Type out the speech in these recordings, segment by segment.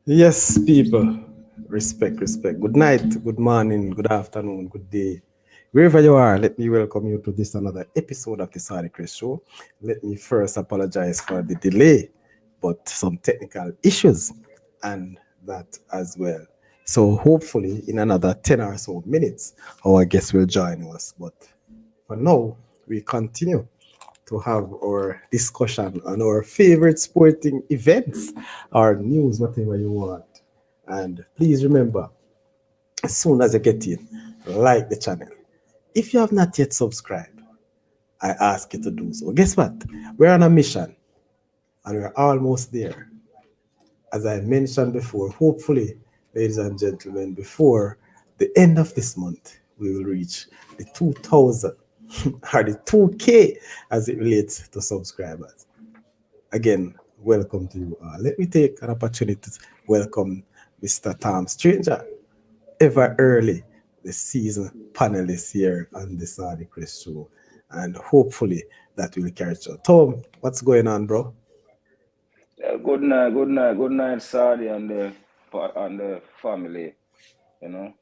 Yes, people. Respect, respect. Good night, good morning, good afternoon, good day. Wherever you are, let me welcome you to this another episode of the Saudichress show. Let me first apologize for the delay, but some technical issues and that as well. So hopefully in another 10 or so minutes, our guest will join us. But for now, we continue to have our discussion on our favorite sporting events or news, whatever you want. And please remember, as soon as you get in, like the channel. If you have not yet subscribed, I ask you to do so. Guess what? We're on a mission and we're almost there. As I mentioned before, hopefully, ladies and gentlemen, before the end of this month, we will reach the 2,000 or the 2K as it relates to subscribers. Again, welcome to you. Let me take an opportunity to welcome Mr. Tom Stranger, ever early the season panelist here on the Saudichress show. And hopefully that will catch you. Tom, what's going on, bro? Good night, Saudi and the family. You know,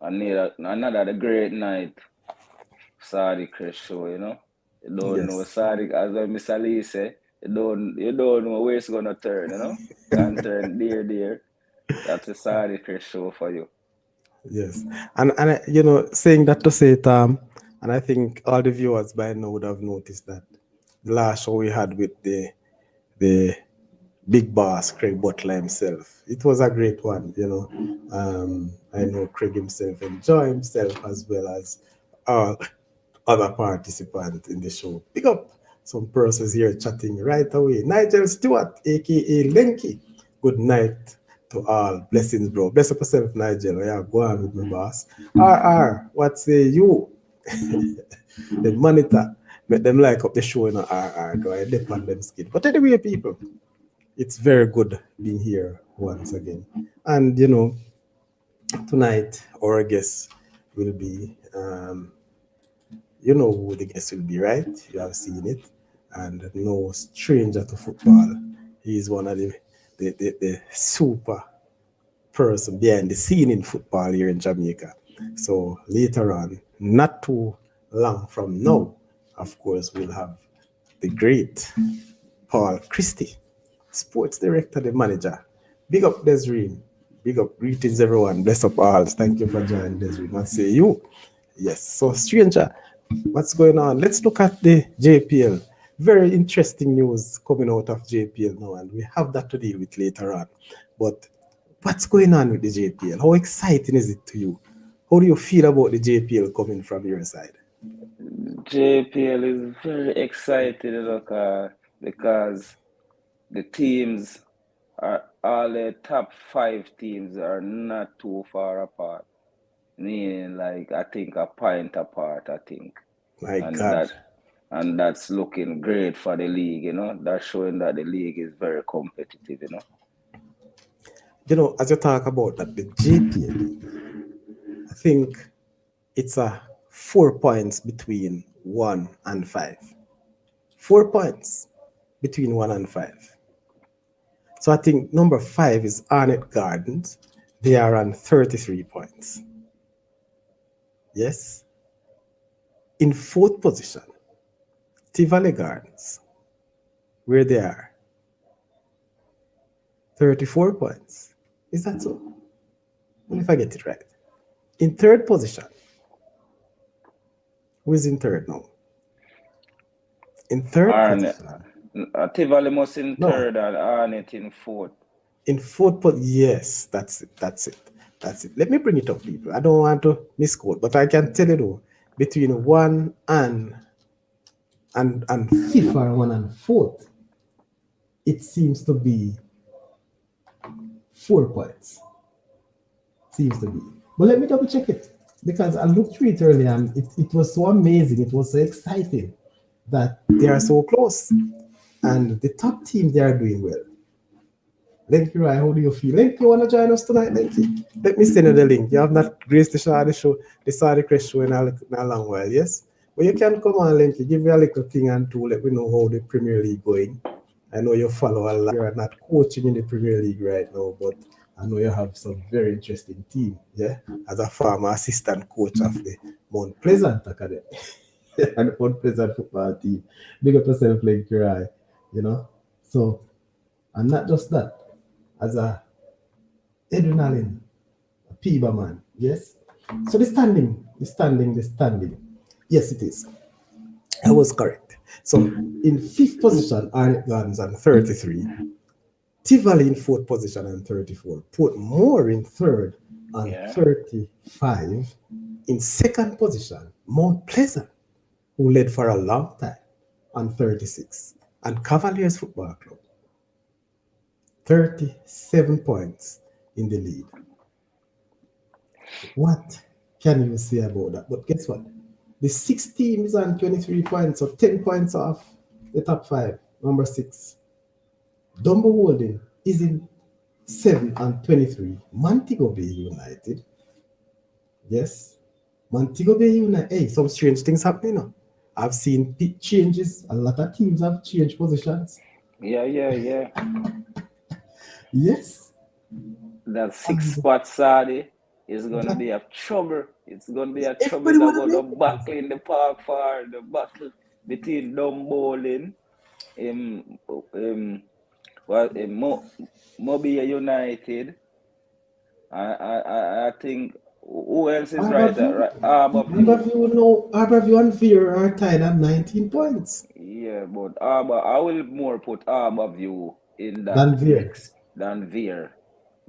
I need another great night, Saudichress show. You don't know Yes. Saudi, as Mr. Lee say, you don't know where it's gonna turn. Can turn dear. That's a Saudichress show for you. Yes. And you know, saying that to say, Tom, and I think all the viewers by now would have noticed that the last show we had with the big boss Craig Butler himself. It was a great one. I know Craig himself enjoyed himself as well as all other participants in the show. Pick up some persons here chatting right away. Nigel Stewart, aka Lenky. Good night to all. Blessings, bro. Bless up yourself, Nigel. Yeah, go on with my boss. RR, what say you? The monitor. Make them like up the show in RR. Do I dip on them skin? But anyway, people, it's very good being here once again. And tonight our guest will be you know who the guest will be, right? You have seen it. And no stranger to football. He's one of the super person behind the scene in football here in Jamaica. So later on, not too long from now, of course, we'll have the great Paul Christie, sports director, the manager. Big up Desiree. Big up greetings everyone. Bless up all. Thank you for joining Desiree. What say you? Yes. So stranger, what's going on? Let's look at the JPL. Very interesting news coming out of JPL now, and we have that to deal with later on. But what's going on with the JPL? How exciting is it to you? How do you feel about the JPL coming from your side? JPL is very excited, because the teams are all the top five teams are not too far apart. Meaning, like, I think a point apart, I think. My And God. that's looking great for the league. That's showing that the league is very competitive. As you talk about that, the JPL, I think it's a 4 points between 1 and 5. 4 points between 1 and 5. So I think number 5 is Arnett Gardens. They are on 33 points. Yes. In fourth position, Tivoli Gardens, where they are 34 points. Is that so? Well, if I get it right. In third position, who is in third now? In third Arnett, position. Tivoli must in No. third and Arnett in fourth. In fourth position, yes, that's it. That's it. That's it. Let me bring it up, people. I don't want to misquote, but I can tell you though, between 1 and fifth or 1 and 4th, it seems to be 4 points. Seems to be. But let me double check it because I looked through it earlier and it was so amazing. It was so exciting that they are so close. And the top team, they are doing well. Lenky, right, how do you feel? Lenky, you want to join us tonight, Lenky? Let me send you the link. You have not graced the show, the Saudichress show in a long while, yes? But you can come on, Lenky, give me a little thing and two, let me know how the Premier League going. I know you follow a lot. You're not coaching in the Premier League right now, but I know you have some very interesting team. Yeah, as a former assistant coach of the Mount Pleasant Academy and Mount Pleasant football team. Big up yourself, like your eye, you know. So, and not just that, as a Edwin Allen, a Peeber man. Yes. So the standing. Yes, it is. I was correct. So in fifth position, Arnett Gardens on 33. Tivoli in fourth position on 34. Put Moore in third on 35. In second position, Mount Pleasant, who led for a long time, on 36. And Cavaliers Football Club, 37 points in the lead. What can you say about that? But guess what? The six teams on 23 points, so 10 points off the top five. Number 6. Dumbo Holding is in 7 and 23. Montego Bay United. Yes. Montego Bay United. Hey, some strange things happening now. I've seen changes. A lot of teams have changed positions. Yeah. Yes. That 6 spot Saudi is going to be a trouble. It's going to be a trouble. They're going to battle in the park for the battle between Dumbo Mobile United. I think who else is right? Harborview and Veer are tied at 19 points. Yeah, but I will more put Harborview in that mix than Veer.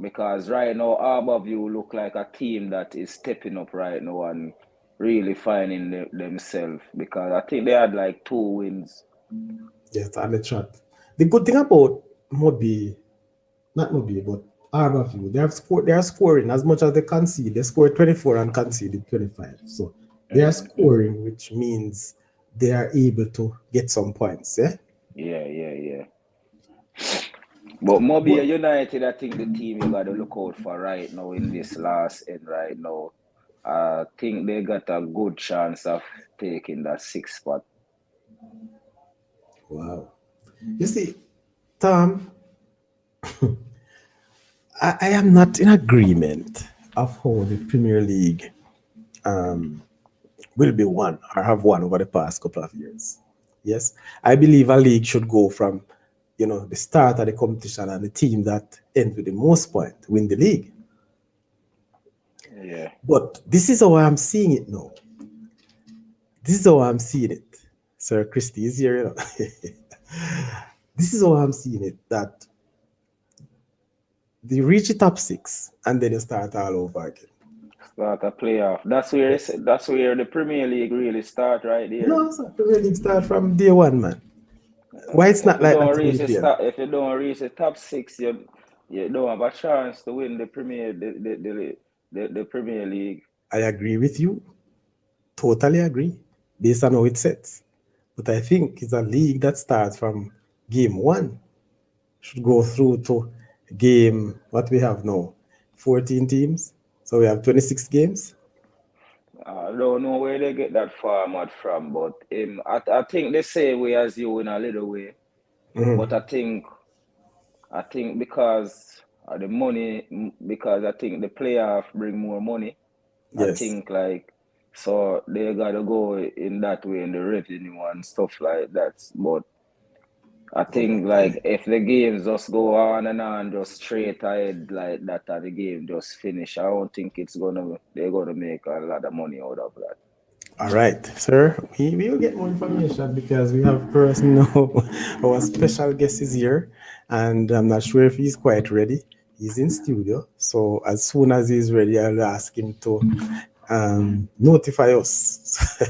Because right now, Harborview look like a team that is stepping up right now and really finding themselves. Because I think they had like 2 wins. Yes, on the chat. The good thing about not Mobile, but Harborview, they are scoring as much as they concede. They scored 24 and conceded 25. So they are scoring, which means they are able to get some points. Yeah. But Mobile United, I think the team you got to look out for right now in this last end right now. I think they got a good chance of taking that 6th spot. Wow. You see, Tom, I am not in agreement of how the Premier League will be won or have won over the past couple of years. Yes, I believe a league should go from, the start of the competition and the team that ends with the most points win the league. Yeah. But this is how I'm seeing it now. This is how I'm seeing it. Sir Christie is here. This is how I'm seeing it, that they reach the top 6 and then you start all over again. Start a playoff. That's where the Premier League really start right there. No, sir, Premier League start from day one, man. Why it's not like that? If you don't reach the top 6, you don't have a chance to win the Premier League. I agree with you. Totally agree. Based on how it sets. But I think it's a league that starts from game 1. Should go through to game, what we have now, 14 teams. So we have 26 games. I don't know where they get that format from, but I think they say we as you in a little way. Mm-hmm. But I think because of the money, because I think the playoff bring more money. Yes. I think so they gotta go in that way in the revenue and stuff like that. But I think if the games just go on and on, just straight ahead like that, and the game just finish, I don't think they're gonna make a lot of money out of that. All right, sir. We will get more information because we have our special guest is here, and I'm not sure if he's quite ready. He's in studio, so as soon as he's ready, I'll ask him to notify us.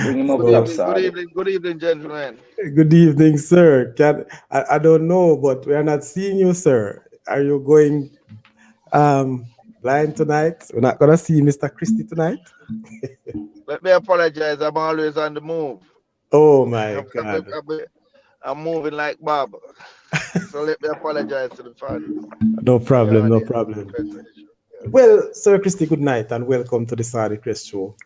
Bring him up. Good evening, gentlemen. Good evening, sir. I don't know, but we are not seeing you, sir. Are you going blind tonight? We're not gonna see Mr. Christie tonight. Let me apologize. I'm always on the move. Oh my God! I'm moving like Bob. So let me apologize to the fans. No problem. Well, Sir Christie, good night and welcome to the Saudichress show.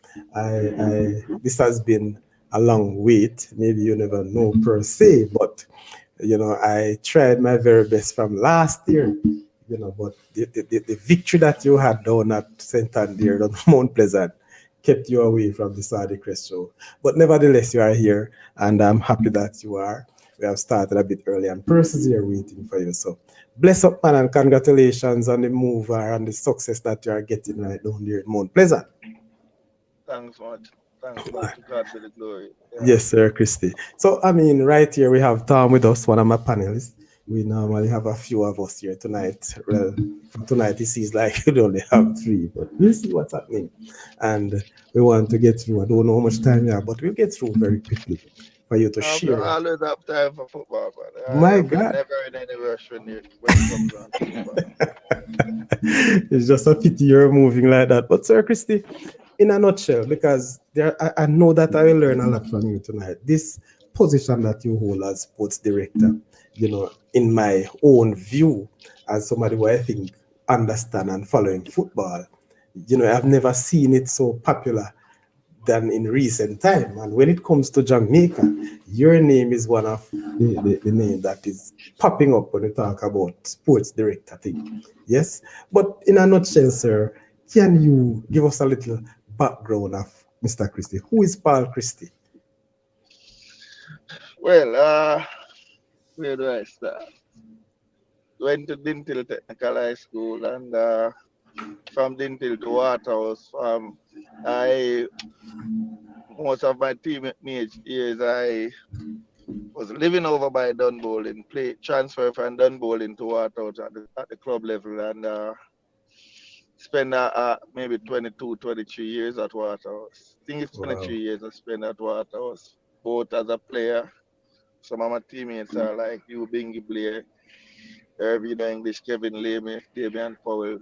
This has been a long wait. Maybe you never know per se, but I tried my very best from last year, but the victory that you had down at Santander on Mount Pleasant kept you away from the Saudichress show. But nevertheless, you are here, and I'm happy that you are. We have started a bit early, and Percy's here waiting for you. So bless up, man, and congratulations on the move and the success that you are getting right down there in Mount Pleasant. Thanks much. Thanks much. To God be the glory. Yeah. Yes, sir, Christie. So, I mean, right here we have Tom with us, one of my panelists. We normally have a few of us here tonight. Well, for tonight it seems like we only have three, but we'll see what's happening. And we want to get through. I don't know how much time you have, but we'll get through very quickly for you to I share. always have time for football, man. My I'm God, never in any rush when it comes on to football. it's just a pity you're moving like that. But, Sir Christie, in a nutshell, because I know that I will learn a lot from you tonight. This position that you hold as sports director, in my own view, as somebody who I think understand and following football, I've never seen it so popular than in recent time. And when it comes to Jamaica, your name is one of the name that is popping up when you talk about sports director thing. Yes, but in a nutshell, sir, can you give us a little background of Mr. Christie? Who is Paul Christie? Well, where do I start? Went to Dintil Technical High School, and from Dintil to Waterhouse. I Most of my teenage years, I was living over by Dunbowling, play transfer from Dunbowling to Waterhouse at the club level, and spend maybe 22, 23 years at Waterhouse. I think it's 23 Wow. years I spent at Waterhouse, both as a player. Some of my teammates are like you, Bingy Blair, Irving English, Kevin Lamy, Damian Powell,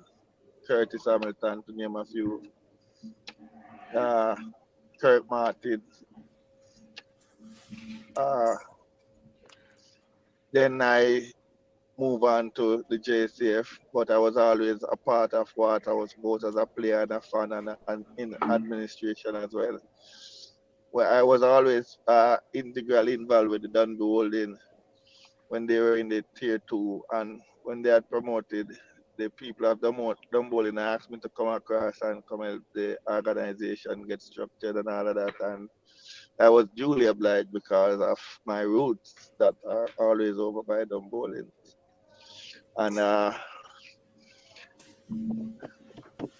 Curtis Hamilton, to name a few. Uh, Kirk Martin. Uh, then I move on to the JCF, but I was always a part of what I was both as a player and a fan and in administration as well. Where I was always integrally involved with the Dundee Holding when they were in the tier two, and when they had promoted the people of Dumbolin asked me to come across and come help the organization get structured and all of that. And I was duly obliged because of my roots that are always over by Dumbolin. And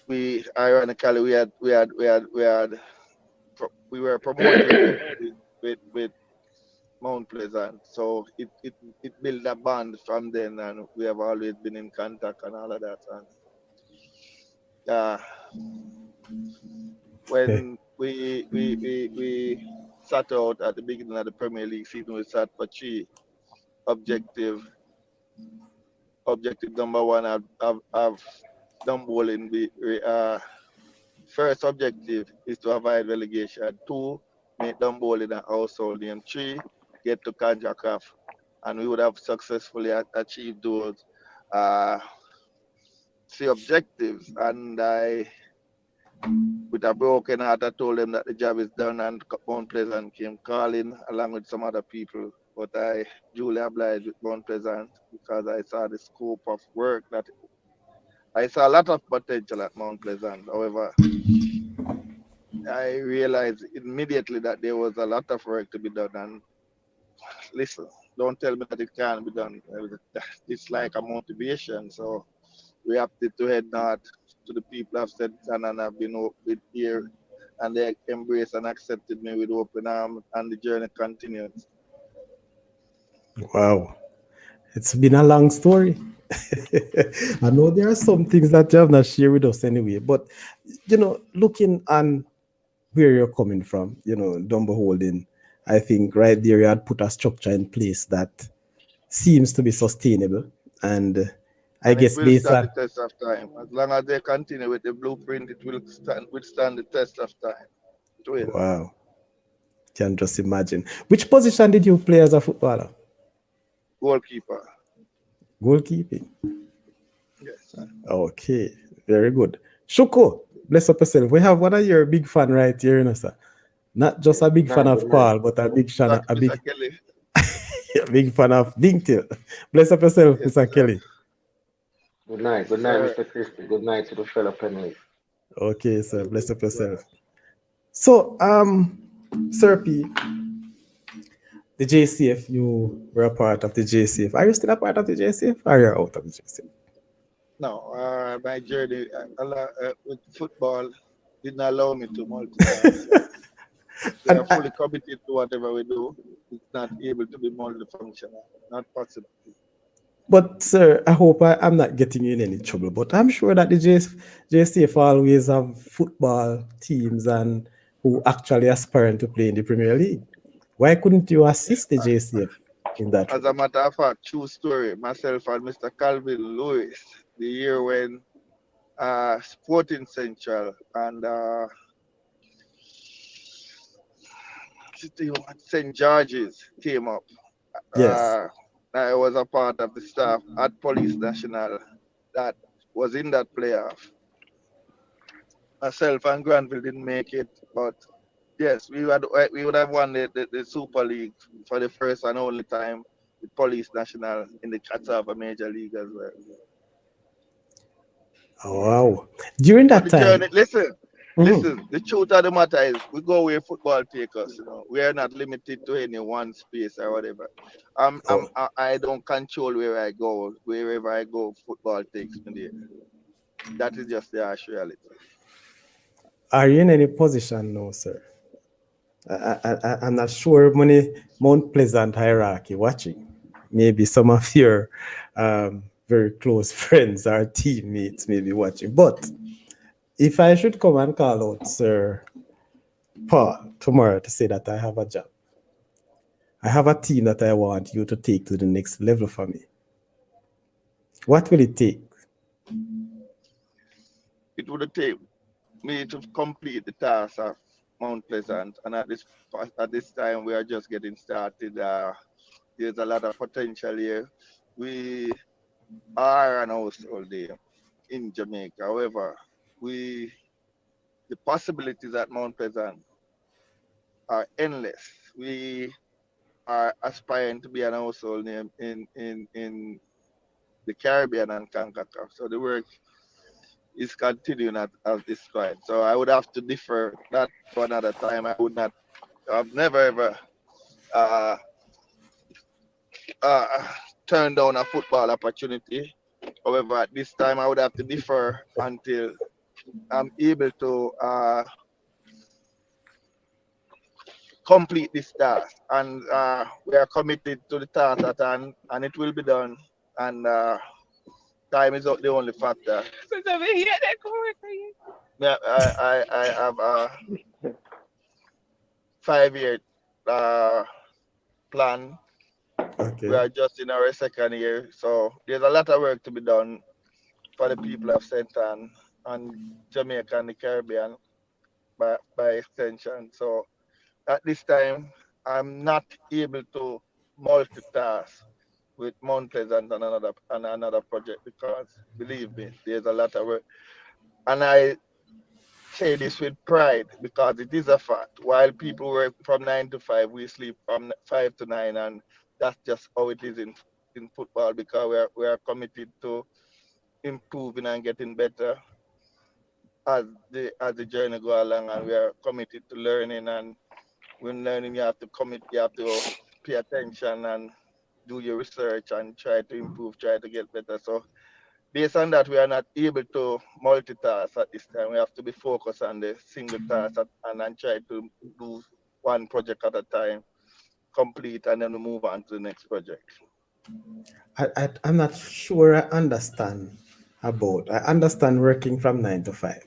we ironically we were promoted with Mount Pleasant. So it built a bond from then, and we have always been in contact and all of that. And uh, Okay. when we sat out at the beginning of the Premier League season, we sat for three objective. Objective number one of Dumbolin. First objective is to avoid relegation. Two, make Dumbolin a household name. Three, get to CONCACAF. And we would have successfully achieved those three objectives. And I, with a broken heart, I told them that the job is done, and Mount Pleasant came calling along with some other people. But I duly obliged with Mount Pleasant because I saw the scope of work that I saw a lot of potential at Mount Pleasant. However, I realized immediately that there was a lot of work to be done. And listen, don't tell me that it can't be done. It's like a motivation. So we opted to head north to the people of St. John, and I've been with here, and they embraced and accepted me with open arms, and the journey continues. Wow. It's been a long story. I know there are some things that you have not shared with us anyway, but looking on where you're coming from, Dumbo Holding, I think right there you had put a structure in place that seems to be sustainable. And I And it guess will based stand the on test of time. As long as they continue with the blueprint, it will withstand the test of time. It will. wow, can just imagine. Which position did you play as a footballer? Goalkeeper. Goalkeeping. Yes, sir. Okay, very good. Shuko, bless up yourself. We have one of your big fan right here, sir. Not just a big fan Nah, of good night. Paul, but a big fan, That a Mr. big Kelly. Big fan of Dingtail. Bless up yourself, Yes, Mr. sir. Kelly. Good Yes, night, sir. Mr. Christie. Good night to the fellow panelists. Okay, sir. Bless up yourself. So, Sir P, the JCF, you were a part of the JCF. Are you still a part of the JCF or are you out of the JCF? No, my journey with football didn't allow me to multitask. So we And are fully committed to whatever we do. It's not able to be multifunctional. Not possible. but, sir, I hope I'm not getting you in any trouble, but I'm sure that the JCF always have football teams and who actually aspire to play in the Premier League. Why couldn't you assist the JCF in that As a role? matter of fact, true story. Myself and Mr. Calvin Lewis, the year when Sporting Central and St. George's came up. Yes. Uh, I was a part of the staff at Police National that was in that playoff. Myself and Granville didn't make it, but yes, we would have won the Super League for the first and only time with Police National in the Qatar Major League as well. Oh, wow. During But that the journey, time, listen, mhm. the truth of the matter is we go where football take us, you know. We are not limited to any one space or whatever. Oh, I don't control where I go. Wherever I go, football takes me there. That is just the harsh reality. are you in any position now, sir? I'm not sure many Mount Pleasant hierarchy watching. Maybe some of your very close friends or teammates may be watching. But if I should come and call out Sir Paul tomorrow to say that I have a job, I have a team that I want you to take to the next level for me. What will it take? It would take me to complete the task of Mount Pleasant, and at this time we are just getting started. There's a lot of potential here. We are an household there in Jamaica. However, we the possibilities at Mount Pleasant are endless. We are aspiring to be an household name in the Caribbean and CONCACAF. So the work is continuing at this point. So I would have to defer that to another time. I've never ever uh, uh, turned down a football opportunity. However, at this time, I would have to defer until I'm able to complete this task. And we are committed to the task at hand, and it will be done. And time is not the only factor. Yeah, I have a 5 year uh, plan. We Okay. are just in our second year, so there's a lot of work to be done for the people of St. Ann and Jamaica and the Caribbean by extension. So at this time, I'm not able to multitask with Mount Pleasant and another project because believe me, there's a lot of work. And I say this with pride because it is a fact. While people work from 9 to 5, we sleep from 5 to 9, and that's just how it is in football because we are committed to improving and getting better as the journey go along, and we are committed to learning. And when learning, you have to pay attention and do your research and try to improve, try to get better. So based on that, we are not able to multitask at this time. We have to be focused on the single task and try to do one project at a time, complete, and then we move on to the next project. I'm not sure I understand I understand working from 9 to 5.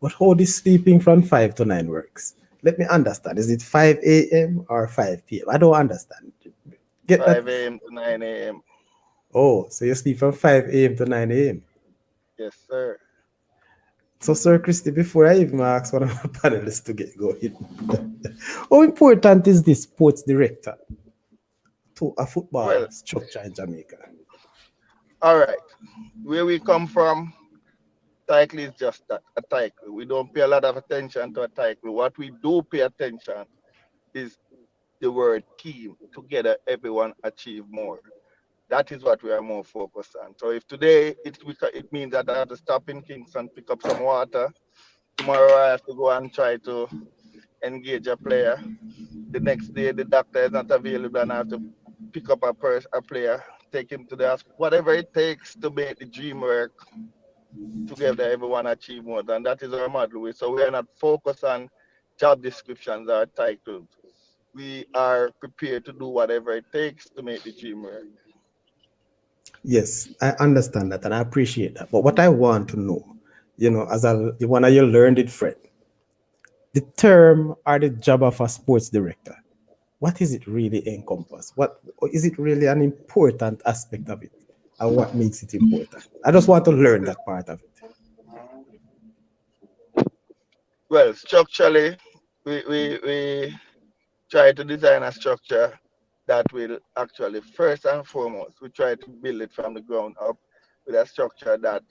But how this sleeping from 5 to 9 works? Let me understand. Is it 5 a.m. or 5 p.m.? I don't understand. Get that? 5 a.m. to 9 a.m. Oh, so you sleep from 5 a.m. to 9 a.m. Yes, sir. So, Sir Christie, before I even ask one of my panelists to get going, how important is this sports director to a football Well, structure in Jamaica? all right. Where we come from, title is just that, a title. We don't pay a lot of attention to a title. What we do pay attention is the word team. Together, everyone achieve more. That is what we are more focused on. So if today it means that I have to stop in Kingston, pick up some water. Tomorrow I have to go and try to engage a player. The next day the doctor is not available and I have to pick up a player, take him to the hospital. Whatever it takes to make the dream work, together everyone achieve more. And that is our model. So we are not focused on job descriptions or titles. We are prepared to do whatever it takes to make the dream work. Yes, I understand that and I appreciate that. But what I want to know, as one of your learned friend, the term or the job of a sports director, what is it really encompass? What is it really an important aspect of it? And what makes it important? I just want to learn that part of it. Well, structurally, we try to design a structure that will actually, first and foremost, we try to build it from the ground up with a structure that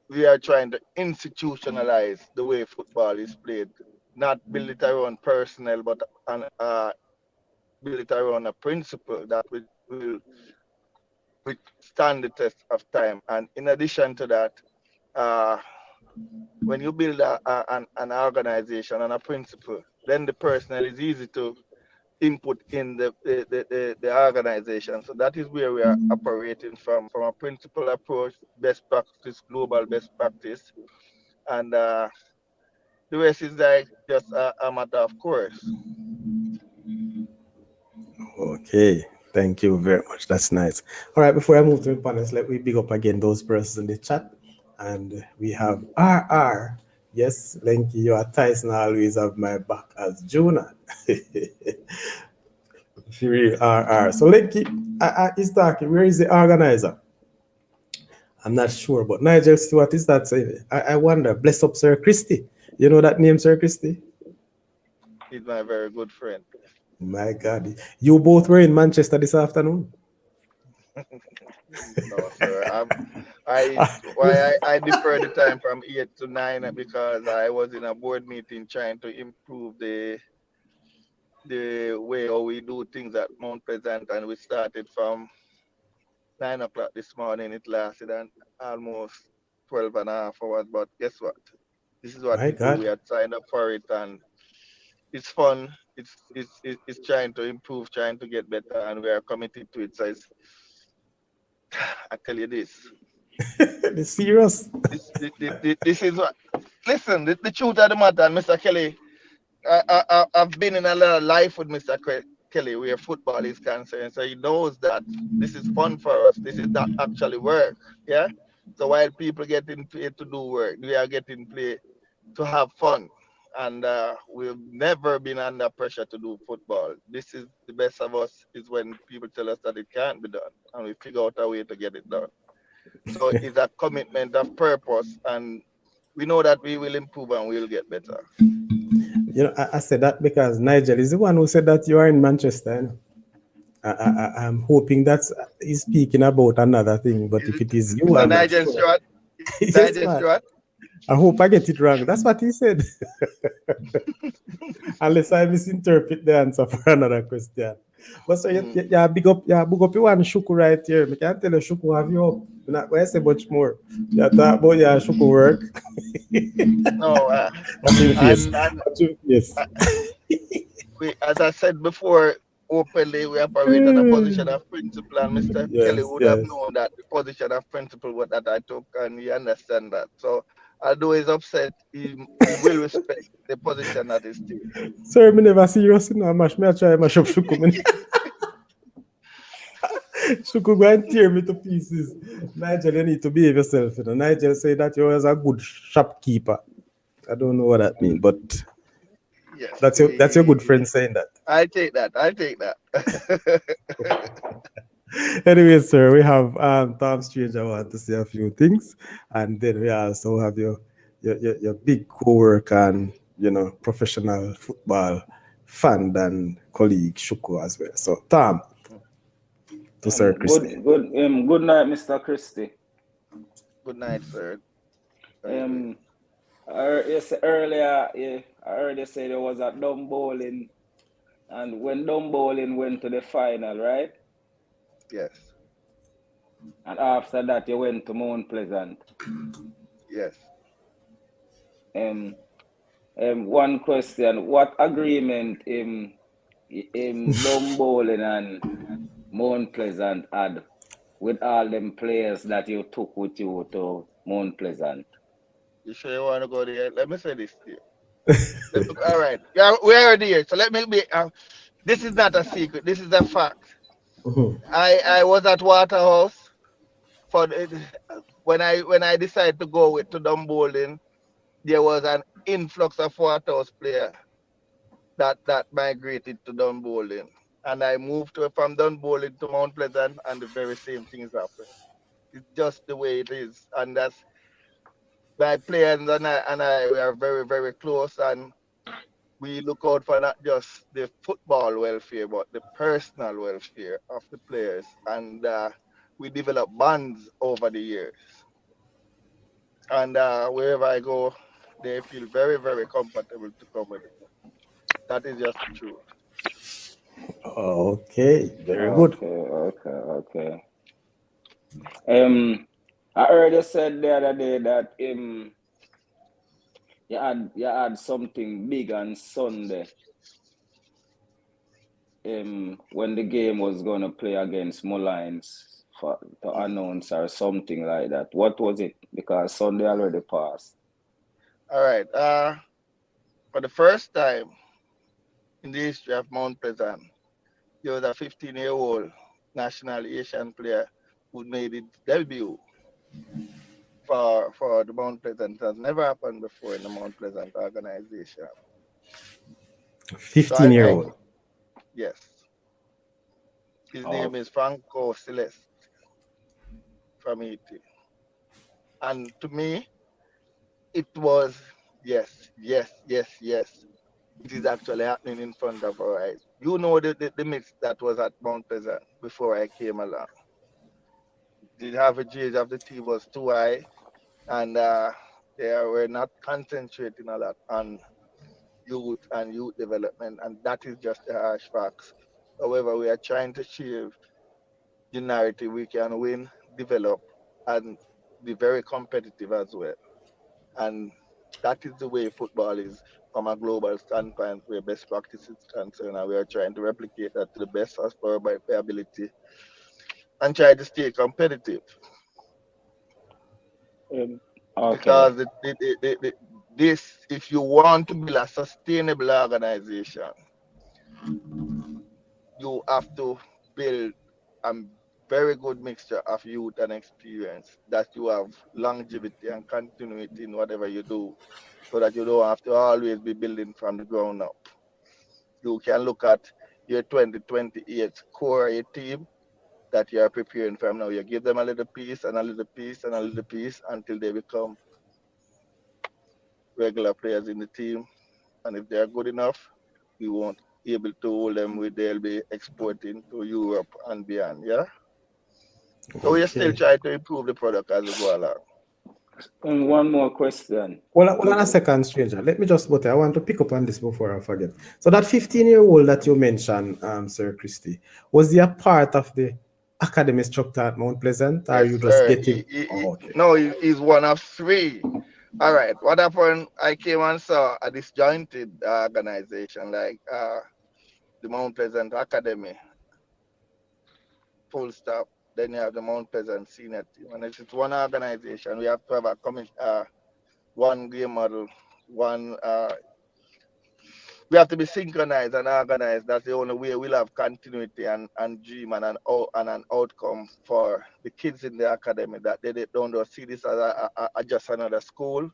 we are trying to institutionalize the way football is played, not build it around personnel, but build it around a principle that will withstand the test of time. And in addition to that, when you build an organization and a principle, then the personnel is easy to input in the organization. So that is where we are operating from a principle approach, best practice, global best practice. And the rest is like just a matter of course. Okay. Thank you very much. That's nice. All right, before I move to the panels, let me big up again those persons in the chat. And we have RR. Yes, Lenky, you are Tyson always have my back as Jonah. Real RR. So Lenky is talking. Where is the organizer? I'm not sure, but Nigel Stewart is that saying? I wonder. Bless up Sir Christie. You know that name, Sir Christie? He's my very good friend. My God. You both were in Manchester this afternoon? No, sir. I deferred the time from 8 to 9 because I was in a board meeting trying to improve the way how we do things at Mount Pleasant, and we started from 9 o'clock this morning. It lasted almost 12 and a half hours. But guess what? This is what My we do. God. We had signed up for it, and it's fun. It's trying to improve, trying to get better, and we are committed to it. So I tell you this. It's serious. This is what. Listen, the truth of the matter, Mr. Kelly. I've been in a lot of life with Mr. Kelly where football is concerned, so he knows that this is fun for us. This is not actually work. Yeah. So while people getting paid to do work, we are getting paid to have fun. And we've never been under pressure to do football. This is the best of us is when people tell us that it can't be done, and we figure out a way to get it done. So it's a commitment of purpose, and we know that we will improve and we will get better. I said that because Nigel is the one who said that you are in Manchester. I'm hoping that he's speaking about another thing, but if it is you, I'm not Nigel sure. Stewart. Yes, Nigel man. Stewart. I hope I get it wrong. That's what he said. Unless I misinterpret the answer for another question. But so yeah, big up you one Shuku right here. I can't tell you Shuku have you up. I'm not going to say much more. You talk about your Shuku work. No, What's your face? and What's your face? as I said before, openly we operate in a position of principle, and Mr. Kelly would have known that the position of principle that I took, and he understand that. So although he's upset, he will respect the position that is taken. Sir, me never serious in a mash. Me I try mash up Shuku. Shuku go and tear me to pieces. Nigel, you need to behave yourself. Nigel say that you was a good shopkeeper. I don't know what that means, but yes, that's your good friend saying that. I take that. Anyway, sir, we have Tom Strange. I want to say a few things, and then we also have your big co-worker and professional football fan and colleague Shuku as well. So Tom, to Sir Christie. Good night, Mr. Christie. Good night, sir. Earlier, I heard you say there was a dumb bowling And when Dumbolin went to the final, right? Yes. And after that, you went to Mount Pleasant. Yes. One question: what agreement Dumbolin and Mount Pleasant had with all them players that you took with you to Mount Pleasant? You sure you want to go there? Let me say this to you. All right. Yeah, we're already here. So let me be. This is not a secret. This is a fact. Mhm. I was at Waterhouse for when I decided to go to Dumbolin. There was an influx of Waterhouse player that migrated to Dunbowling. And I moved from Dunbowling to Mount Pleasant, and the very same things happened. It's just the way it is. And that's my players and I we are very, very close. And we look out for not just the football welfare, but the personal welfare of the players. And we develop bonds over the years. And wherever I go, they feel very, very comfortable to come with me. That is just the truth. Okay, very good. Okay. I heard you said the other day that you had something big on Sunday. When the game was gonna play against Mullines to announce or something like that. What was it? Because Sunday already passed. All right. For the first time in the history of Mount Pleasant, there was a 15-year-old national Asian player who made his debut for the Mount Pleasant. It has never happened before in the Mount Pleasant organization. So 15-year-old. yes, his Oh, name is Franco Celeste from Haiti. And to me, it was yes. It is actually happening in front of our eyes. You know the mix that was at Mount Pleasant before I came along. The average age of the team was too high, and they were not concentrating a lot on youth and youth development, and that is just the harsh facts. However, we are trying to achieve the narrative we can win, develop, and be very competitive as well. And that is the way football is from a global standpoint, where best practice is concerned, and we are trying to replicate that to the best as per our ability and try to stay competitive. okay. Because this, if you want to build a sustainable organization, you have to build a very good mixture of youth and experience, that you have longevity and continuity in whatever you do, so that you don't have to always be building from the ground up. You can look at your 2028 core, your team that you are preparing from now. You give them a little piece and a little piece and a little piece until they become regular players in the team. And if they are good enough, we won't be able to hold them with, they'll be exporting to Europe and beyond. Yeah. So we are still Okay. trying to improve the product as we go along. And one more question. Well, hold on a second, stranger. Let me just, but I want to pick up on this before I forget. So that 15-year-old that you mentioned, Sir Christie, was he a part of the academy structure at Mount Pleasant, or Yes, you just sir. get him? Oh, okay. No, he's one of three. All right. What happened? I came and saw a disjointed organization like the Mount Pleasant Academy, full stop. Then you have the Mount Pleasant Senior Team. And if it's one organization, we have to have a one game model, one we have to be synchronized and organized. That's the only way we'll have continuity and dream and an outcome for the kids in the academy, that they don't see this as just another school.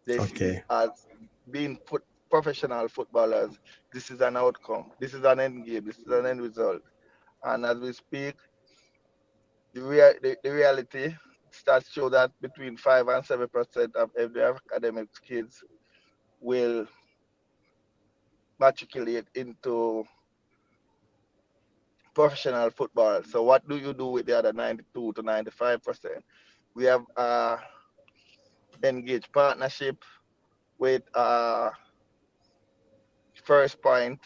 They see it Okay. as being professional footballers. This is an outcome. This is an end game. This is an end result. And as we speak, the reality starts to show that between 5 and 7% of every academic kids will matriculate into professional football. So what do you do with the other 92 to 95%? We have engaged partnership with First Point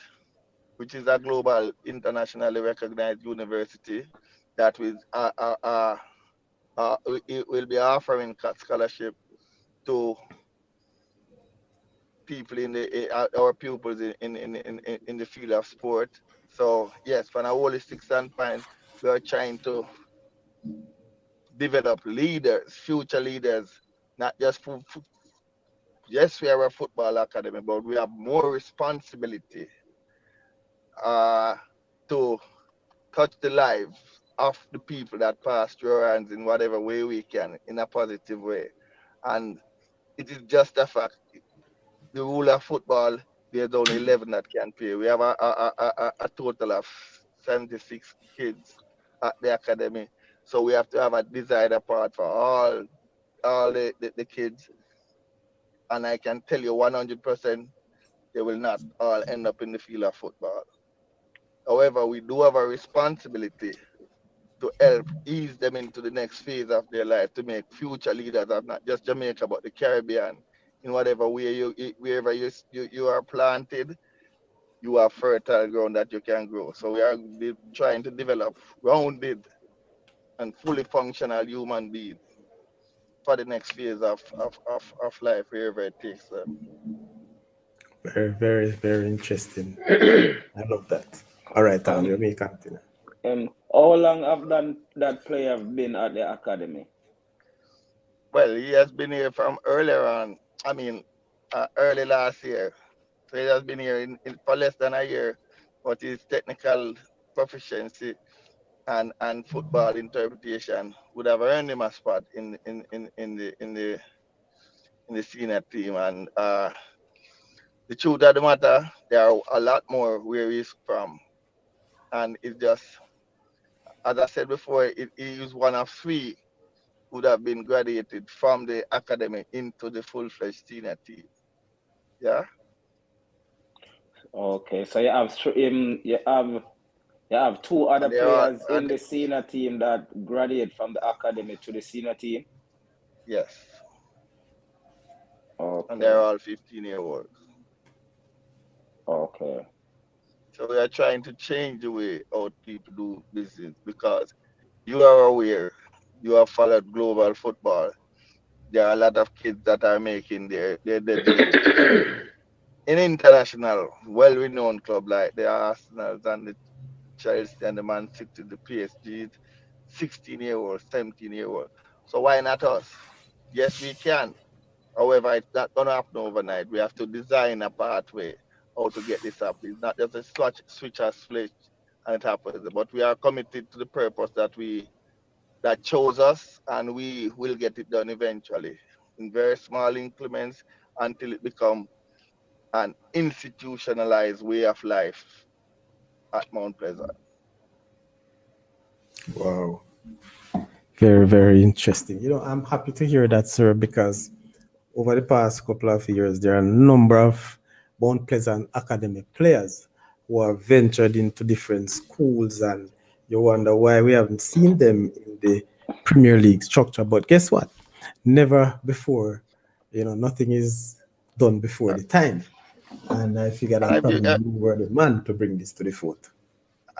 which is a global, internationally recognized university that will be offering scholarship to people our pupils in the field of sport. So yes, from a holistic standpoint, we are trying to develop leaders, future leaders, not just yes, we are a football academy, but we have more responsibility to touch the lives of the people that pass through our hands in whatever way we can, in a positive way. And it is just a fact. The rule of football, there's only 11 that can play. We have a total of 76 kids at the academy. So we have to have a desired part for all the kids. And I can tell you 100% they will not all end up in the field of football. However, we do have a responsibility to help ease them into the next phase of their life to make future leaders of not just Jamaica but the Caribbean. In whatever way wherever you are planted, you have fertile ground that you can grow. So we are trying to develop rounded and fully functional human beings for the next phase of life, wherever it takes them. Very, very, very interesting. I love that. All right, you may continue. How long have that player been at the academy? Well, he has been here from earlier on. I mean, early last year. So he has been here for less than a year, but his technical proficiency and football interpretation would have earned him a spot in the senior team. And the truth of the matter, there are a lot more where he's from, and it's just, as I said before, he is one of three who would have been graduated from the academy into the full-fledged senior team. Yeah. Okay, so you have two other players in the senior team that graduate from the academy to the senior team? Yes. Okay. And they're all 15-year-olds. Okay. So we are trying to change the way how people do business, because you are aware, you have followed global football. There are a lot of kids that are making their debut in international, well-renowned club like the Arsenals and the Chelsea and the Man City, the PSG, 16-year-old, 17-year-old. So why not us? Yes, we can. However, it's not going to happen overnight. We have to design a pathway how to get this up. It's not just a switch a switch and it happens. But we are committed to the purpose that chose us, and we will get it done eventually in very small increments until it becomes an institutionalized way of life at Mount Pleasant. Wow. Very, very interesting. I'm happy to hear that, sir, because over the past couple of years, there are a number of Mount Pleasant academic players who have ventured into different schools, and you wonder why we haven't seen them in the Premier League structure. But guess what? Never before, nothing is done before the time. And I figured that probably you were the man to bring this to the fore.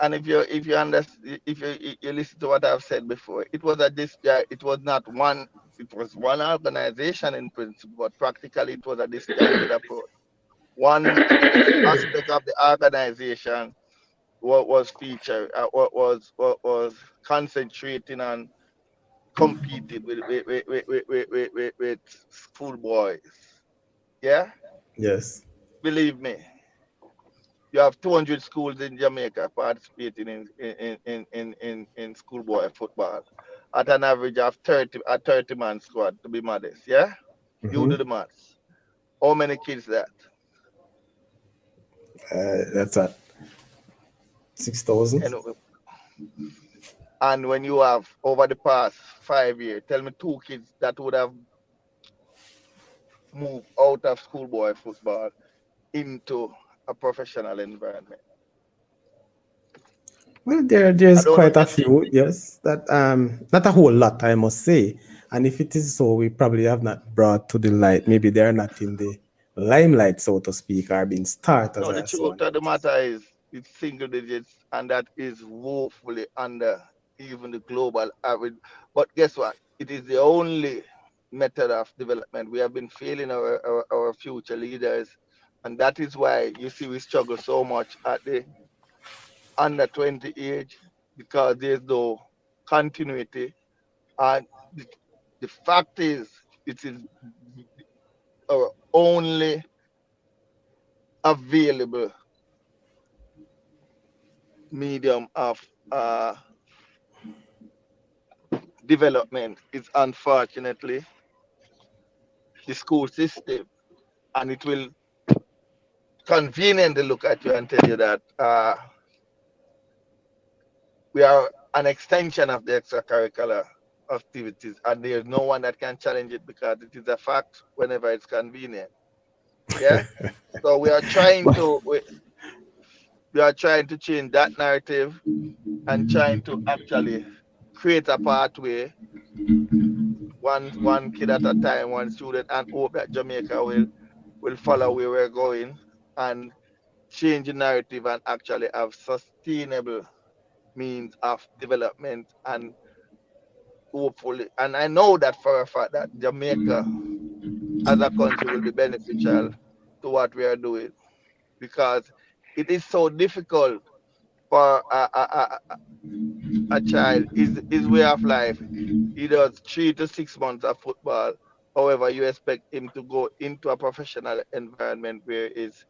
And if you understand, if you listen to what I've said before, it was not one. It was one organization in principle, but practically it was a disjointed approach. One aspect of the organization was featured, what was concentrating on competing with schoolboys. Yeah. Yes. Believe me. You have 200 schools in Jamaica participating in schoolboy football at an average of 30-man squad, to be modest. Yeah, you do the maths. How many kids that? That's at 6,000. And when you have over the past 5 years, tell me two kids that would have moved out of schoolboy football into a professional environment. Well, there's quite a few, yes. That not a whole lot, I must say. And if it is so, we probably have not brought to the light. Maybe they're not in the limelight, so to speak, or being started. No, the truth of the matter is, It's single digits, and that is woefully under even the global average. But guess what? It is the only method of development. We have been failing our future leaders, and that is why you see we struggle so much at the under 20 age because there's no continuity. And the fact is, it is our only available medium of development is unfortunately the school system, and it will conveniently look at you and tell you that we are an extension of the extracurricular activities, and there's no one that can challenge it because it is a fact whenever it's convenient. Yeah. So we are trying to change that narrative and trying to actually create a pathway, one kid at a time, one student, and hope that Jamaica will follow where we're going and change the narrative and actually have sustainable means of development, and hopefully, and I know that for a fact that Jamaica as a country will be beneficial to what we are doing, because it is so difficult for a child. His way of life, he does 3 to 6 months of football. However, you expect him to go into a professional environment where it's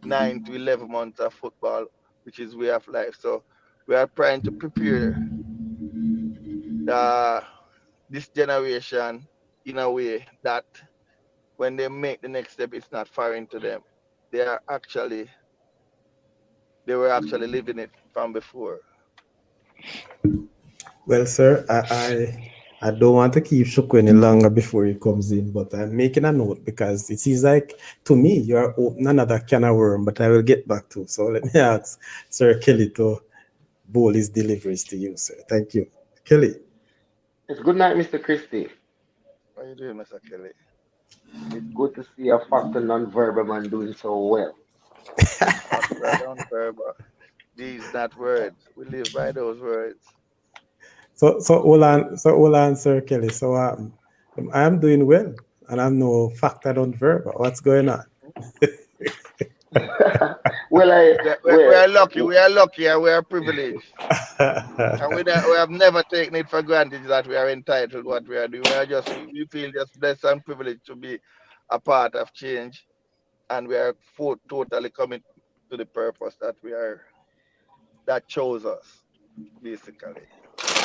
9 to 11 months of football, which is way of life. So we are trying to prepare the this generation in a way that when they make the next step, it's not foreign to them. They are actually they were actually living it from before. Well, sir, I don't want to keep Shoko any longer before he comes in, but I'm making a note because it seems like to me you are opening another can of worm, but I will get back to. So let me ask Sir Kelly to bowl his deliveries to you, sir. Thank you. Kelly. It's good night, Mr. Christie. What are you doing, Mr. Kelly? It's good to see a factor non-verbal man doing so well. Factor don't verbal. These not words. We live by those words. So hold on, Sir Kelly. So I'm doing well, and I'm no factor on verb. What's going on? Well, I We well, are lucky. We are lucky, and we are privileged. And we have never taken it for granted that we are entitled to what we are doing. We feel just blessed and privileged to be a part of change, and we are totally committed to the purpose that chose us, basically.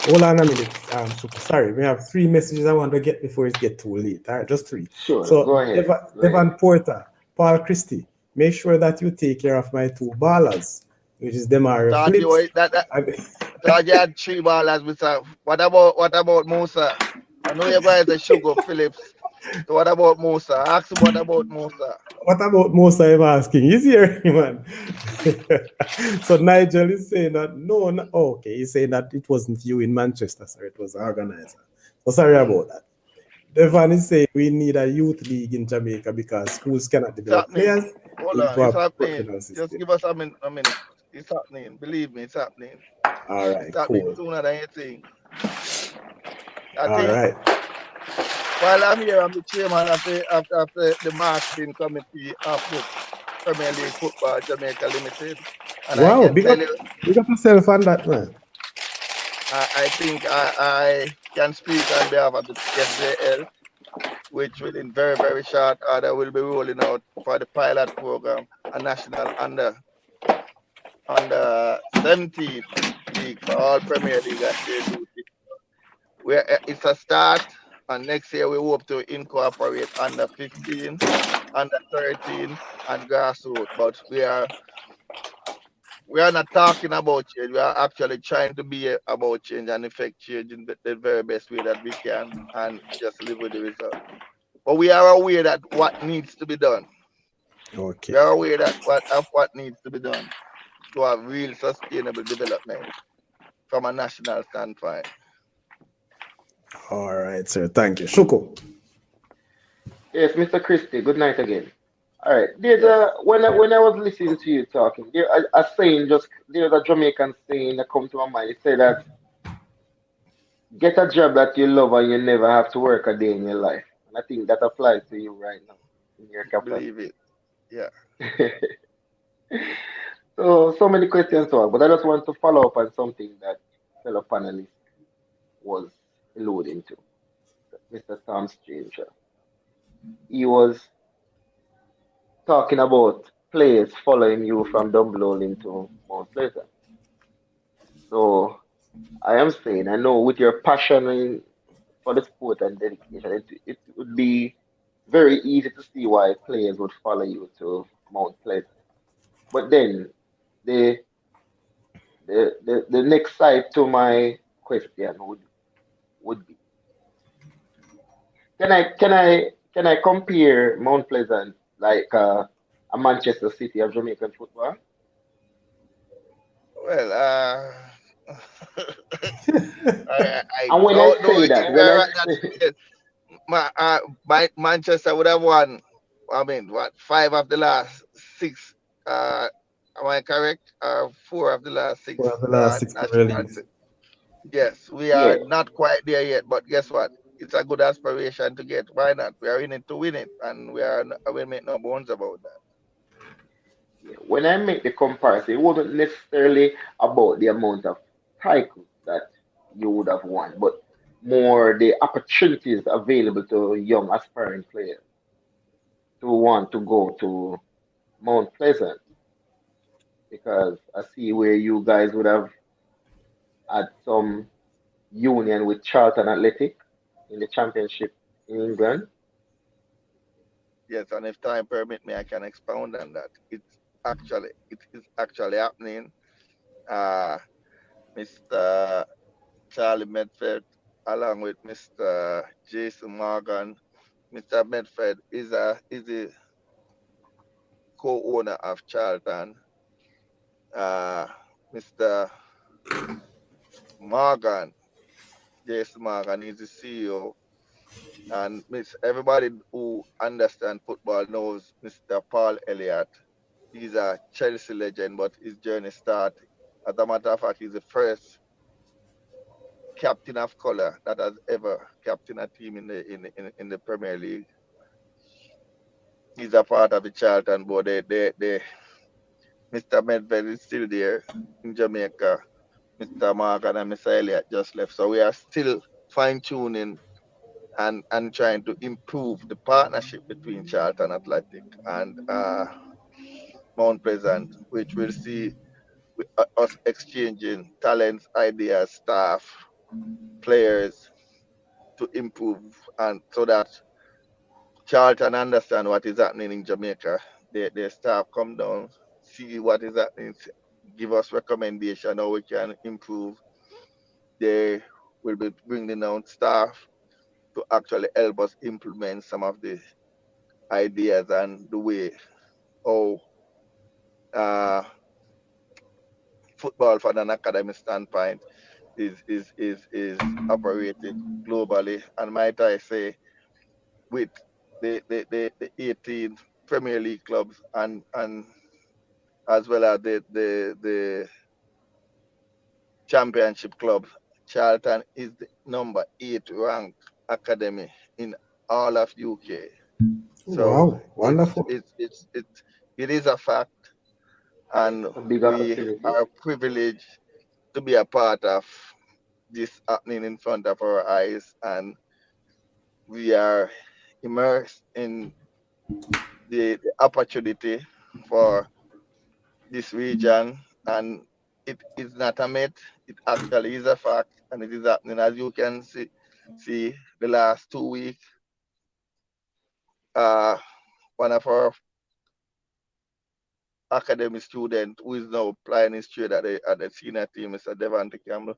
Hold on a minute. Sorry, we have three messages I want to get before it get too late. All right, just three. sure, So go ahead. Go ahead. Devon Porter, Paul Christie, make sure that you take care of my two ballers, which is Demario Thought you Phillips. were, that and- thought you had 3 ballers, Mr. What about Musa? I know you guys are Sugar Phillips. So what about Musa? Ask him what about Musa. What about Musa? I'm asking. He's here, man. So Nigel is saying that okay, he's saying that it wasn't you in Manchester, sir. It was the organizer. So sorry Hmm. about that. Devon is saying we need a youth league in Jamaica because schools cannot It's develop happening. players Hold on, into it's a happening. professional Just system. give us a minute. It's happening. Believe me, it's happening. All It's right, happening cool. sooner than you think. I All think right. while I'm here, I'm the chairman of the marketing committee of the Premier League Football Jamaica Limited, and I Wow, can tell you, big up yourself on that, man. I think I can speak on behalf of the FJL, which will in very, very short order will be rolling out for the pilot program, a national under 17 league for all Premier League and J2 teams. It's a start, and next year we hope to incorporate under 15, under 13, and grassroots. But we are not talking about change. We are actually trying to be about change and effect change in the very best way that we can, and just live with the result. But we are aware that what needs to be done. Okay. We are aware that what needs to be done to have real sustainable development from a national standpoint. All right, sir. Thank you. Shuko. Yes, Mr. Christie, good night again. All right. There's Yes, a when I was listening to you talking, there a saying just there's a Jamaican saying that come to my mind. It said that get a job that you love and you never have to work a day in your life. And I think that applies to you right now in your believe it. capacity. Yeah. So many questions to ask, but I just want to follow up on something that fellow panelist was alluding to, Mr. Tom Stranger. He was talking about players following you from Dumbledore into Mount Pleasant. So I am saying, I know with your passion for the sport and dedication, it would be very easy to see why players would follow you to Mount Pleasant. But then the the next side to my question would be can I compare Mount Pleasant like a Manchester City of Jamaican football? Well, I And when I don't know say if that, we when are I at that stage. Manchester would have won. I mean, what, five of the last six? Uh, am I correct? Four of the last six For the last six Premier national. Leagues. Yes, we yeah are not quite there yet, but guess what? It's a good aspiration to get. Why not? We are in it to win it, and we make no bones about that. Yeah, when I make the comparison, it wasn't necessarily about the amount of titles that you would have won, but more the opportunities available to young aspiring players to want to go to Mount Pleasant because I see where you guys would have had some union with Charlton Athletic in the championship in England. Yes, and if time permit me, I can expound on that. It is actually happening. Uh, Mr. Charlie Medford, along with Mr. Jason Morgan. Mr. Medford is the co-owner of Charlton. Uh, Mr. Morgan, Jason Morgan, is the CEO. And everybody who understands football knows Mr. Paul Elliott. He's a Chelsea legend, but his journey started. As a matter of fact, he's the first captain of color that has ever captained a team in the Premier League. He's a part of the Charlton board. Mr. Medved is still there in Jamaica. Mr. Morgan and Mr. Elliott just left. So we are still fine tuning and trying to improve the partnership between Charlton Athletic and Mount Pleasant, which will see us exchanging talents, ideas, staff, players to improve and so that Charlton understand what is happening in Jamaica. Their staff come down, see what is happening, give us recommendation how we can improve. They will be bringing down staff to actually help us implement some of the ideas and the way how uh, football from an academic standpoint is operated globally. And might I say, with the 18 Premier League clubs and as well as the championship clubs, Charlton is the number 8 ranked academy in all of UK. So Wow, wonderful. it is a fact, and A big we opportunity. are privileged to be a part of this happening in front of our eyes, and we are immersed in the opportunity for this region, and it is not a myth. It actually is a fact, and it is happening. As you can see the last 2 weeks, uh, one of our academy student who is now playing his trade at the senior team, Mr. Devante Campbell,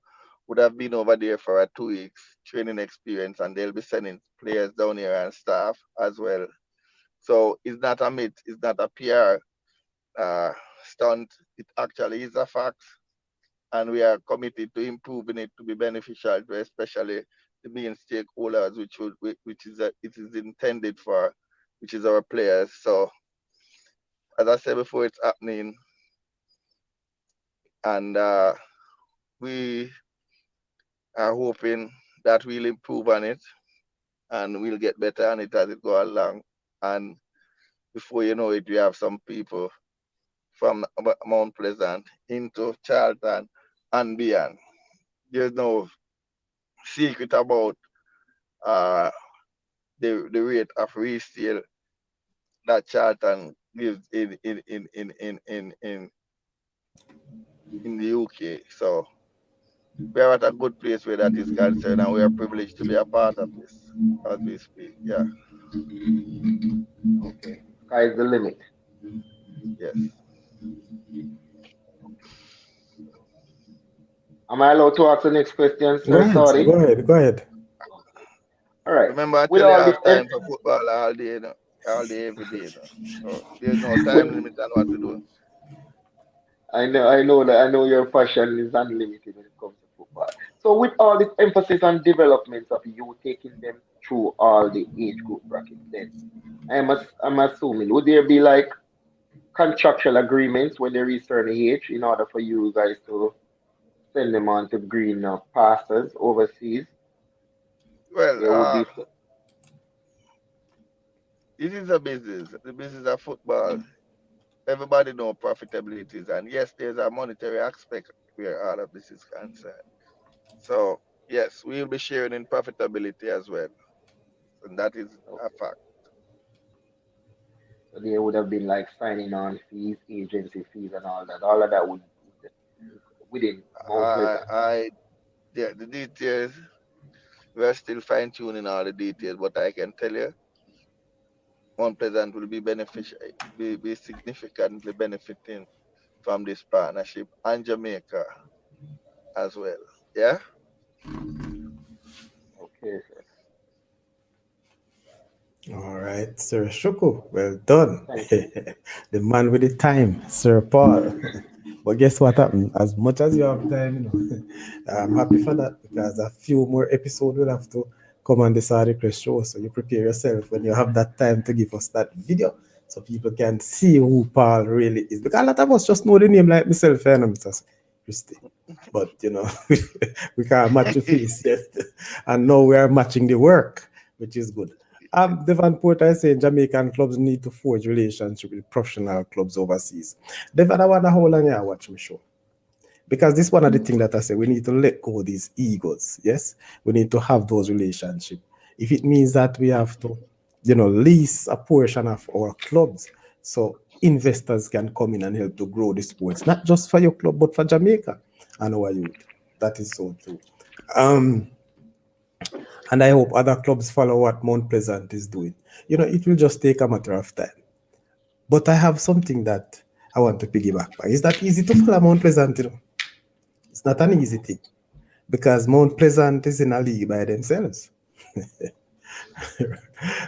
would have been over there for a 2 weeks training experience, and they'll be sending players down here and staff as well. So it's not a myth, it's not a PR stunt. It actually is a fact, and we are committed to improving it to be beneficial to especially the main stakeholders, which it is intended for, which is our players. So as I said before, it's happening, and we are hoping that we'll improve on it and we'll get better on it as it go along. And before you know it, we have some people from Mount Pleasant into Charlton and beyond. There's no secret about uh, the rate of resale that Charlton gives in the UK. So we are at a good place where that is concerned, and we are privileged to be a part of this as we speak. Yeah, Okay. Sky's the limit. yes. Am I allowed to ask the next question, Go sir? ahead, sir. Sorry. Go ahead. Go ahead. All right. Remember, I With tell you, I all this, have time for football all day, all day, every day. So there's no with, time limit on what to do. I know your passion is unlimited when it comes to football. So with all this emphasis on development of you taking them through all the age group brackets, then I'm assuming would there be like contractual agreements when they reach certain age in order for you guys to send them on to green pastures overseas? Well, There would be it is a business. The business of football. Everybody know profitabilities, and yes, there's a monetary aspect where all of this is concerned. So yes, we'll be sharing in profitability as well, and that is a okay. fact. So there would have been like signing on fees, agency fees, and all that. All of that would within Mount Pleasant. I the details, we're still fine tuning all the details, but I can tell you, Mount Pleasant will be beneficial, be significantly benefiting from this partnership, and Jamaica as well. Yeah. Okay, sir. All right, Sir Shuku. Well done. Thank you. The man with the time, Sir Paul. But guess what happened? As much as you have time, I'm happy for that because a few more episodes will have to come on the Saudichress show. So you prepare yourself when you have that time to give us that video so people can see who Paul really is. Because a lot of us just know the name like myself and Mr. Christie. But we can't match the face yet. And now we are matching the work, which is good. Devon Porter is saying Jamaican clubs need to forge relationships with professional clubs overseas. Devon, I wonder how long you watch my show. Because this one of the things that I say, we need to let go of these egos. Yes, we need to have those relationships. If it means that we have to, lease a portion of our clubs, so investors can come in and help to grow the sports, not just for your club, but for Jamaica and our youth. That is so true. Um, and I hope other clubs follow what Mount Pleasant is doing. It will just take a matter of time. But I have something that I want to piggyback by. Is that easy to follow Mount Pleasant? It's not an easy thing because Mount Pleasant is in a league by themselves.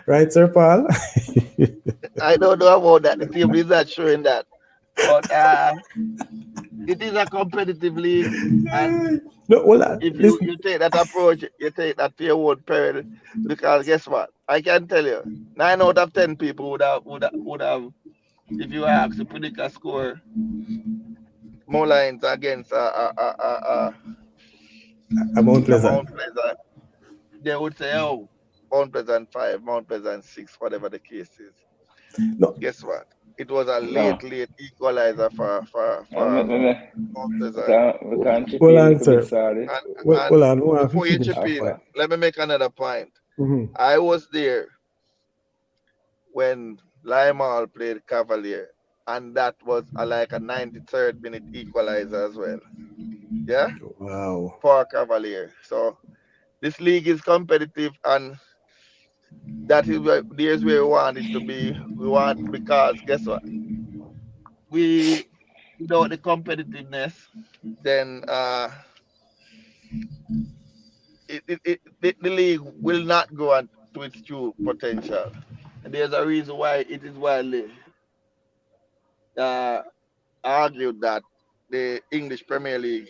Right, Sir Paul? I don't know about that. The team is not showing that, but it is a competitive league, and No, hold on. if you Listen. you take that approach, you take that to your own peril, because guess what? I can tell you, 9 out of 10 people would have if you ask to predict a score, more lines against Mount a Pleasant. Mount Pleasant, they would say, oh, Mount Pleasant 5, Mount Pleasant 6, whatever the case is. No, Guess what? It was a No, late equalizer for Mount Pleasant. we can chip hold in a on, little bit, sir. sorry. And Hold and on. We have to before you finish. chip in, After. let me make another point. Mhm. I was there when Limal played Cavalier, and that was like a 93rd minute equalizer as well. Yeah, Wow. for Cavalier. So this league is competitive, and that is where there's where we want it to be. We want, because guess what? We Without the competitiveness, then the league will not go on to its true potential. And there's a reason why it is widely uh, argued that the English Premier League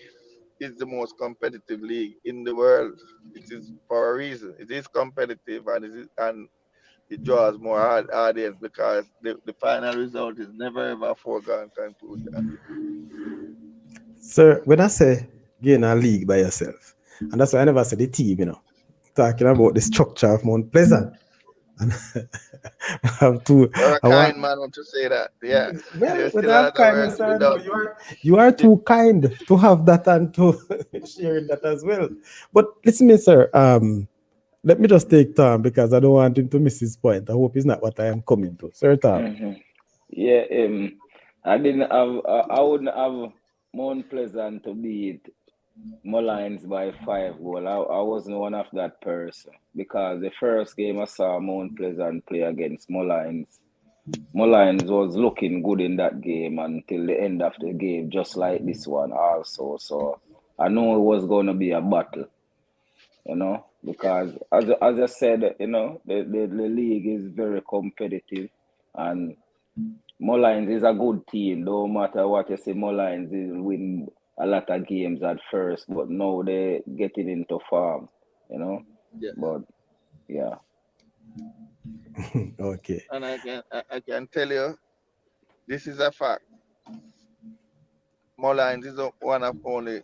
is the most competitive league in the world. It is for a reason. It is competitive, and it draws more audience because the final result is never ever a foregone conclusion. Sir, when I say gain a league by yourself, and that's why I never say the team, talking about the structure of Mount Pleasant. And I have two. You're a I want. kind man to say that. Yeah, Well, there's with still a that lot of work kindness, to be sir, no, done. you are It, too kind to have that and to sharing that as well. But listen, me, sir. Let me just take time because I don't want him to miss his point. I hope it's not what I am coming to, sir. Tom. Hmm. Yeah, I didn't have, I wouldn't have Mount Pleasant to beat Mullines by 5 goal. I wasn't one of that person because the first game I saw Mount Pleasant play against Mullines, Mullines was looking good in that game until the end of the game, just like this one also. So I know it was going to be a battle, because as I said, the league is very competitive and Mullines is a good team. No matter what you say, Mullines will win a lot of games at first, but now they're getting into form, you know. yeah, But yeah. Okay. and I can tell you this is a fact. Mullines is one of only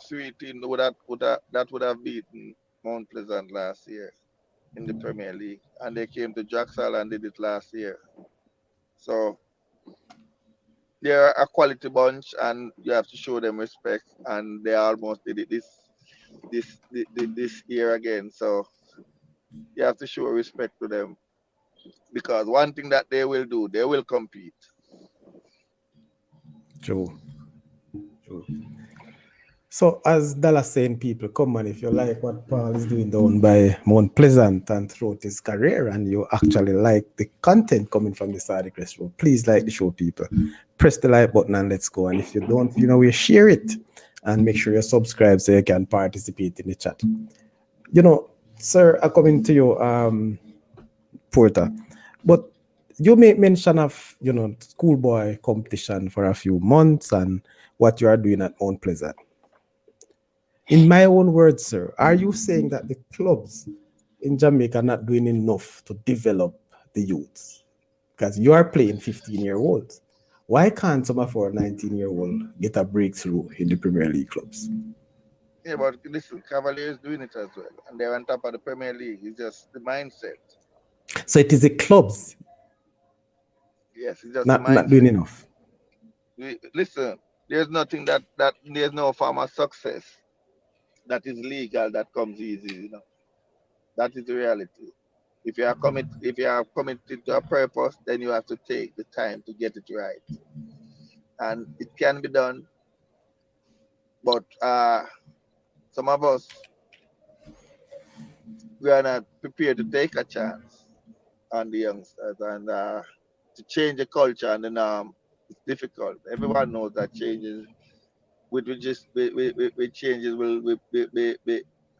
three teams that would have beaten Mount Pleasant last year in the Premier League, and they came to Jacksal and did it last year. So they're a quality bunch, and you have to show them respect. And they almost did it this year again. So you have to show respect to them because one thing that they will do, they will compete. True. True. So, as Dallas saying, people, come on, if you like what Paul is doing down by Mount Pleasant and throughout his career, and you actually like the content coming from the Saudichress show, please like the show, people. Press the like button and let's go. And if you don't, we share it and make sure you subscribe so you can participate in the chat. Sir, I'm coming to you, Porter. But you made mention of, schoolboy competition for a few months and what you are doing at Mount Pleasant. In my own words, sir, are you saying that the clubs in Jamaica are not doing enough to develop the youths? Because you are playing 15-year-olds. Why can't some of our 19-year-old get a breakthrough in the Premier League clubs? Yeah, but listen, Cavaliers doing it as well, and they're on top of the Premier League. It's just the mindset. So it is the clubs Yes, it's just the not doing mindset. enough. Listen, there's nothing that there's no form of success that is legal that comes easy. That is the reality. If you are committed to a purpose, then you have to take the time to get it right, and it can be done. But some of us, we are not prepared to take a chance on the youngsters, and to change the culture and the norm, it's difficult. Everyone knows that changes with changes will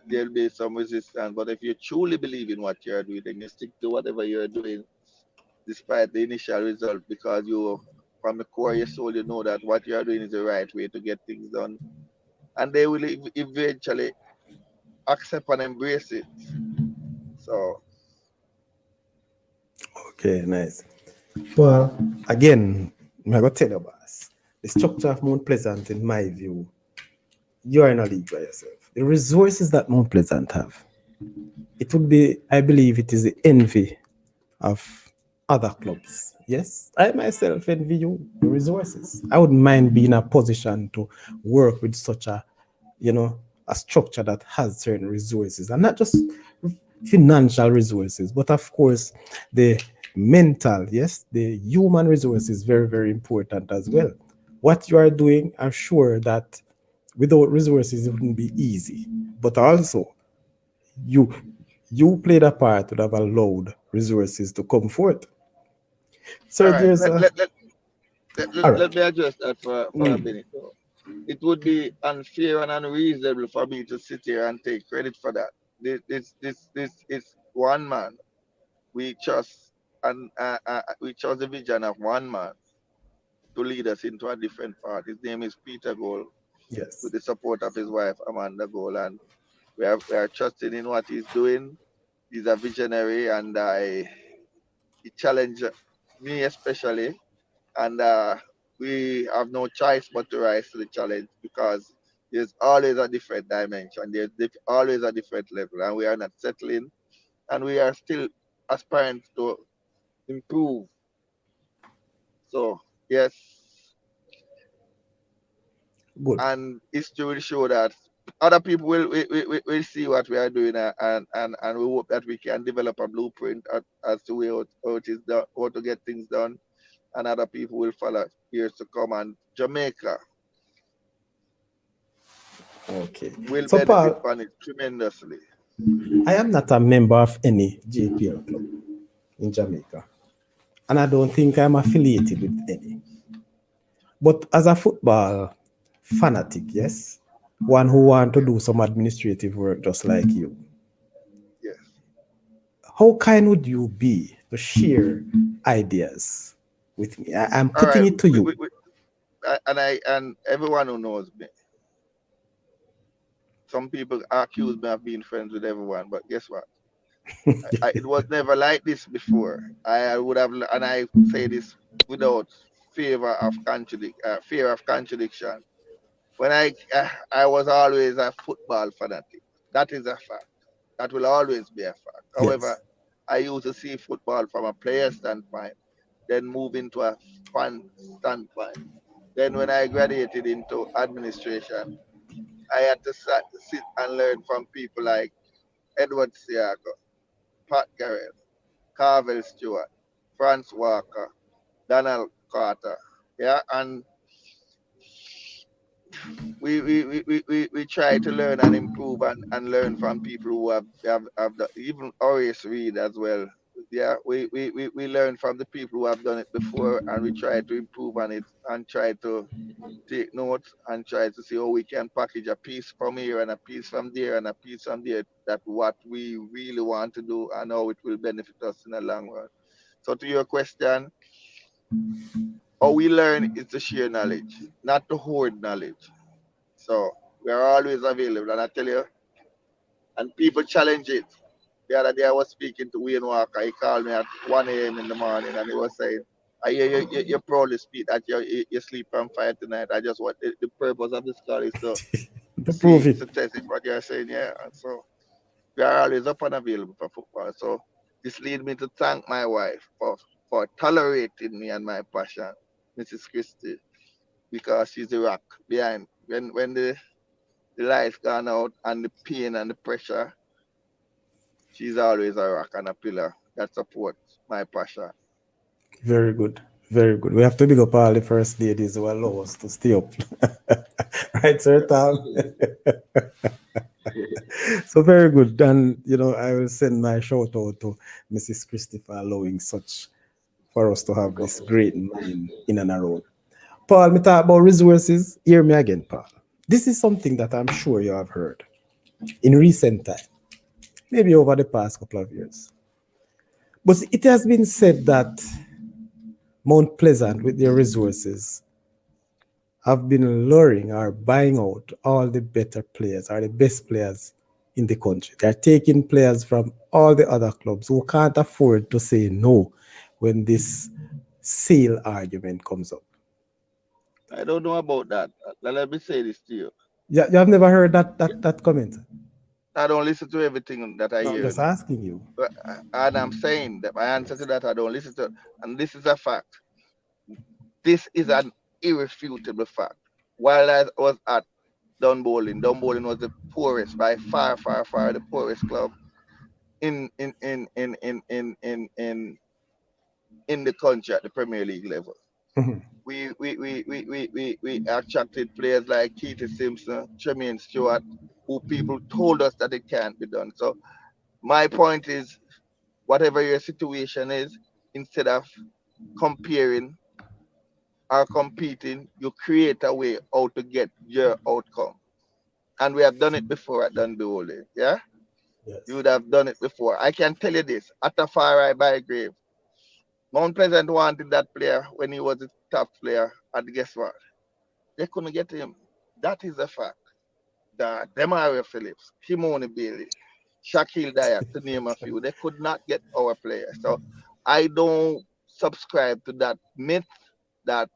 there'll be some resistance. But if you truly believe in what you're doing, then you stick to whatever you're doing, despite the initial result, because you, from the core of your soul, you know that what you're doing is the right way to get things done, and they will eventually accept and embrace it. So Okay, nice. Well, again, I'm going to tell you, boss. The structure of Mount Pleasant, in my view, you are in a league by yourself. The resources that Mount Pleasant have, it would be, I believe, it is the envy of other clubs. Yes, I myself envy you the resources. I wouldn't mind being in a position to work with such a structure that has certain resources, and not just financial resources, but of course the mental, yes, the human resources is very, very important as well. What you are doing, I'm sure that without resources it wouldn't be easy, but also you you played a part that have allowed resources to come forth. all So right, there's a all right. let me address that for a minute. It would be unfair and unreasonable for me to sit here and take credit for that. This is one man. We trust, and we trust the vision of one man to lead us into a different path. His name is Peter Gold, with Yes. the support of his wife Amanda Gold, and we are trusting in what he's doing. He's a visionary, and he challenged me especially, and we have no choice but to rise to the challenge because there's always a different dimension. There's always a different level, and we are not settling, and we are still aspiring to improve. So yes, Good. and history will show that other people will see what we are doing, and we hope that we can develop a blueprint as to how it is done, how to get things done, and other people will follow years to come. And Jamaica Okay. will So, benefit Paul, from it tremendously. I am not a member of any JPL club in Jamaica, and I don't think I'm affiliated with any. But as a football fanatic, yes, one who want to do some administrative work just like you, Yes. how kind would you be to share ideas with me? I'm All right. putting it to you. And everyone who knows me, some people accuse me of being friends with everyone, but guess what? It was never like this before. I would have, and I say this without fear of contradiction. When I was always a football fanatic. That is a fact. That will always be a fact. However, Yes. I used to see football from a player standpoint, then move into a fan standpoint. Then when I graduated into administration, I had to sit and learn from people like Edward Siago, Pat Garrett, Carvel Stewart, Franz Walker, Donald Carter. Yeah, and we try to learn and improve and learn from people who have even Horace Reed as well. Yeah, we learn from the people who have done it before, and we try to improve on it and try to take notes and try to see how we can package a piece from here and a piece from there and a piece from there, that what we really want to do and how it will benefit us in the long run. So to your question, how we learn is to share knowledge, not to hoard knowledge. So we are always available. And I tell you, and people challenge it. The other day I was speaking to Wayne Walker. He called me at 1 a.m. in the morning and he was saying, I hear you proudly speak that you sleep on fire tonight. I just want the purpose of this call is to To prove see, it. to test if what you're saying, yeah. And so we are always up and available for football. So this leads me to thank my wife for tolerating me and my passion, Mrs. Christie, because she's the rock behind. When the lights gone out and the pain and the pressure, she's always a rock and a pillar that supports my passion. Very good. Very good. We have to big up all the first ladies who allow us to stay up. Right, sir, Tom? So very good. And I will send my shout out to Mrs. Christopher allowing such for us to have Big up, this big up. great mind in and around. Paul, me talk about resources. Hear me again, Paul. This is something that I'm sure you have heard in recent time, maybe over the past couple of years. But it has been said that Mount Pleasant, with their resources, have been luring or buying out all the better players or the best players in the country. They're taking players from all the other clubs who can't afford to say no when this sale argument comes up. I don't know about that. Let me say this to you. Yeah, you have never heard that comment? I don't listen to everything that I No, I'm hear, just asking you. And I'm saying that my answer to that, I don't listen to. And this is a fact. This is an irrefutable fact. While I was at Dunbowling was the poorest, by far, far, far the poorest club in in in in in in in in, in the country at the Premier League level. Mhm. We attracted players like Keith Simpson, Tremaine Stewart, who people told us that it can't be done. So my point is, whatever your situation is, instead of comparing or competing, you create a way how to get your outcome. And we have done it before at Dundee. Yeah? You Yes. would have done it before. I can tell you this. At a far right by grave, Mount Pleasant wanted that player when he was a top player. And guess what? They couldn't get him. That is a fact. That Demario Phillips, Kimoni Bailey, Shaquille Dyak, to name a few. They could not get our players. So I don't subscribe to that myth that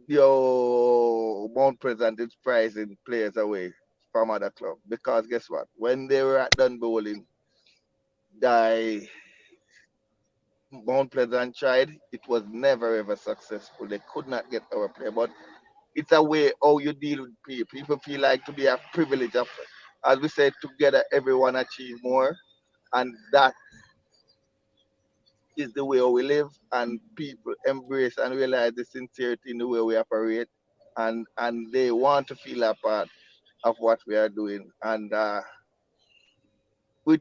your Mount Pleasant is prizing players away from other clubs. Because guess what? When they were at Dun Bowling, I Mount Pleasant tried. It was never ever successful. They could not get our player. But it's a way how you deal with people. People feel like to be a privilege of, as we said, together everyone achieve more, and that is the way we live. And people embrace and realize the sincerity in the way we operate, and they want to feel a part of what we are doing. And we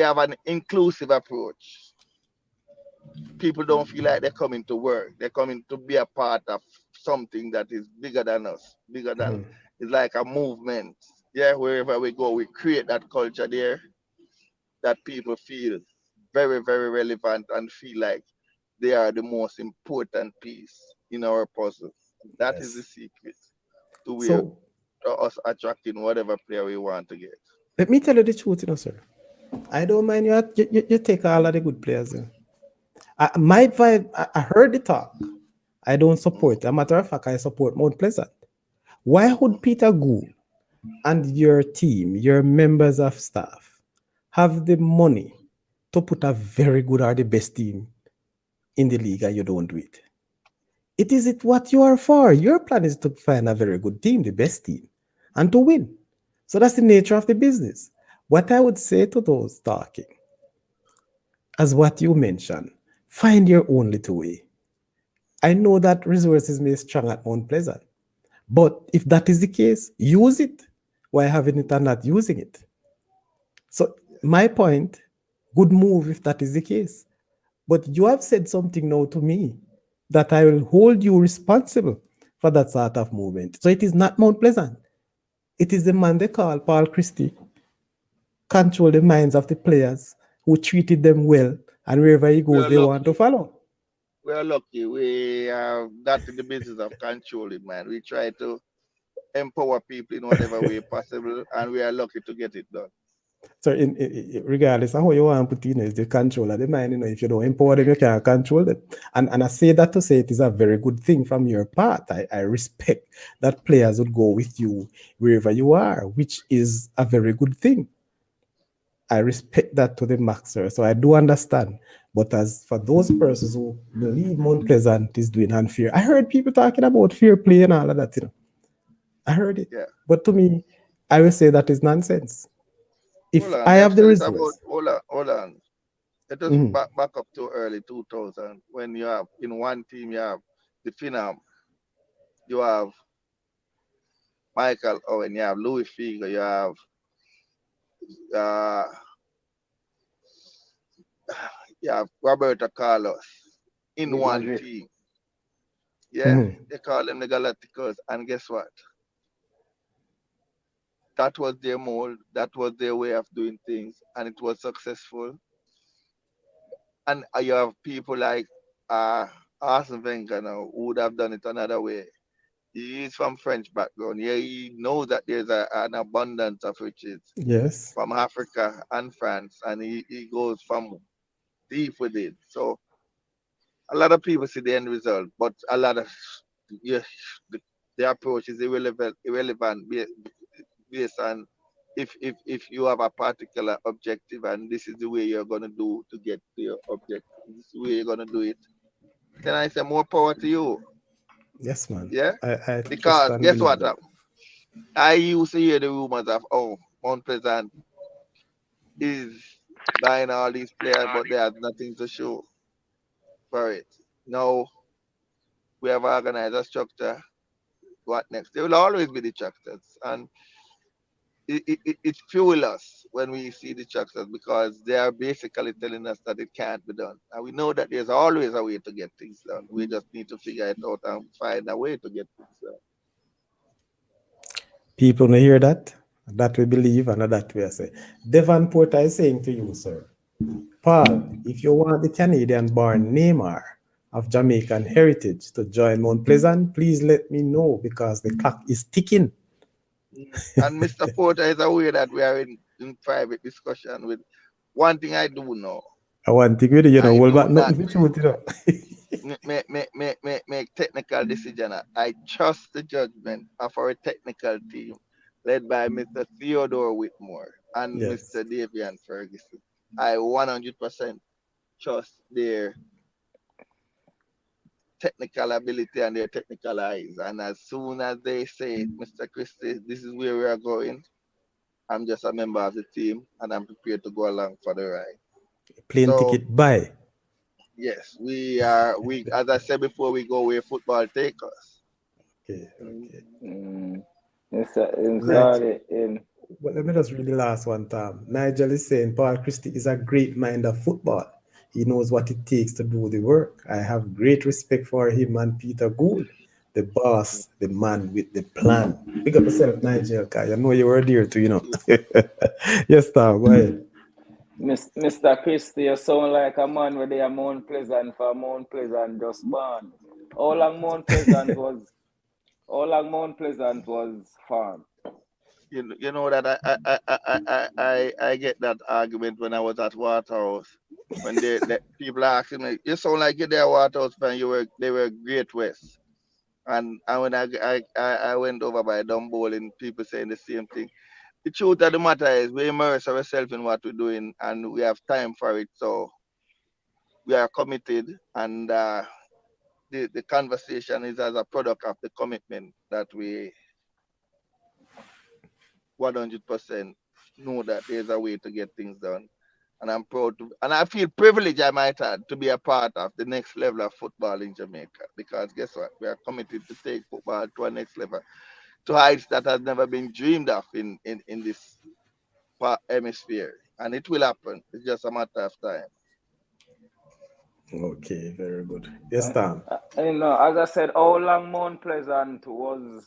have an inclusive approach. People don't feel like they're coming to work. They're coming to be a part of something that is bigger than us, bigger than, it's like a movement. Yeah, wherever we go, we create that culture there that people feel very, very relevant and feel like they are the most important piece in our puzzle. That is the Yes. secret to where So to us attracting whatever player we want to get. let me tell you the truth, sir. I don't mind you take all of the good players. My vibe, I heard the talk. I don't support. Mm-hmm. As a matter of fact, I support Mount Pleasant. Why would Peter Gould and your team, your members of staff, have the money to put a very good or the best team in the league and you don't do it? It is it what you are for. Your plan is to find a very good team, the best team, and to win. So that's the nature of the business. What I would say to those talking, as what you mentioned, find your own little way. I know that resources may strong at Mount Pleasant, but if that is the case, use it. Why having it and not using it? So my point, good move if that is the case. But you have said something now to me that I will hold you responsible for that sort of movement. So it is not Mount Pleasant. It is the man they call Paul Christie control the minds of the players who treated them well, and wherever he We goes, are they want to lucky. follow. We are lucky. We are not in the business of controlling, man. We try to empower people in whatever way possible, and we are lucky to get it done. So, regardless of how you want to put in, is the control of the mind. If you don't empower them, you can't control them. And I say that to say it is a very good thing from your part. I respect that players would go with you wherever you are, which is a very good thing. I respect that to the max, sir. So I do understand. But as for those persons who believe Mount Pleasant is doing unfair, I heard people talking about fair play and all of that. I heard it. Yeah. But to me, I will say that is nonsense. Hold If I on. They've have the said it about, resource, hold on. Let us mhm, back up to early 2000 when you have in one team you have the Phenom, you have Michael Owen, you have Louis Figo, you have uh, you have Roberto Carlos in Big one Madrid. team. Yeah, mhm, they call them the Galacticos, and guess what? That was their mold, that was their way of doing things, and it was successful. And you have people like uh, Arsene Wenger now who would have done it another way. He is from French background. Yeah, he knows that there's an abundance of riches yes, from Africa and France, and he goes from deep with it. So a lot of people see the end result, but a lot of yeah, the approach is irrelevant based on if you have a particular objective and this is the way you're gonna do to get to your objective. This is the way you're gonna do it. Then I say more power to you. yes, man. Yeah, I trust because and guess believe what? that. I used to hear the rumors of Mount Pleasant is buying all these players, but they have nothing to show for it. Now we have organized a structure. What next? There will always be detractors, and it fuels us when we see detractors because they are basically telling us that it can't be done. And we know that there's always a way to get things done. We just need to figure it out and find a way to get things done. People may hear that, that we believe, and that we say. Devon Porter is saying to you, sir, Paul, if you want the Canadian born Neymar of Jamaican heritage to join Mount Pleasant, please let me know because the clock is ticking. And Mr. Porter is aware that we are in private discussion with one thing I do know. I want to get you know, I well, do but not nothing for truth, you know. make technical decision. I trust the judgment of our technical team led by Mr. Theodore Whitmore and Yes. Mr. Davian Ferguson. I 100% trust their technical ability and their technical eyes. And as soon as they say, Mr. Christie, this is where we are going, I'm just a member of the team and I'm prepared to go along for the ride. Plane So ticket buy. yes, we are as I said before, we go where football take us. Okay, okay. Nigel, Inside in well, let me just read the last one, Tom. Nigel is saying Paul Christie is a great mind of football. He knows what it takes to do the work. I have great respect for him and Peter Gould, the boss, the man with the plan. Pick up yourself, Nigel, because I know you were there too, you know. Yes, Tom, go ahead. Mr. Christie, you sound like a man where they are Mount Pleasant for Mount Pleasant just born. How long Mount Pleasant was farm? You know that I get that argument when I was at Waterhouse. When the people are asking me, you sound like you're there Waterhouse fan, they were Great West. And when I went over by Dumbolin, people saying the same thing. The truth of the matter is we immerse ourselves in what we're doing and we have time for it. So we are committed and the conversation is as a product of the commitment that we 100% know that there's a way to get things done. And I'm proud to, and I feel privileged, I might add, to be a part of the next level of football in Jamaica. Because guess what? We are committed to take football to a next level, to heights that has never been dreamed of in this hemisphere. And it will happen. It's just a matter of time. Okay, very good. Yes, Tom. As I said, how long Mount Pleasant was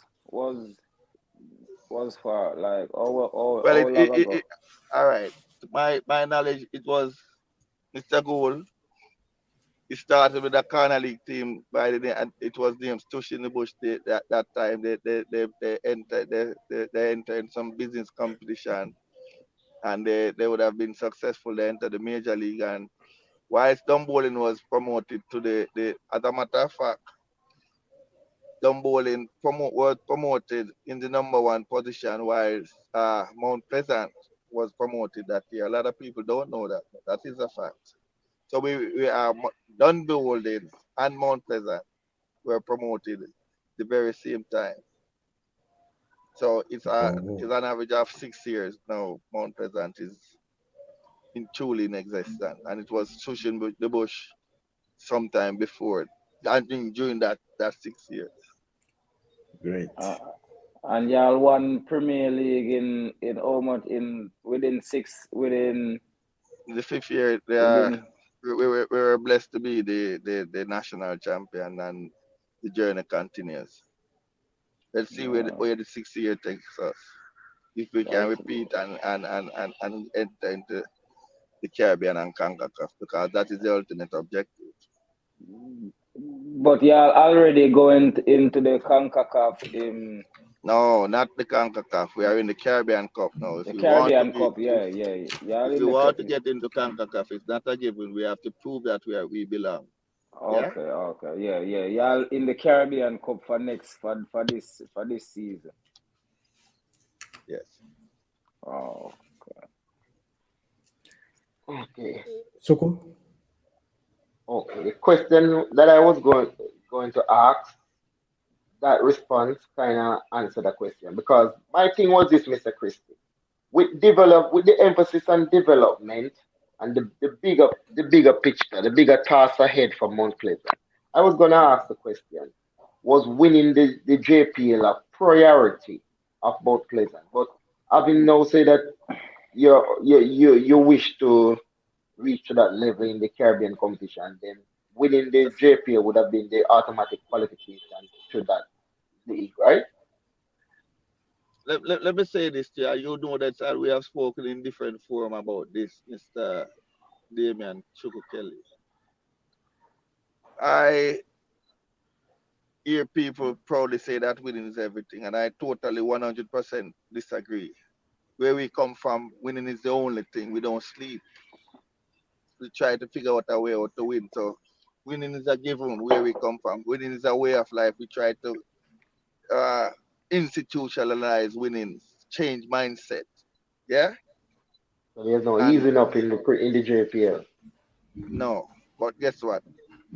for like Well, how long ago? all right. To my knowledge, it was Mr. Gould. He started with a corner league team by the name, and it was named Stush in the Bush. That time they entered some business competition and they would have been successful. They entered the major league, and whilst Dumbolin was promoted to the as a matter of fact, Dumbolin was promoted in the number one position, whilst Mount Pleasant was promoted that year. A lot of people don't know that, but that is a fact. So we are Dunbolin and Mount Pleasant were promoted the very same time. So it's Oh, an average of 6 years now. Mount Pleasant is truly in existence, and it was Sushin the Bush sometime before. I think during that 6 years. great. Uh, and y'all won Premier League in how much in within The fifth year, within we were blessed to be the national champion, and the journey continues. Let's see where the 6 year takes us. If we can that's repeat and enter into the Caribbean and CONCACAF, because that is the ultimate objective. but y'all already going into the CONCACAF in No, not the CONCACAF. We are in the Caribbean Cup now. the Caribbean Cup, yeah, y'all If we in the want to get into CONCACAF, it's not a given. We have to prove that we belong. Yeah. okay, yeah, y'all in the Caribbean Cup for this season. Yes. Oh, Okay. Suku? Okay. The question that I was going to ask, that response kind of answered the question, because my thing was this, Mr. Christie. With the emphasis on development and the bigger picture, the bigger task ahead for Mount Pleasant. I was gonna ask the question, was winning the JPL a priority of Mount Pleasant? But having now said that you wish to reach to that level in the Caribbean competition, then winning the JPL would have been the automatic qualification to that league, right? Let me say this to you. You know that we have spoken in different forum about this, Mr. Damian Chuku Kelly. hear people proudly say that winning is everything, and I totally 100% disagree. Where we come from, winning is the only thing. We don't sleep. We try to figure out a way out to win. So winning is a given where we come from. Winning is a way of life. We try to uh, institutionalize winning, change mindset. Yeah? So there's no And easing up in the JPL. no, but guess what?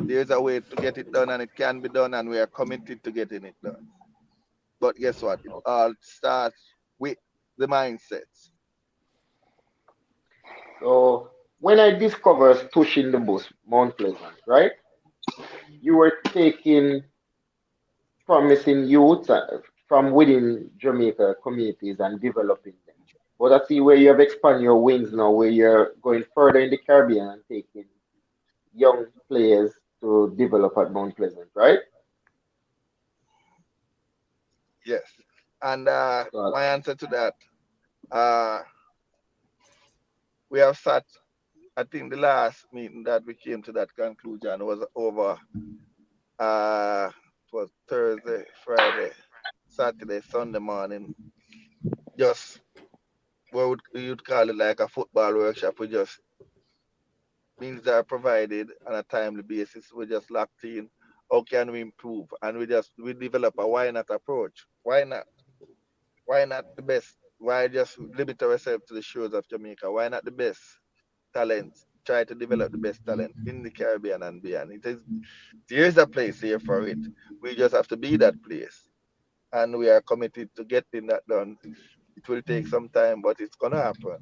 There's a way to get it done, and it can be done, and we are committed to getting it done. But guess what? It all starts with the mindsets. So when I discovered Tush in the Bus, Mount Pleasant, right? You were taking promising youth from within Jamaica communities and developing them. But I see where you have expanded your wings now, where you're going further in the Caribbean and taking young players to develop at Mount Pleasant, right? Yes. And So, my answer to that, uh, we have sat, I think the last meeting that we came to that conclusion was over, it was Thursday, Friday, Saturday, Sunday morning. Just what would you'd call it like a football workshop. We just means that are provided on a timely basis. We just locked in. How can we improve? And we develop a why not approach. Why not? Why not the best? Why just limit ourselves to the shores of Jamaica? Why not the best talent? Try to develop the best talent in the Caribbean and beyond. There's a place here for it. We just have to be that place. And we are committed to getting that done. It will take some time, but it's gonna happen.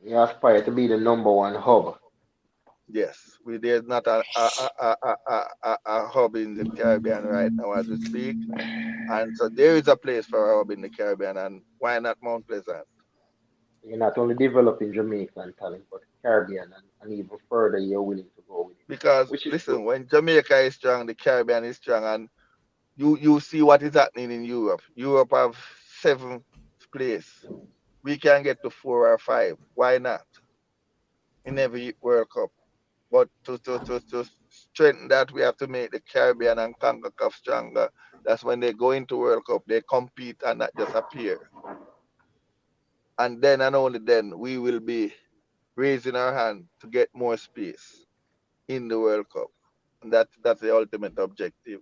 you aspire to be the number one hub. Yes, there's not a hub in the Caribbean right now as we speak, and so there is a place for a hub in the Caribbean, and why not Mount Pleasant? You're not only developing Jamaican talent, but Caribbean and even further you're willing to go with it, Because which is good. listen, when Jamaica is strong, the Caribbean is strong, and you see what is happening in Europe. Europe have seventh place. We can get to 4 or 5. Why not in every World Cup? But to strengthen that, we have to make the Caribbean and CONCACAF stronger. That's when they go into World Cup, they compete and not just appear. And then and only then we will be raising our hand to get more space in the World Cup. And that's the ultimate objective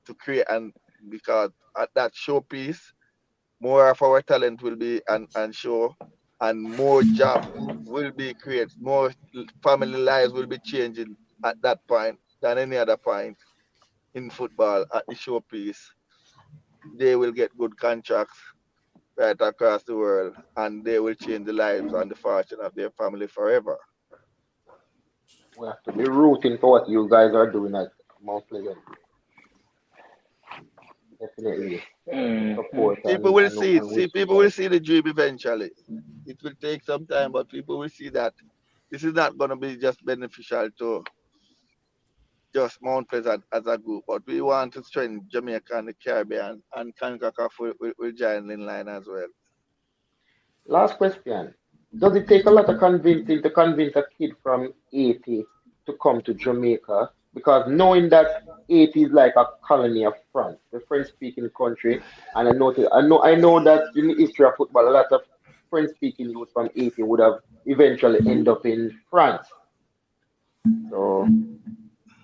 to create, and because at that showpiece, more of our talent will be and show, and more job will be created, more family lives will be changing at that point than any other point in football at the showpiece. They will get good contracts right across the world, and they will change the lives and the fortune of their family forever. We have to be rooting for what you guys are doing at Mount Pleasant. Definitely Mhm. support People will see it. and See, wish you people will guys. see the dream eventually. It will take some time, but people will see that this is not going to be just beneficial to just Mount Pleasant as a group, but we want to strengthen Jamaica and the Caribbean, and CONCACAF will join in line as well. Last question. Does it take a lot of convincing to convince a kid from Haiti to come to Jamaica? Because knowing that Haiti is like a colony of France, the French-speaking country, and I know that in the history of football, a lot of French-speaking youth from Haiti would have eventually end up in France. So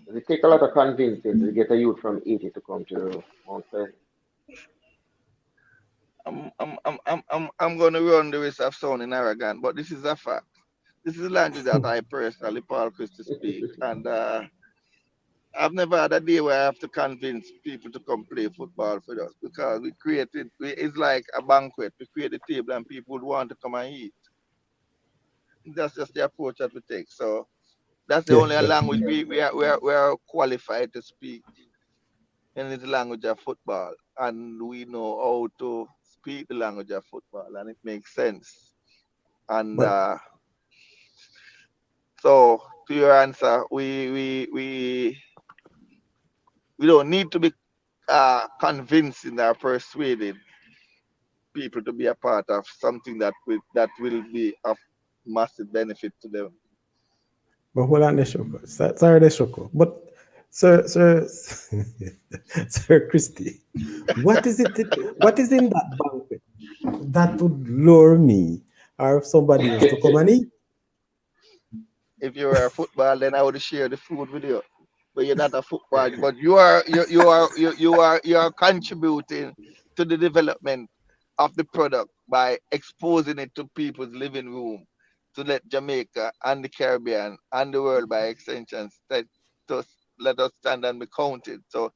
does it take a lot of convincing to get a youth from Haiti to come to Mount Pleasant? I'm going to run the risk of sounding arrogant, but this is a fact. This is a language that I personally, Paul Christie, speak, and I've never had a day where I have to convince people to come play football for us because it's like a banquet. We create a table and people would want to come and eat. That's just the approach that we take. So that's the Yeah, only yeah. language we are qualified to speak, and it's the language of football. And we know how to speak the language of football, and it makes sense. And But so, to your answer, we don't need to be convincing or persuading people to be a part of something that will be of massive benefit to them. hold on, the Shoko. Sorry, the Shoko. But Sir, Sir Christie, what is it? What is in that banquet that would lure me or somebody else to come and eat? If you were a football, then I would share the food with you. But you're not a football. But you are contributing to the development of the product by exposing it to people's living room to let Jamaica and the Caribbean and the world by extension to let us stand and be counted. So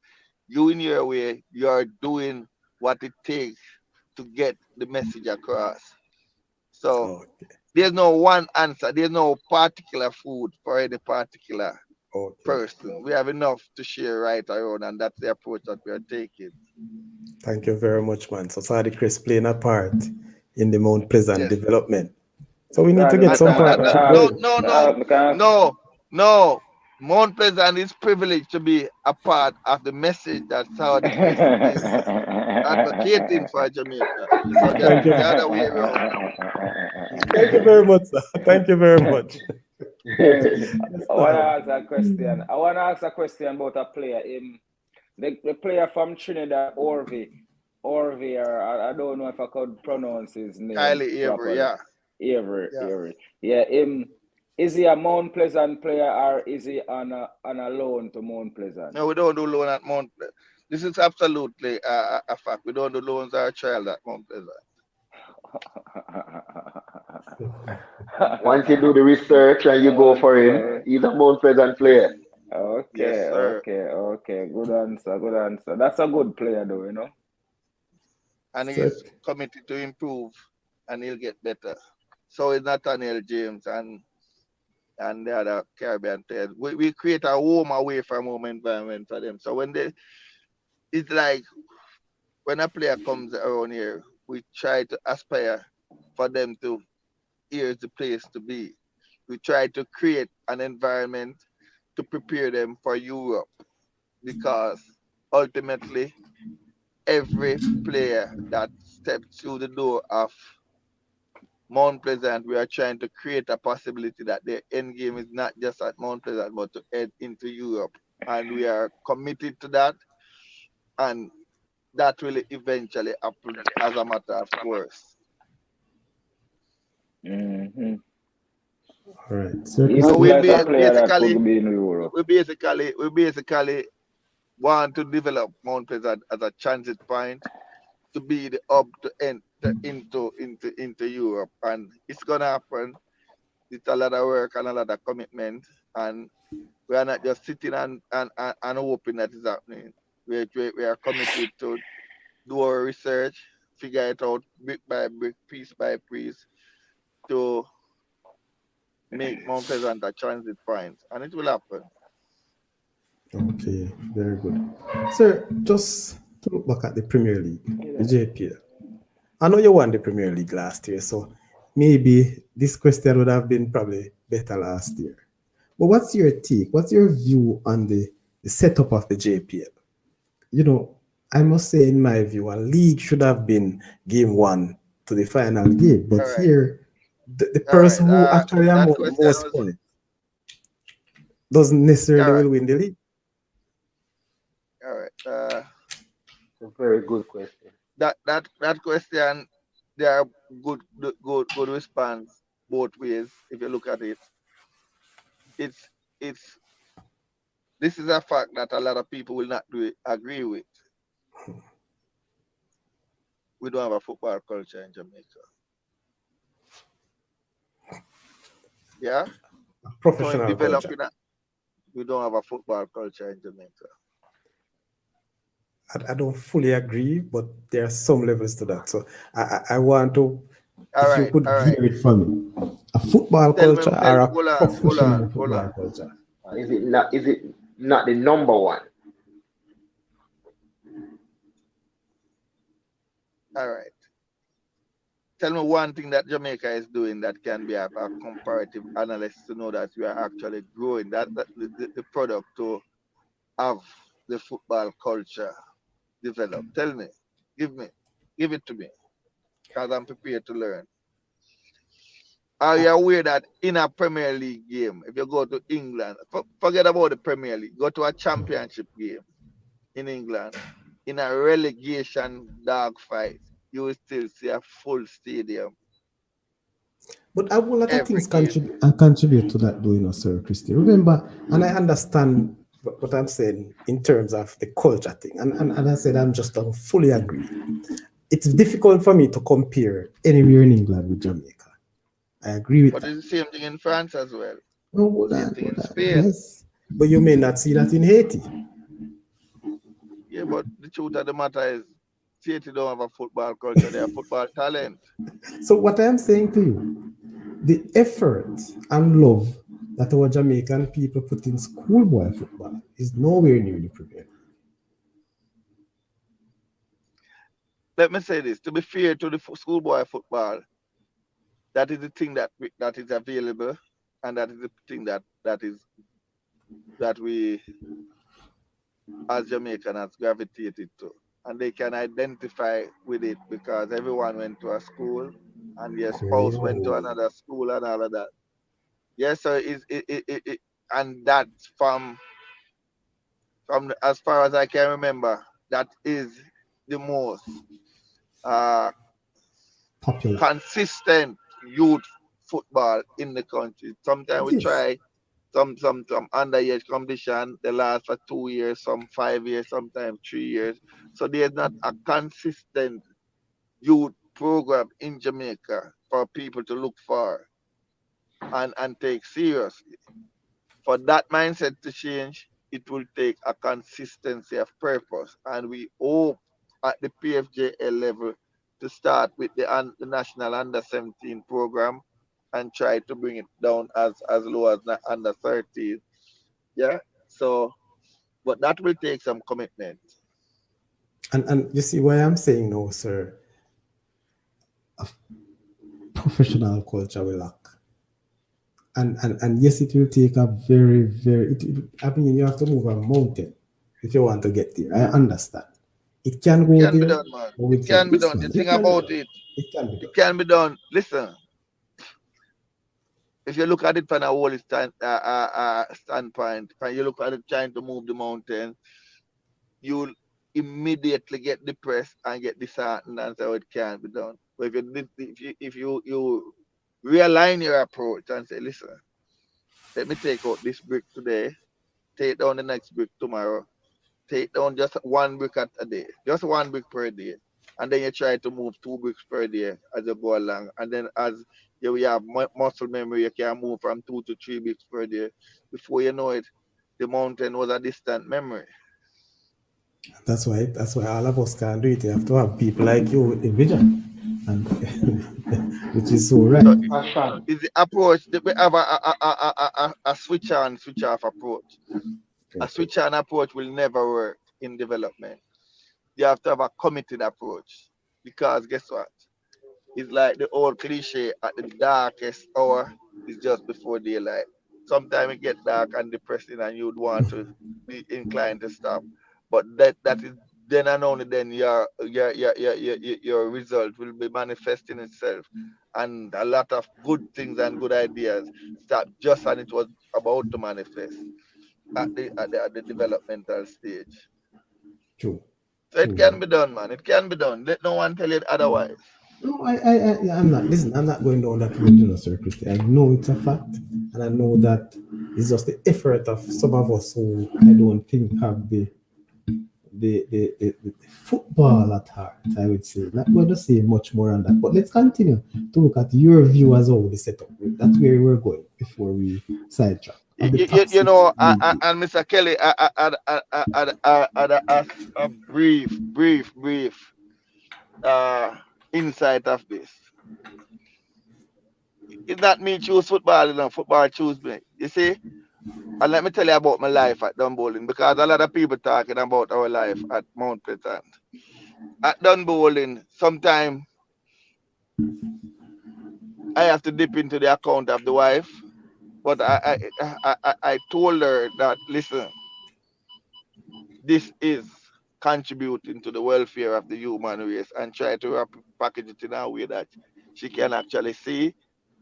you in your way, you are doing what it takes to get the message across. So Okay, there's no one answer. There's no particular food for any particular okay. person. We have enough to share right around, and that's the approach that we are taking. Thank you very much, man. So Saudichress playing a part in the Mount Pleasant Yes. development. So we need to Guys, get some partnership No, going. no, no, no, no. Mount Pleasant is privileged to be a part of the message that Saudi Chris is advocating for Jamaica. So Thank the you. other way around. Thank you very much, sir. Thank you very much. Yes, I want to sir. ask a question. I want to ask a question about a player. The player from Trinidad, Orvi, or I don't know if I could pronounce his name Kylie Avery, properly. yeah. Yeah. Avery. Yeah, is he a Mount Pleasant player or is he on a loan to Mount Pleasant? No, we don't do loan at Mount Pleasant. This is absolutely a fact. We don't do loans or trial at Mount Pleasant. Once you do the research and you go for him, Okay. he's a Mount Pleasant player. Yes, Okay, sir. okay. Good answer, good answer. That's a good player though, you know. And Sir, he's committed to improve and he'll get better. So is Nathaniel James and the other Caribbean players. We create a home away from home environment for them. So it's like when a player comes around here, we try to aspire for them to here's the place to be. We try to create an environment to prepare them for Europe because ultimately every player that steps through the door of Mount Pleasant, we are trying to create a possibility that their end game is not just at Mount Pleasant, but to head into Europe. And we are committed to that. And that will eventually happen as a matter of course. Mm-hmm. all right. Sir He So Christie, look we like a player that basically could be in Europe. we basically want to develop Mount Pleasant as a transit point to be the hub to enter into Europe. And it's gonna happen. It's a lot of work and a lot of commitment. And we are not just sitting and hoping that it's happening. We are committed to do our research, figure it out brick by brick, piece by piece, to make Mount Pleasant a transit point. And it will happen. okay, very good. Sir, just to look back at the Premier League, the JPL. I know you won the Premier League last year, so maybe this question would have been probably better last year. But what's your take? What's your view on the setup of the JPL? You know, I must say, in my view, a league should have been game one to the final game. But All right. here, the All person right. who actually That amount the question most was points doesn't necessarily all right. will win the league. All right. It's a very good question. That question, there are good response both ways. If you look at it, it's it's this is a fact that a lot of people will not agree with. We don't have a football culture in Jamaica. Yeah, so in Professional culture. developing, we don't have a football culture in Jamaica. I don't fully agree, but there are some levels to that. So I want to, All if you right. could All right. hear it from me, a football culture or a professional Hold football on. culture. Is it not the number one? All right. Tell me one thing that Jamaica is doing that can be a comparative analyst to know that we are actually growing that the product to have the football culture developed. Tell me, give it to me, because I'm prepared to learn. Are you aware that in a Premier League game, if you go to England, forget about the Premier League, go to a championship game in England, in a relegation dogfight, you will still see a full stadium But a whole lot of every things game. contribute to that, though, Sir Christie. Remember, and I understand what I'm saying in terms of the culture thing, and I said I'm just don't fully agree. It's difficult for me to compare anywhere in England with Jamaica. I agree with But that. it's the same thing in France as well. No, hold Same on, thing hold in on. Spain. Yes, but you may not see that in Haiti. Yeah, but the truth of the matter is, Haiti don't have a football culture, they have football talent. So what I am saying to you, the effort and love that our Jamaican people put in schoolboy football is nowhere near the Premier. Let me say this, to be fair to the schoolboy football, that is the thing that is available, and that is the thing that we as Jamaicans gravitated to. And they can identify with it because everyone went to a school and their spouse went to Oh, another school and all of that. Yes, so and that's from as far as I can remember, that is the most uh, popular. consistent youth football in the country. Sometimes It we is. try some underage competition. They last for 2 years, some 5 years, sometimes 3 years. So there's not a consistent youth program in Jamaica for people to look for and take seriously. For that mindset to change, it will take a consistency of purpose. And we hope at the PFJL level to start with the national under 17 program and try to bring it down as low as under 13. Yeah. So, but that will take some commitment. And you see why I'm saying no, sir. Professional culture will lack. And yes, it will take a I mean, you have to move a mountain if you want to get there. I understand. It can It go can be there, done, man. or It with you. can be Yes, done. The man, it thing can be about done. it, It can be it done. can be done. Listen, if you look at it from a whole standpoint, and you look at it trying to move the mountain, you'll immediately get depressed and get disheartened and say, oh, it can't be done. But if you realign your approach and say, listen, let me take out this brick today, take down the next brick tomorrow, take down just one brick at a day, just one brick per day. And then you try to move 2 bricks per day as you go along. And then as you have muscle memory, you can move from 2 to 3 bricks per day. Before you know it, the mountain was a distant memory. That's why all of us can't do it. You have to have people like you with the vision, and which is so right. So Passion. is the approach that we have a switch on, switch off approach. A Okay. switch on approach will never work in development. You have to have a committed approach. Because guess what? It's like the old cliche at the darkest hour is just before daylight. Sometimes it get dark and depressing and you'd want to be inclined to stop. But that is then and only then your result will be manifesting itself. And a lot of good things and good ideas start just as it was about to manifest at the developmental stage. True, So it true. can be done, man. It can be done. Let no one tell you otherwise. No, I'm not. Listen, I'm not going down that road, Sir Christie. I know it's a fact, and I know that it's just the effort of some of us who I don't think have the football at heart. I would say not going to say much more on that, but let's continue to look at your view as how the setup. That's where we're going before we sidetrack of the top You six know, league. and Mr. Kelly, a brief uh, insight of this. It's not me choose football, football choose me. You see? And let me tell you about my life at Dunbowling, because a lot of people talking about our life at Mount Pleasant. At Dunbowling, sometimes I have to dip into the account of the wife, but I told her that, listen, this is contributing to the welfare of the human race, and try to package it in a way that she can actually see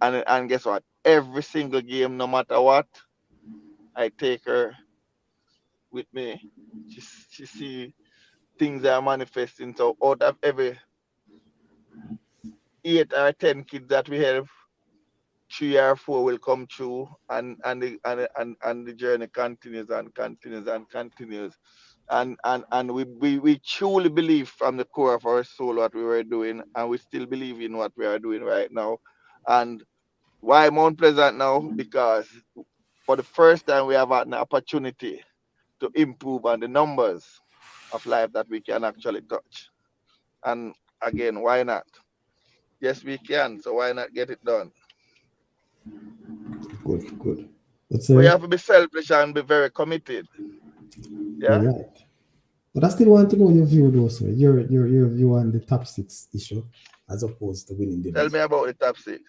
And guess what? Every single game, no matter what, I take her with me. She see things are manifesting. So out of every 8 or 10 kids that we have, 3 or 4 will come through, and the journey continues and continues and continues. And we truly believe from the core of our soul what we were doing, and we still believe in what we are doing right now. And why Mount Pleasant now? Because for the first time we have had an opportunity to improve on the numbers of life that we can actually touch. And again, why not? Yes, we can. So why not get it done? Good, good. But We sir, have to be selfish and be very committed. you're Yeah. right. But I still want to know your view, though, sir. Your view on the top six issue, as opposed to winning Tell me division. about the top six.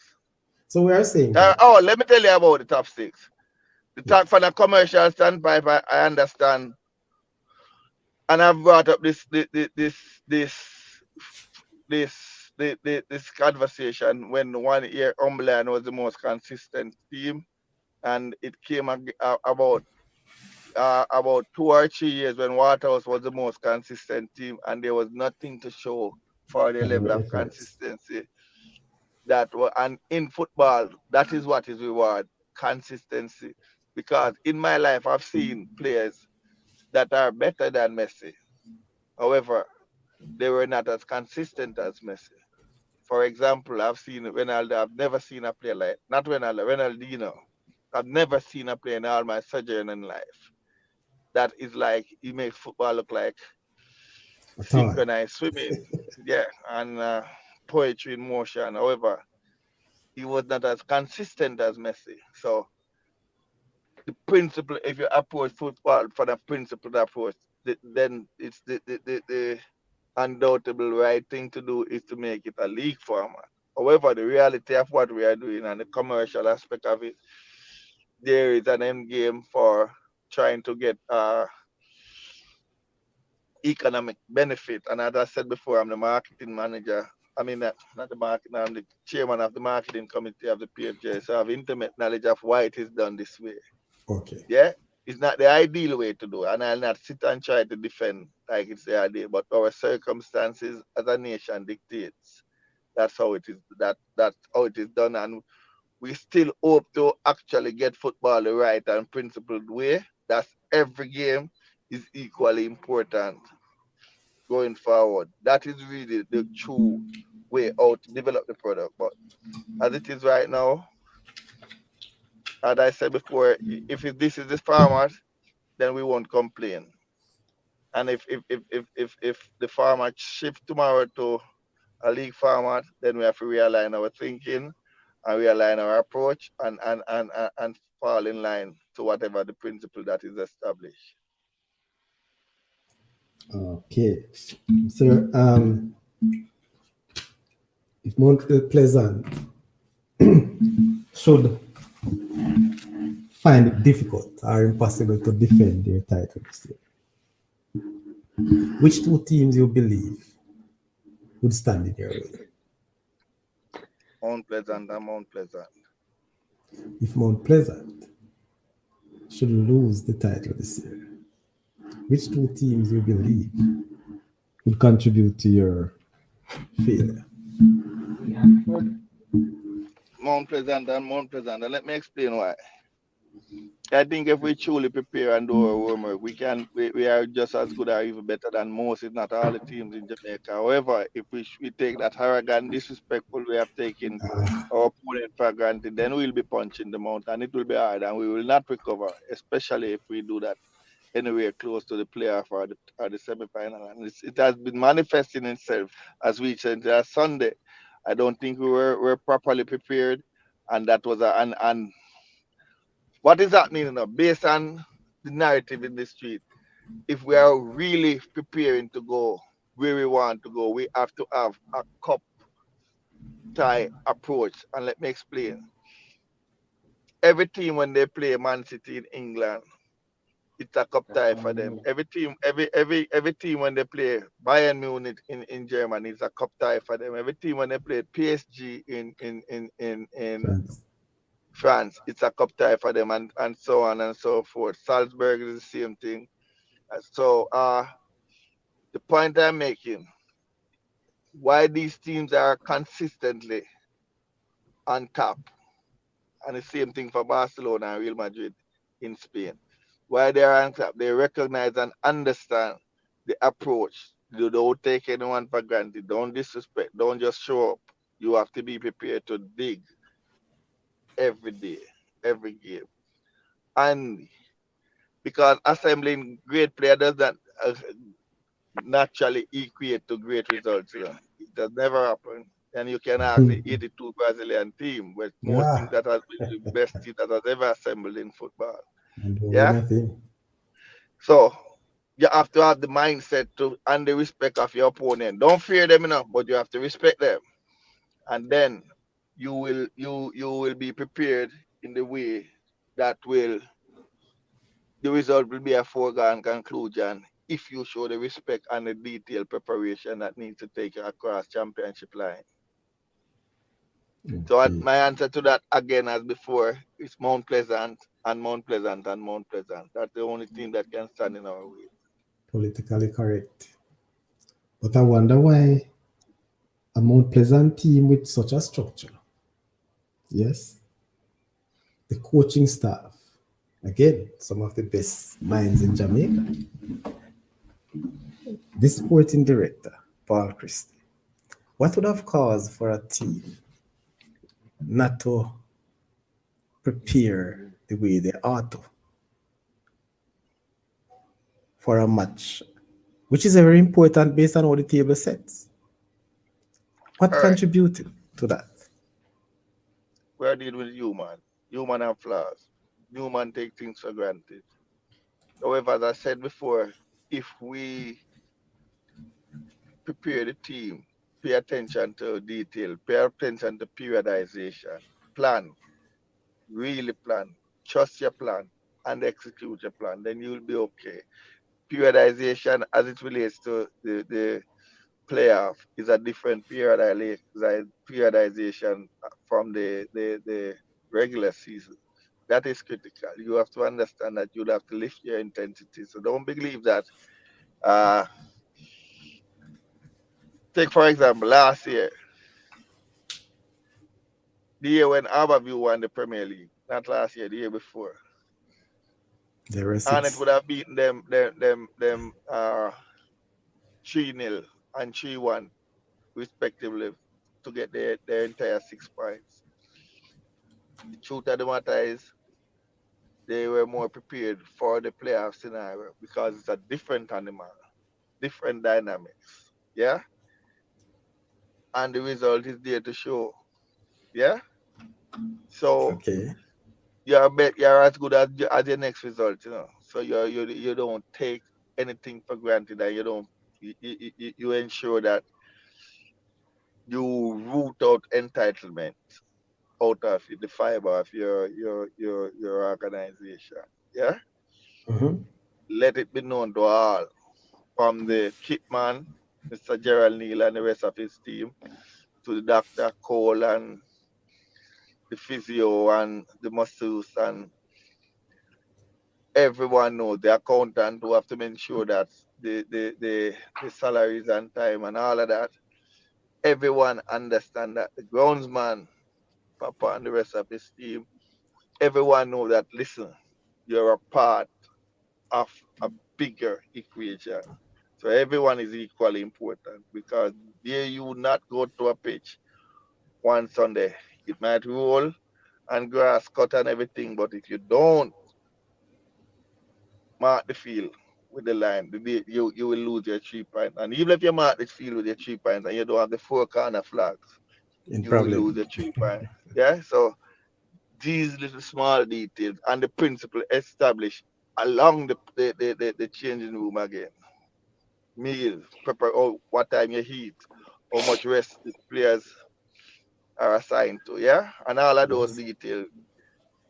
So we are saying that, Let me tell you about the top six. The yeah, top from a commercial standpoint, I understand, and I've brought up this this conversation when 1 year Umberland was the most consistent team, and it came about 2 or 3 years when Waterhouse was the most consistent team, and there was nothing to show for the and level our of efforts. consistency and in football, that is what is reward consistency. Because in my life, I've seen players that are better than Messi. However, they were not as consistent as Messi. For example, I've seen Ronaldo. I've never seen a player like not Ronaldo, Ronaldinho. I've never seen a player in all my sojourn in life that is like he makes football look like At all. synchronized swimming, yeah, and poetry in motion. However, he was not as consistent as Messi. So the principle, if you approach football for the principled approach, then it's the undoubtable right thing to do is to make it a league format. However, the reality of what we are doing and the commercial aspect of it, there is an end game for trying to get economic benefit. And as I said before, I'm the marketing manager. I mean, not the marketing, I'm the chairman of the marketing committee of the PFJ. So I have intimate knowledge of why it is done this way. Okay. Yeah, it's not the ideal way to do it, and I'll not sit and try to defend like it's the ideal. But our circumstances as a nation dictates that's how it is. That's how it is done, and we still hope to actually get football the right and principled way. That's every game is equally important going forward. That is really the true way out to develop the product. But as it is right now, as I said before, this is the format, then we won't complain. And if the format shift tomorrow to a league format, then we have to realign our thinking and realign our approach and fall in line to whatever the principle that is established. Okay. Sir, if Mount Pleasant should find it difficult or impossible to defend their title this year, which two teams you believe would stand in your way? Mount Pleasant and Mount Pleasant. If Mount Pleasant should lose the title this year, which two teams you believe would contribute to your failure? Mount Pleasant and Mount Pleasant. And let me explain why. I think if we truly prepare and do our homework, we are just as good or even better than most, if not all the teams in Jamaica. However, if we take that arrogant, disrespectful way of taking our opponent for granted, then we'll be punching them out and it will be hard and we will not recover, especially if we do that anywhere close to the playoff or the semi-final. And it has been manifesting itself as we said last Sunday. I don't think were properly prepared, and that was and what is happening now based on the narrative in the street. If we are really preparing to go where we want to go, we have to have a cup tie approach. And let me explain. Every team when they play Man City in England, it's a cup tie for them. Every team when they play Bayern Munich in Germany, it's a cup tie for them. Every team when they play PSG in France. France, it's a cup tie for them, and so on and so forth. Salzburg is the same thing. So the point I'm making, why these teams are consistently on top, and the same thing for Barcelona and Real Madrid in Spain. Why they are on top, they recognize and understand the approach. You don't take anyone for granted. Don't disrespect. Don't just show up. You have to be prepared to dig every day, every game. And because assembling great players does not naturally equate to great results. It has never happened. And you can ask the 82 Brazilian team, which most Yeah, think that has been the best team that has ever assembled in football. and don't win Yeah. a thing. So you have to have the mindset to and the respect of your opponent. Don't fear them enough, but you have to respect them. And then you will be prepared in the way that will the result will be a foregone conclusion if you show the respect and the detailed preparation that needs to take you across championship line. So Okay. my answer to that again as before is Mount Pleasant and Mount Pleasant and Mount Pleasant. That's the only team that can stand in our way. Politically correct. But I wonder why a Mount Pleasant team with such a structure. Yes, the coaching staff. Again, some of the best minds in Jamaica. The sporting director, Paul Christie. What would have caused for a team not to prepare the way they ought to for a match, which is very important based on how the table sets? What All right. contributed to that? We're dealing with human. Human have flaws. Human take things for granted. However, as I said before, if we prepare the team, pay attention to detail, pay attention to periodization, plan, really plan, trust your plan, and execute your plan, then you'll be okay. Periodization, as it relates to the playoff, is a different periodization from the regular season. That is critical. You have to understand that you'll have to lift your intensity. So don't believe that. Uh, Take for example, last year, the year when Aberview won the Premier League, not last year, the year before, There were and it six. would have beaten them 3-0 and 3-1 respectively to get their entire 6 points. The truth of the matter is they were more prepared for the playoff scenario because it's a different animal, different dynamics. Yeah. And the result is there to show. Yeah. So Okay. you're as good as your next result. So you don't take anything for granted, and you ensure that you root out entitlement out of the fiber of your organization. Yeah, Mhm. let it be known to all, from the kitman, Mr. Gerald Neal and the rest of his team, to the Dr. Cole and the physio and the masseuse and everyone knows the accountant who have to make sure that the salaries and time and all of that. Everyone understand that the groundsman, Papa and the rest of his team, everyone know that listen, you're a part of a bigger equation. So everyone is equally important because there you would not go to a pitch one Sunday. It might roll and grass cut and everything, but if you don't mark the field with the line, you will lose your 3 points. And even if you mark the field with your 3 points and you don't have the four corner flags, In you will lose problem. your 3 points. Yeah. So these little small details and the principle established along the changing room again. Meals, prepare what time you eat, how much rest the players are assigned to, yeah? And all of those Yes. details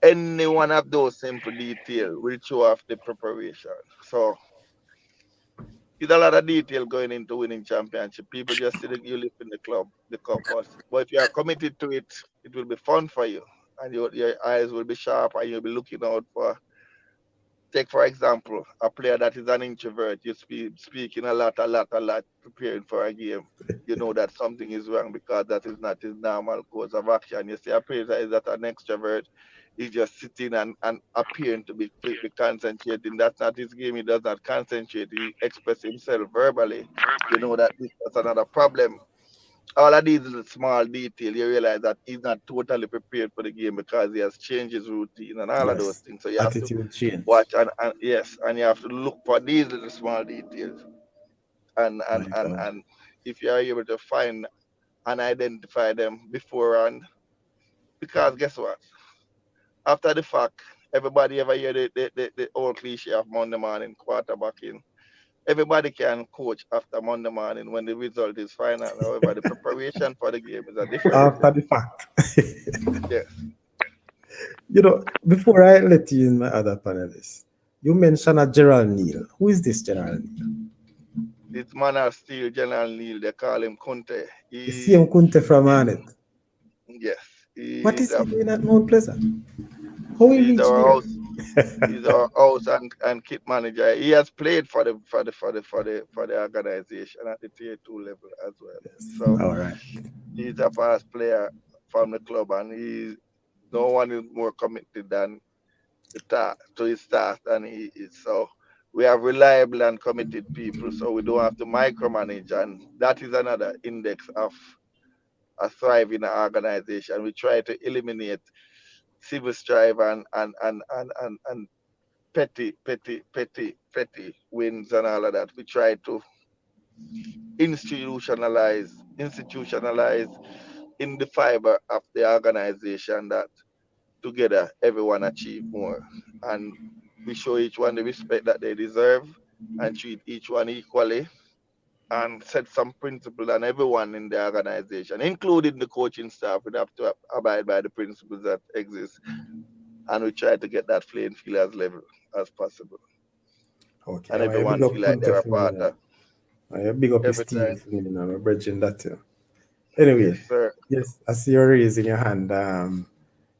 any one of those simple details will show off the preparation. So it's a lot of detail going into winning championship. People just see that you live in the club, the cup, but if you are committed to it, it will be fun for you, and your eyes will be sharp, and you'll be looking out for. Take for example a player that is an introvert. You speaking a lot, preparing for a game. You know that something is wrong because that is not his normal course of action. You see a player that is that an extrovert. He's just sitting and appearing to be concentrating. That's not his game. He does not concentrate. He expresses himself verbally. You know that that's another problem. All of these little small detail, you realize that he's not totally prepared for the game because he has changed his routine and all of those Yes. things. So you have to Attitude change. watch and yes, and you have to look for these little small details. My God. And if you are able to find and identify them beforehand, because guess what? After the fact, everybody ever hear the old cliche of Monday morning quarterbacking. Everybody can coach after Monday morning when the result is final. However, the preparation for the game is a different After thing. the fact. Yes. Before I let you in my other panelists, you mentioned a Gerald Neal. Who is this Gerald Neal? This man are still General Neil, they call him Conte. The same Kunte from Arnett. Yes, What he's is he a doing at Mount Pleasant? How he he's reached our there? house he's our house and kit manager. He has played for the organization at the tier 2 level as well. Yes. So All right. he's a past player from the club, and he's no one is more committed than to his task than he is. So we have reliable and committed people, so we don't have to micromanage, and that is another index of a thriving organization. We try to eliminate civil strife and petty wins and all of that. We try to institutionalize in the fiber of the organization that together everyone achieve more. And we show each one the respect that they deserve and treat each one equally and set some principle on everyone in the organization, including the coaching staff. We have to abide by the principles that exist, and we try to get that playing field as level as possible, Okay. and I want to big everyone up feel like Kunte they're a for me part now. of I want to big up his every team time. for me now. I'm bridging that too. Yes, Anyway, sir. yes, I see you're raising your hand,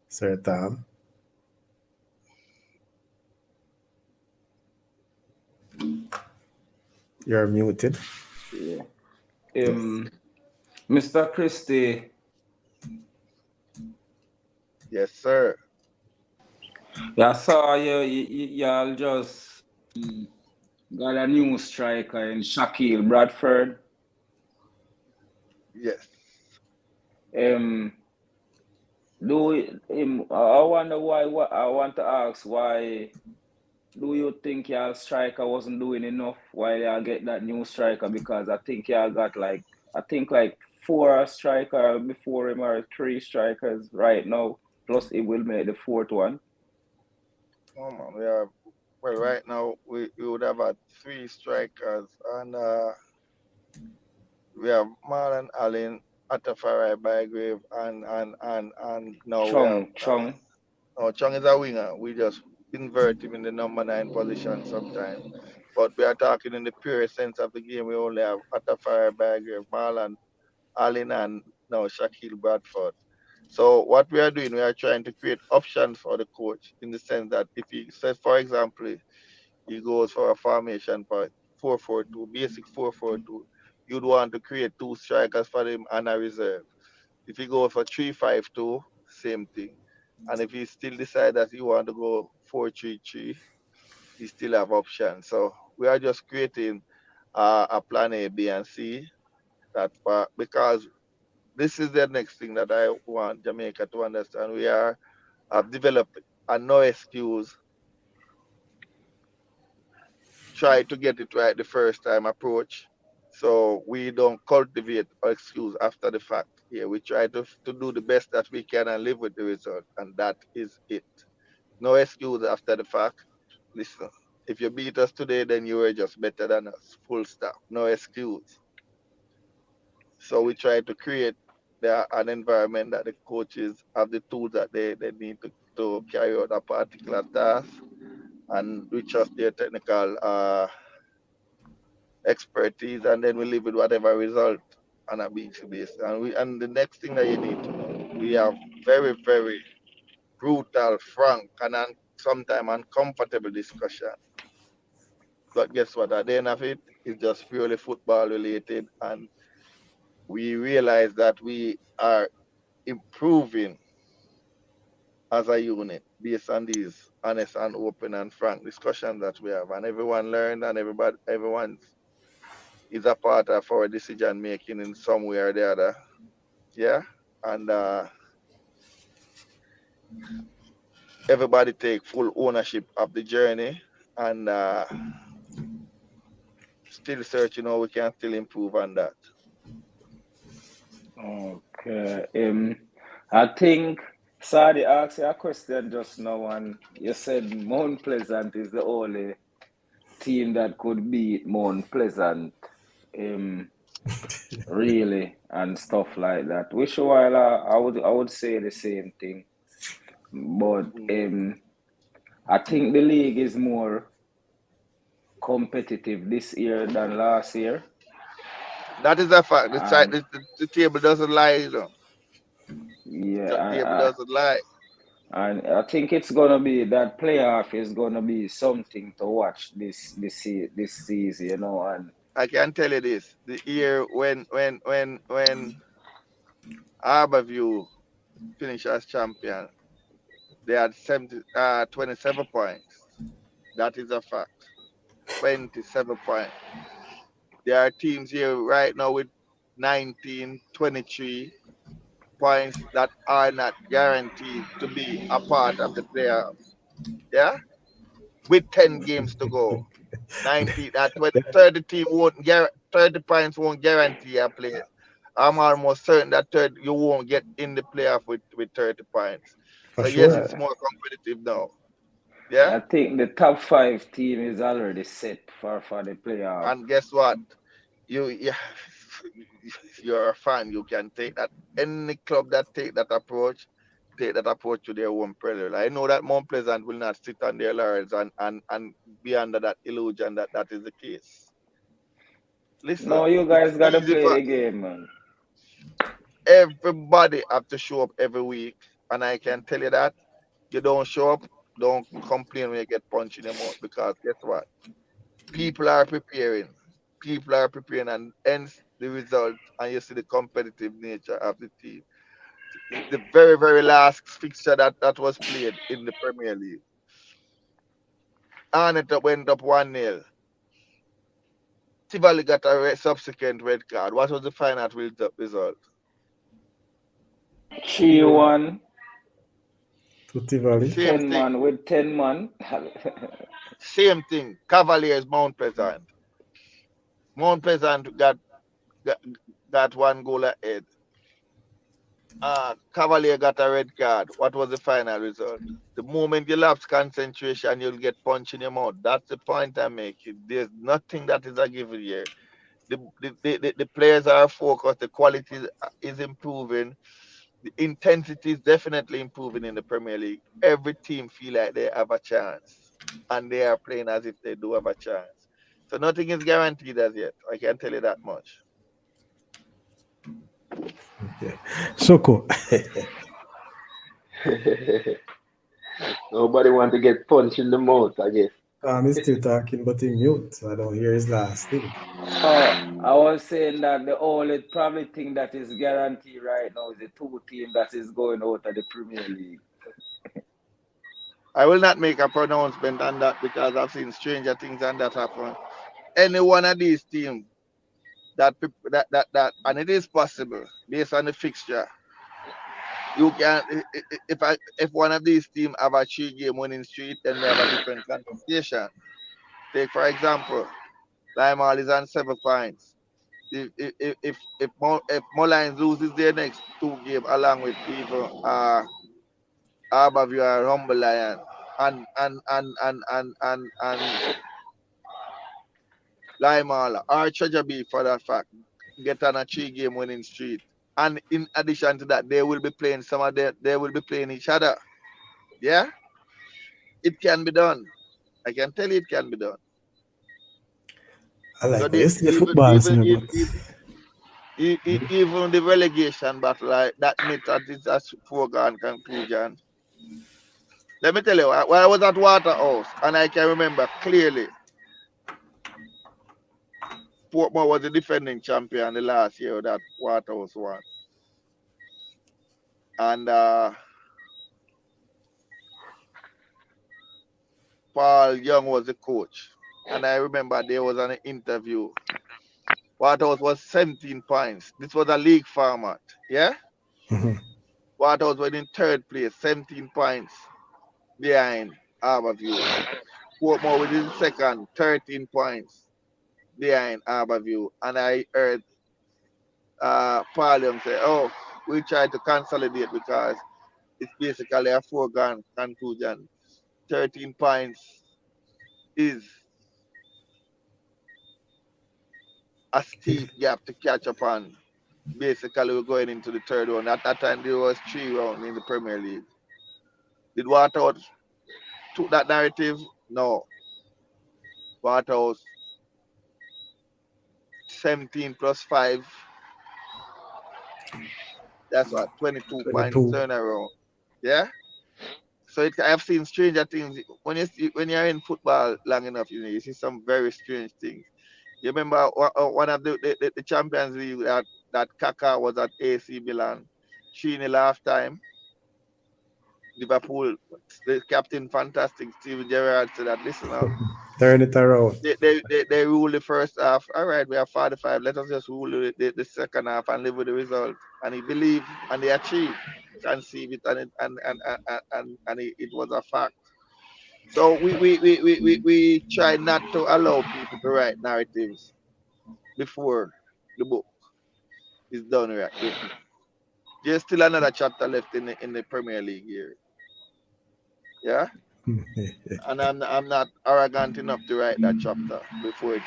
Sir Tom. You're muted. Yeah. Yes. Mr. Christie, Yes, sir. yeah, I saw y'all just got a new striker in Shaquille Bradford. Yes. Um, I wonder why. What I want to ask why. Do you think y'all striker wasn't doing enough while y'all get that new striker? Because I think y'all got like four striker before him or three strikers right now. Plus it will make the fourth one. Oh man, we are well right now. We would have had three strikers, and we have Marlon Allen, Atafari Bygrave, and now we have Chung. no Chung is a winger. We just invert him in the number 9 position sometimes. But we are talking in the purest sense of the game. We only have Atafari Bygrave, Marlon Allen, and now Shaquille Bradford. So what we are doing, we are trying to create options for the coach in the sense that if he says, for example, he goes for a formation for 4-4-2, basic 4-4-2, you'd want to create two strikers for him and a reserve. If he goes for 3-5-2, same thing. And if he still decide that he want to go 4-3-3, he still have options. So we are just creating a plan A, B, and C. Because this is the next thing that I want Jamaica to understand. We have developed a no excuse, try to get it right the first time approach. So we don't cultivate or excuse after the fact. Yeah, we try to do the best that we can and live with the result, and that is it. No excuse after the fact. Listen, if you beat us today, then you were just better than us. Full stop. No excuse. So we try to create an environment that the coaches have the tools that they need to to carry out a particular task, and we trust their technical expertise, and then we live with whatever result on a weekly basis. And the next thing that you need to know, we have very, very brutal, frank, and sometimes uncomfortable discussion. But guess what? At the end of it, it's just purely football related, and we realize that we are improving as a unit based on these honest and open and frank discussions that we have, and everyone learned, and everyone is a part of our decision making in some way or the other. Yeah, and everybody take full ownership of the journey, and still searching how we can still improve on that. Okay. I think Sadi asked you a question just now, and you said Mount Pleasant is the only team that could beat Mount Pleasant, really, and stuff like that. Which while I would say the same thing, but I think the league is more competitive this year than last year. That is a fact. And The table doesn't lie, you know. The table yeah, doesn't lie. and I think it's gonna be that playoff is gonna be something to watch this season, you know. And I can tell you this: the year when Harborview finished as champion, they had 27 points. That is a fact. 27 points. There are teams here right now with 19, 23 points that are not guaranteed to be a part of the playoffs. Yeah, with 10 games to go. 19 at 20, 30 team won't 30 points won't guarantee a place. I'm almost certain that you won't get in the playoff with 30 points. For So yes, sure. it's more competitive now. Yeah. I think the top 5 team is already set for the playoff. And guess what? You you're a fan, you can take that. Any club that take that approach to their own peril. I know that Mount Pleasant will not sit on their laurels and be under that illusion that that is the case. No, Listen, you it's guys gotta easy play for the game, man. everybody have to show up every week, and I can tell you that you don't show up, don't complain when you get punched in the mouth, because guess what? People are preparing. People are preparing, and hence the result, and you see the competitive nature of the team. The very, very last fixture that was played in the Premier League, and it went up 1-0. Tivoli got a subsequent red card. What was the final result? 3-1, Tutti Valley. Same 10 thing. man with 10 man. Same thing. Cavaliers, Mount Pleasant. Mount Pleasant got, got one goal ahead. Cavalier got a red card. What was the final result? The moment you lapse concentration, you'll get punched in your mouth. That's the point I'm making. There's nothing that is a given here. The players are focused. The quality is improving. The intensity is definitely improving in the Premier League. Every team feel like they have a chance, and they are playing as if they do have a chance. So nothing is guaranteed as yet. I can tell you that much. Okay. Shoko. Nobody want to get punched in the mouth, I guess. He's still talking, but he mute. So I don't hear his last thing. I was saying that the only probably thing that is guaranteed right now is the 2 team that is going out of the Premier League. I will not make a pronouncement on that because I've seen stranger things and that happen. Any one of these teams that and it is possible based on the fixture. You can if one of these teams have a 3-game winning streak, then we have a different conversation. Take for example, Limal is on 7 points. If Mullines loses their next 2 games along with people Harborview and Humble Lion and Limal or Treasure B for that fact get on a 3-game winning streak. And in addition to that, they will be playing they will be playing each other. Yeah, it can be done. I can tell you it can be done. I So like how the, you say even football, even sir, if, but if even the relegation battle like that myth that is a foregone conclusion. Let me tell you, while I was at Waterhouse, and I can remember clearly, Portmore was the defending champion the last year that Waterhouse won, and Paul Young was the coach. And I remember there was an interview. Waterhouse was 17 points. This was a league format. Yeah? Mhm. Waterhouse was in third place, 17 points behind Harborview. Portmore was in second, 13 points behind Harborview. And I heard Paul Young say, oh, we try to consolidate because it's basically a foregone conclusion. 13 points is a steep gap to catch up on. Basically, we're going into the third round. At that time, there was 3 rounds in the Premier League. Did Waterhouse took that narrative? No. Waterhouse 17 plus 5. That's what 22 points 22. turnaround. Yeah. So I've seen stranger things when you're in football long enough. You see some very strange things. You remember one of the Champions League that Kaka was at AC Milan, 3-0 half time. Liverpool, the captain, fantastic Steven Gerrard said that, listen up, Turn it around. they rule the first half. All right, we have 45. Let us just rule the second half and live with the result. And he believed and they achieved, conceive it, and it was a fact. So we try not to allow people to write narratives before the book is done right written. There's still another chapter left in the Premier League here. Yeah? And I'm not arrogant enough to write that chapter before it's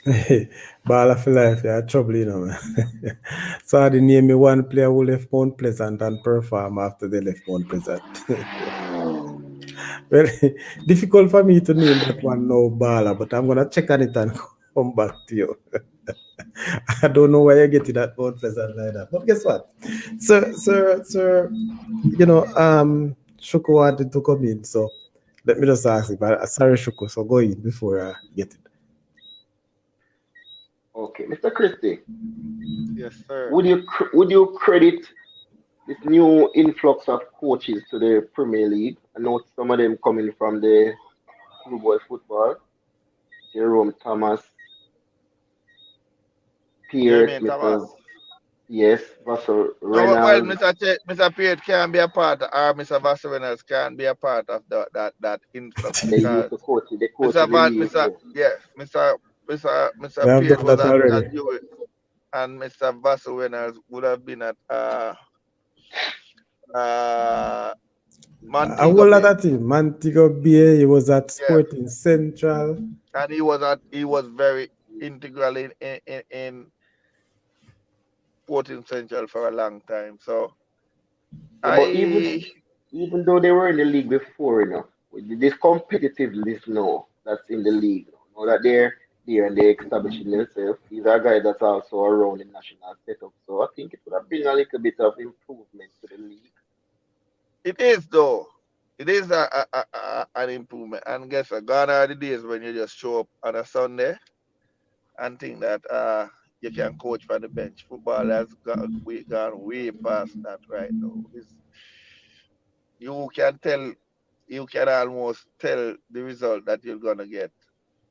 written. Ball of life, you're trouble, you know, man. So I name me one player who left Mount Pleasant and perform after they left Mount Pleasant. Well, difficult for me to name that one no baller, but I'm gonna check on it and come back to you. I don't know why you're getting that Mount Pleasant like that. But guess what? Sir, Shuku wanted to come in, so let me just ask him. But sorry, Shuku, so go in before I get it. Okay, Mr. Christie, Yes, sir. would you credit this new influx of coaches to the Premier League? I know some of them coming from the schoolboy football. Jerome Thomas, Pierce, Jermaine Thomas. Mr. Yes, Russell No, well, Reynolds. Mr. Piet can be a part, or Mr. Vassarenas can be a part of that influx They used because to coach. They coach Mr. in the Van, league. Mr. Yeah. Yeah, We Mr. have Piet done was that at already. Hewitt, and Mr. Vassarenas would have been at uh A Montego whole lot Bay. of team. Montego Bay, he was at Yeah, Sporting Central. and he was very integral in Sporting Central for a long time. So Yeah, but I even though they were in the league before, with this competitiveness now that's in the league, know that they're there and they're establishing themselves. These are guys that's also around the national setup. So I think it would have been a little bit of improvement to the league. it is though. It is an improvement. And guess what? Gone are the days when you just show up on a Sunday and think that you can coach from the bench. Football has gone way past that right now. You can tell, you can almost tell the result that you're gonna get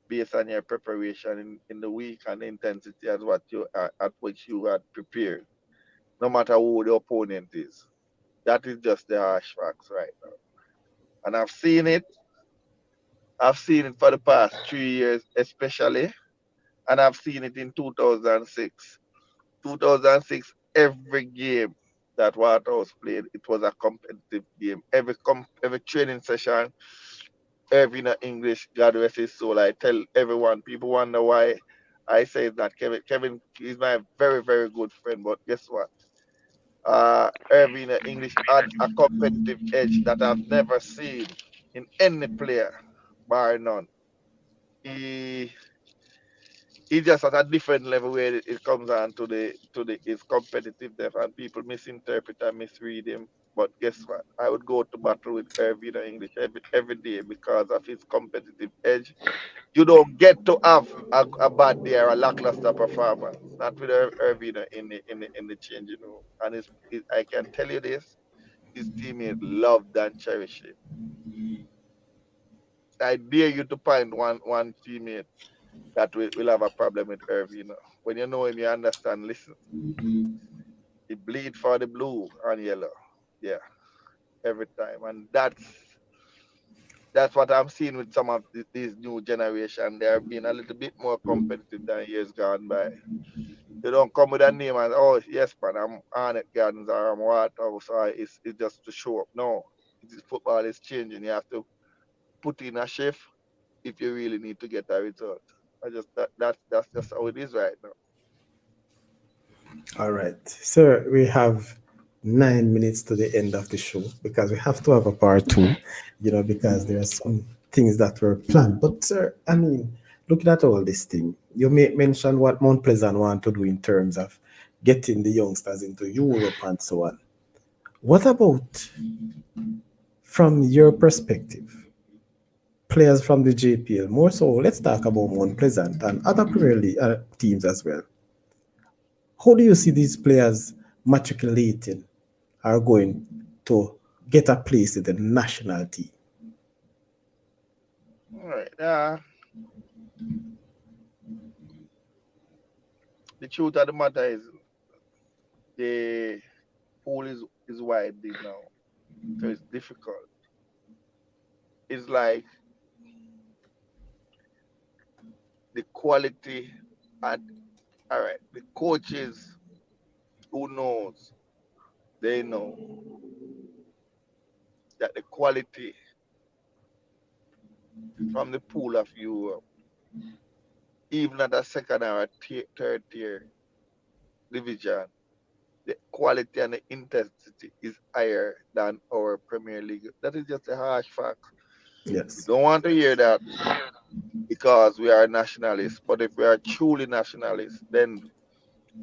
based on your preparation in the week and the intensity as what you at which you had prepared, no matter who the opponent is. That is just the harsh facts right now. And I've seen it. I've seen it for the past 3 years, especially, and I've seen it in 2006. 2006, every game that Waterhouse played, it was a competitive game. Every training session, every English, God rest his soul. I tell everyone, people wonder why I say that Kevin is my very, very good friend. But guess what? Irving English adds a competitive edge that I've never seen in any player, bar none. He he just at a different level where it comes on to the his competitiveness, and people misinterpret and misread him. But guess what? I would go to battle with Irving English every day because of his competitive edge. You don't get to have a bad day or a lackluster performance. Not with Irving in the changing room. And I can tell you this: his teammates loved and cherished him. I dare you to find one teammate that will have a problem with Irving. When you know him, you understand. Listen, he bleed for the blue and yellow. Yeah, every time, and that's what I'm seeing with some of these new generation. They are being a little bit more competitive than years gone by. You don't come with a name and oh yes, man, I'm Arnett Gardens or I'm what or so it's just to show up. No, football is changing. You have to put in a shift if you really need to get a result. I just that's just how it is right now. All right. Sir, we have 9 minutes to the end of the show because we have to have a part two, because there are some things that were planned. But, sir, I mean, looking at all this thing, you may mention what Mount Pleasant want to do in terms of getting the youngsters into Europe and so on. What about from your perspective, players from the JPL? More so, let's talk about Mount Pleasant and other Premier League teams as well. How do you see these players matriculating are going to get a place in the national team? All right. The truth of the matter is the pool is widening now, so it's difficult. It's like the quality at all right. The coaches who knows they know that the quality from the pool of Europe, even at a second or a third tier division, the quality and the intensity is higher than our Premier League. That is just a harsh fact. We Yes. don't want to hear that because we are nationalists. But if we are truly nationalists, then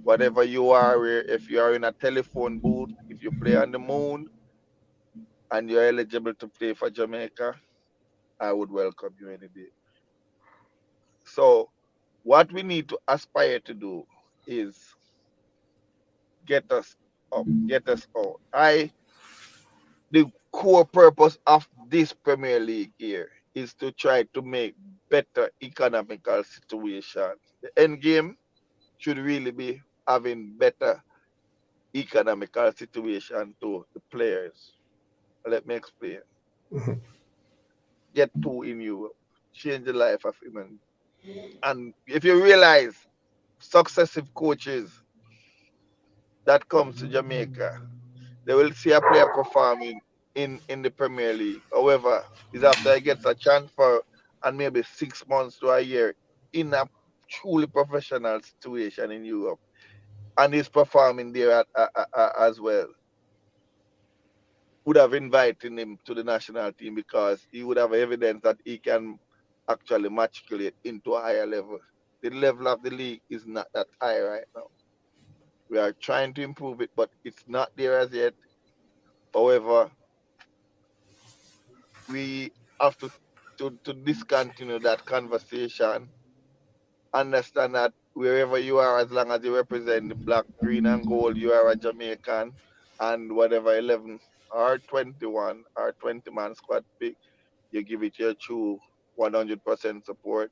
whatever you are, if you are in a telephone booth, if you play on the moon and you're eligible to play for Jamaica, I would welcome you any day. So what we need to aspire to do is get us up, get us out. The core purpose of this Premier League here is to try to make better economical situation. The end game should really be having better economical situation to the players. Let me explain. Mhm. Get two in Europe, change the life of human. And if you realize successive coaches that comes to Jamaica, they will see a player performing in the Premier League. However, is after he gets a chance for and maybe 6 months to a year in a truly professional situation in Europe, and he's performing there as well. Would have invited him to the national team because he would have evidence that he can actually matriculate into a higher level. The level of the league is not that high right now. We are trying to improve it, but it's not there as yet. However, we have to discontinue that conversation. Understand that wherever you are, as long as you represent the black, green, and gold, you are a Jamaican, and whatever 11 or 21 or 20 man squad pick, you give it your true 100% support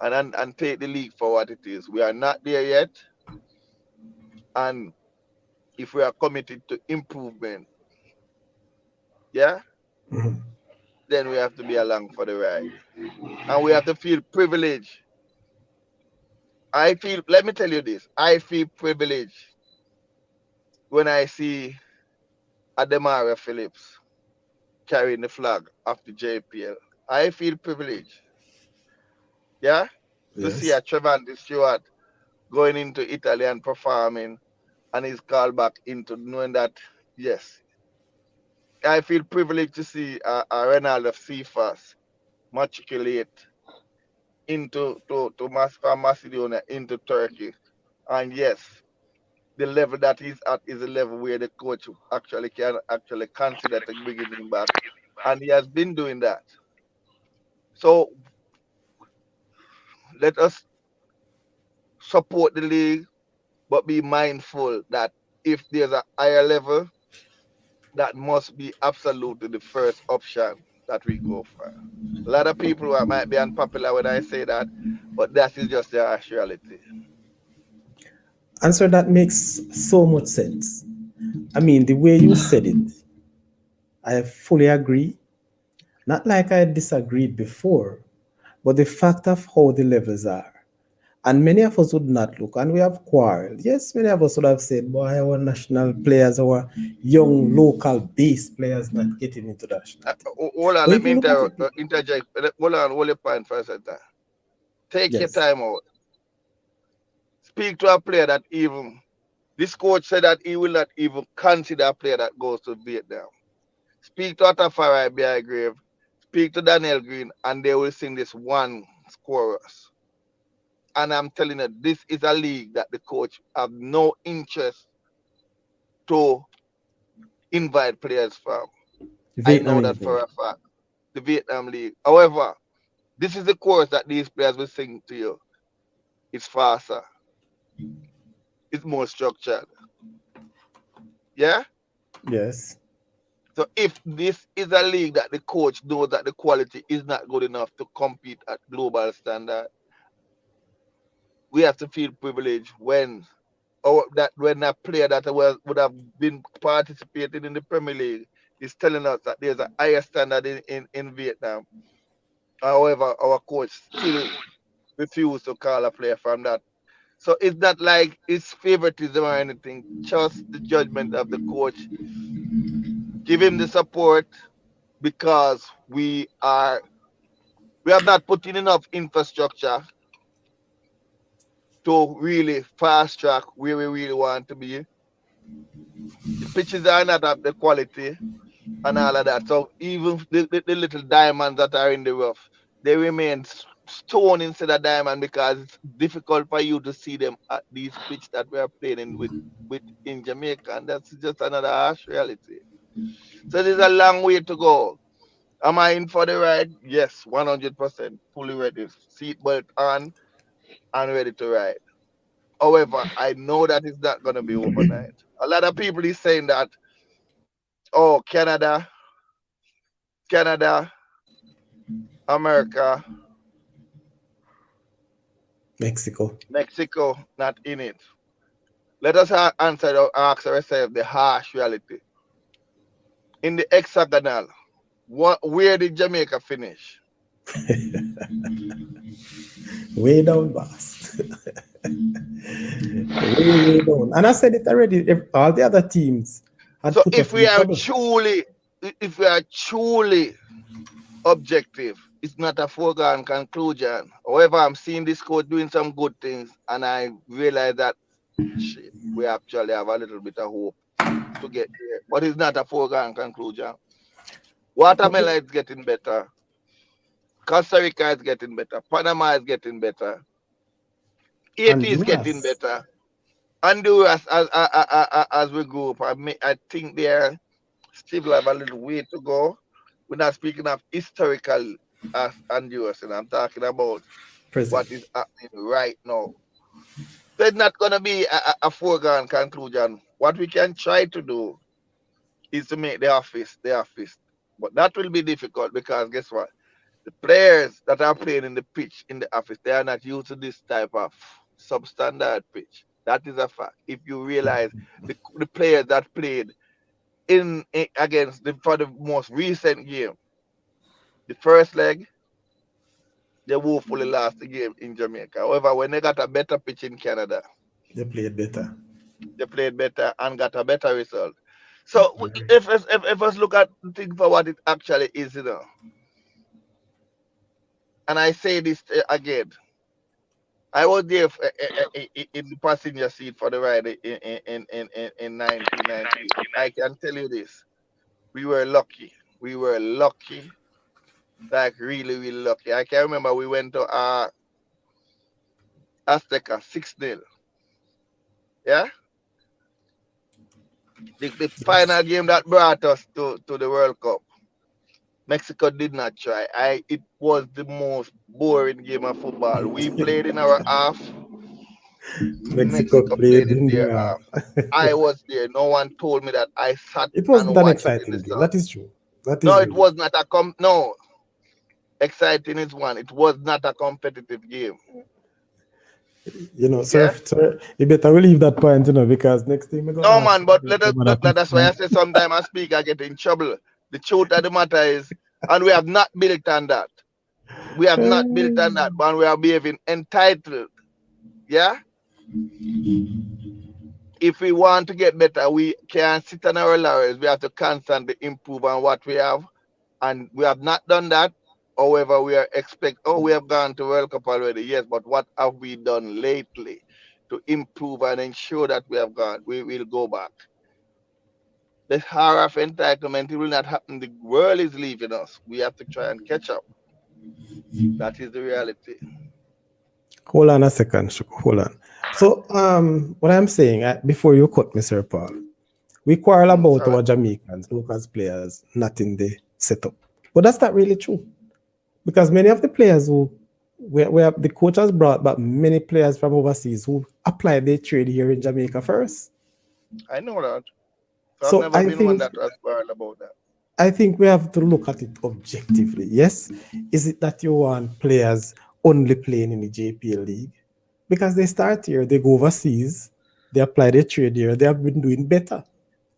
and take the league for what it is. We are not there yet, and if we are committed to improvement, yeah, Mhm. then we have to be along for the ride, and we have to feel privileged. Let me tell you this, I feel privileged when I see Ademara Phillips carrying the flag of the JPL. I feel privileged, yeah, to see Yes. a Trevante Stewart going into Italy and performing and he's called back into knowing that, yes, I feel privileged to see a Ronaldo Cephas matriculate from Macedonia into Turkey. And yes, the level that he's at is a level where the coach actually can actually consider to bringing him back. And he has been doing that. So let us support the league, but be mindful that if there's a higher level, that must be absolutely the first option that we go for. A lot of people might be unpopular when I say that, but that is just the harsh reality. And so that makes so much sense. I mean, the way you said it, I fully agree. Not like I disagreed before, but the fact of how the levels are. And many of us would not look, and we have quarreled. Yes, many of us would have said, boy, our national players, our young local base players not getting into the national team. Hold on, But let if me you look at it, interject. Hold your point for a second. Take your yes, time out. Speak to a player that even this coach said that he will not even consider a player that goes to Vietnam. Speak to Atafari Biagrave, speak to Daniel Green, and they will sing this one chorus. And I'm telling you, this is a league that the coach have no interest to invite players from. I know that Vietnamese for league. a fact. The Vietnam League. However, this is the chorus that these players will sing to you. It's faster. It's more structured. Yeah? Yes. So if this is a league that the coach knows that the quality is not good enough to compete at global standard, we have to feel privileged when when a player that would have been participating in the Premier League is telling us that there's a higher standard in Vietnam. However, our coach still refused to call a player from that. So it's not like it's favoritism or anything, just the judgment of the coach. Give him the support because we have not put in enough infrastructure to really fast track where we really want to be. The pitches are not of the quality and all of that. So even the little diamonds that are in the rough, they remain stone instead of diamond because it's difficult for you to see them at these pitch that we are playing with in Jamaica. And that's just another harsh reality. So there's a long way to go. Am I in for the ride? Yes, 100%. Fully ready. Seatbelt on and ready to ride. However, I know that it's not going to be overnight. A lot of people is saying that, oh, Canada, America, Mexico. Mexico, not in it. Let us ask ourselves the harsh reality. In the hexagonal, where did Jamaica finish? Way down, boss. way down. And I said it already. All the other teams had So put if us in trouble. if we are truly objective, it's not a foregone conclusion. However, I'm seeing this coach doing some good things, and I realize that shit, we actually have a little bit of hope to get there. But it's not a foregone conclusion. Guatemala is getting better. Costa Rica is getting better. Panama is getting better. Haiti is getting Honduras. better. Honduras, as we go up, I think they're still have a little way to go. We're not speaking of historical as Honduras, and I'm talking about Present. what is happening right now. So it's not going to be a foregone conclusion. What we can try to do is to make the office the office. But that will be difficult because guess what? The players that are playing in the pitch in the office, they are not used to this type of substandard pitch. That is a fact. If you realize the players that played against for the most recent game, the first leg, they woefully lost the game in Jamaica. However, when they got a better pitch in Canada, They played better. they played better and got a better result. So if us look at things for what it actually is, and I say this again, I was there in the passenger seat for the ride in 1998. I can tell you this. We were lucky. We were lucky, like really, really lucky. I can remember we went to Azteca 6-0. Yeah? The final game that brought us to the World Cup. Mexico did not try. It was the most boring game of football. We played in our half. Mexico Mexico played played in in their the half. I was there. No one told me that. I sat It and wasn't an watched it in exciting the game. sun. That is true. That No, is it really was not no. Exciting is one. It was not a competitive game. sir, Yeah. sir, you better leave that point, because next thing we're gonna No ask man, you but about some other that's why I question. say sometimes I speak, I get in trouble. The truth of the matter is, and we have not built on that. We have not built on that, but we are behaving entitled. Yeah. If we want to get better, we can't sit on our laurels. We have to constantly improve on what we have, and we have not done that. However, we have gone to World Cup already, yes, but what have we done lately to improve and ensure that we will go back? The horror of entitlement, it will not happen. The world is leaving us. We have to try and catch up. That is the reality. Hold on a second, Shuko, hold on. So, what I'm saying, before you cut me, Sir Paul, we quarrel about Sorry. our Jamaicans, Lucas players, not in the setup. But that's not really true. Because many of the players where the coach has brought back many players from overseas who applied their trade here in Jamaica first. I know that. So I've So never been one that has quarreled about that. I think we have to look at it objectively. Yes, is it that you want players only playing in the JPL league? Because they start here, they go overseas, they apply their trade here, they have been doing better,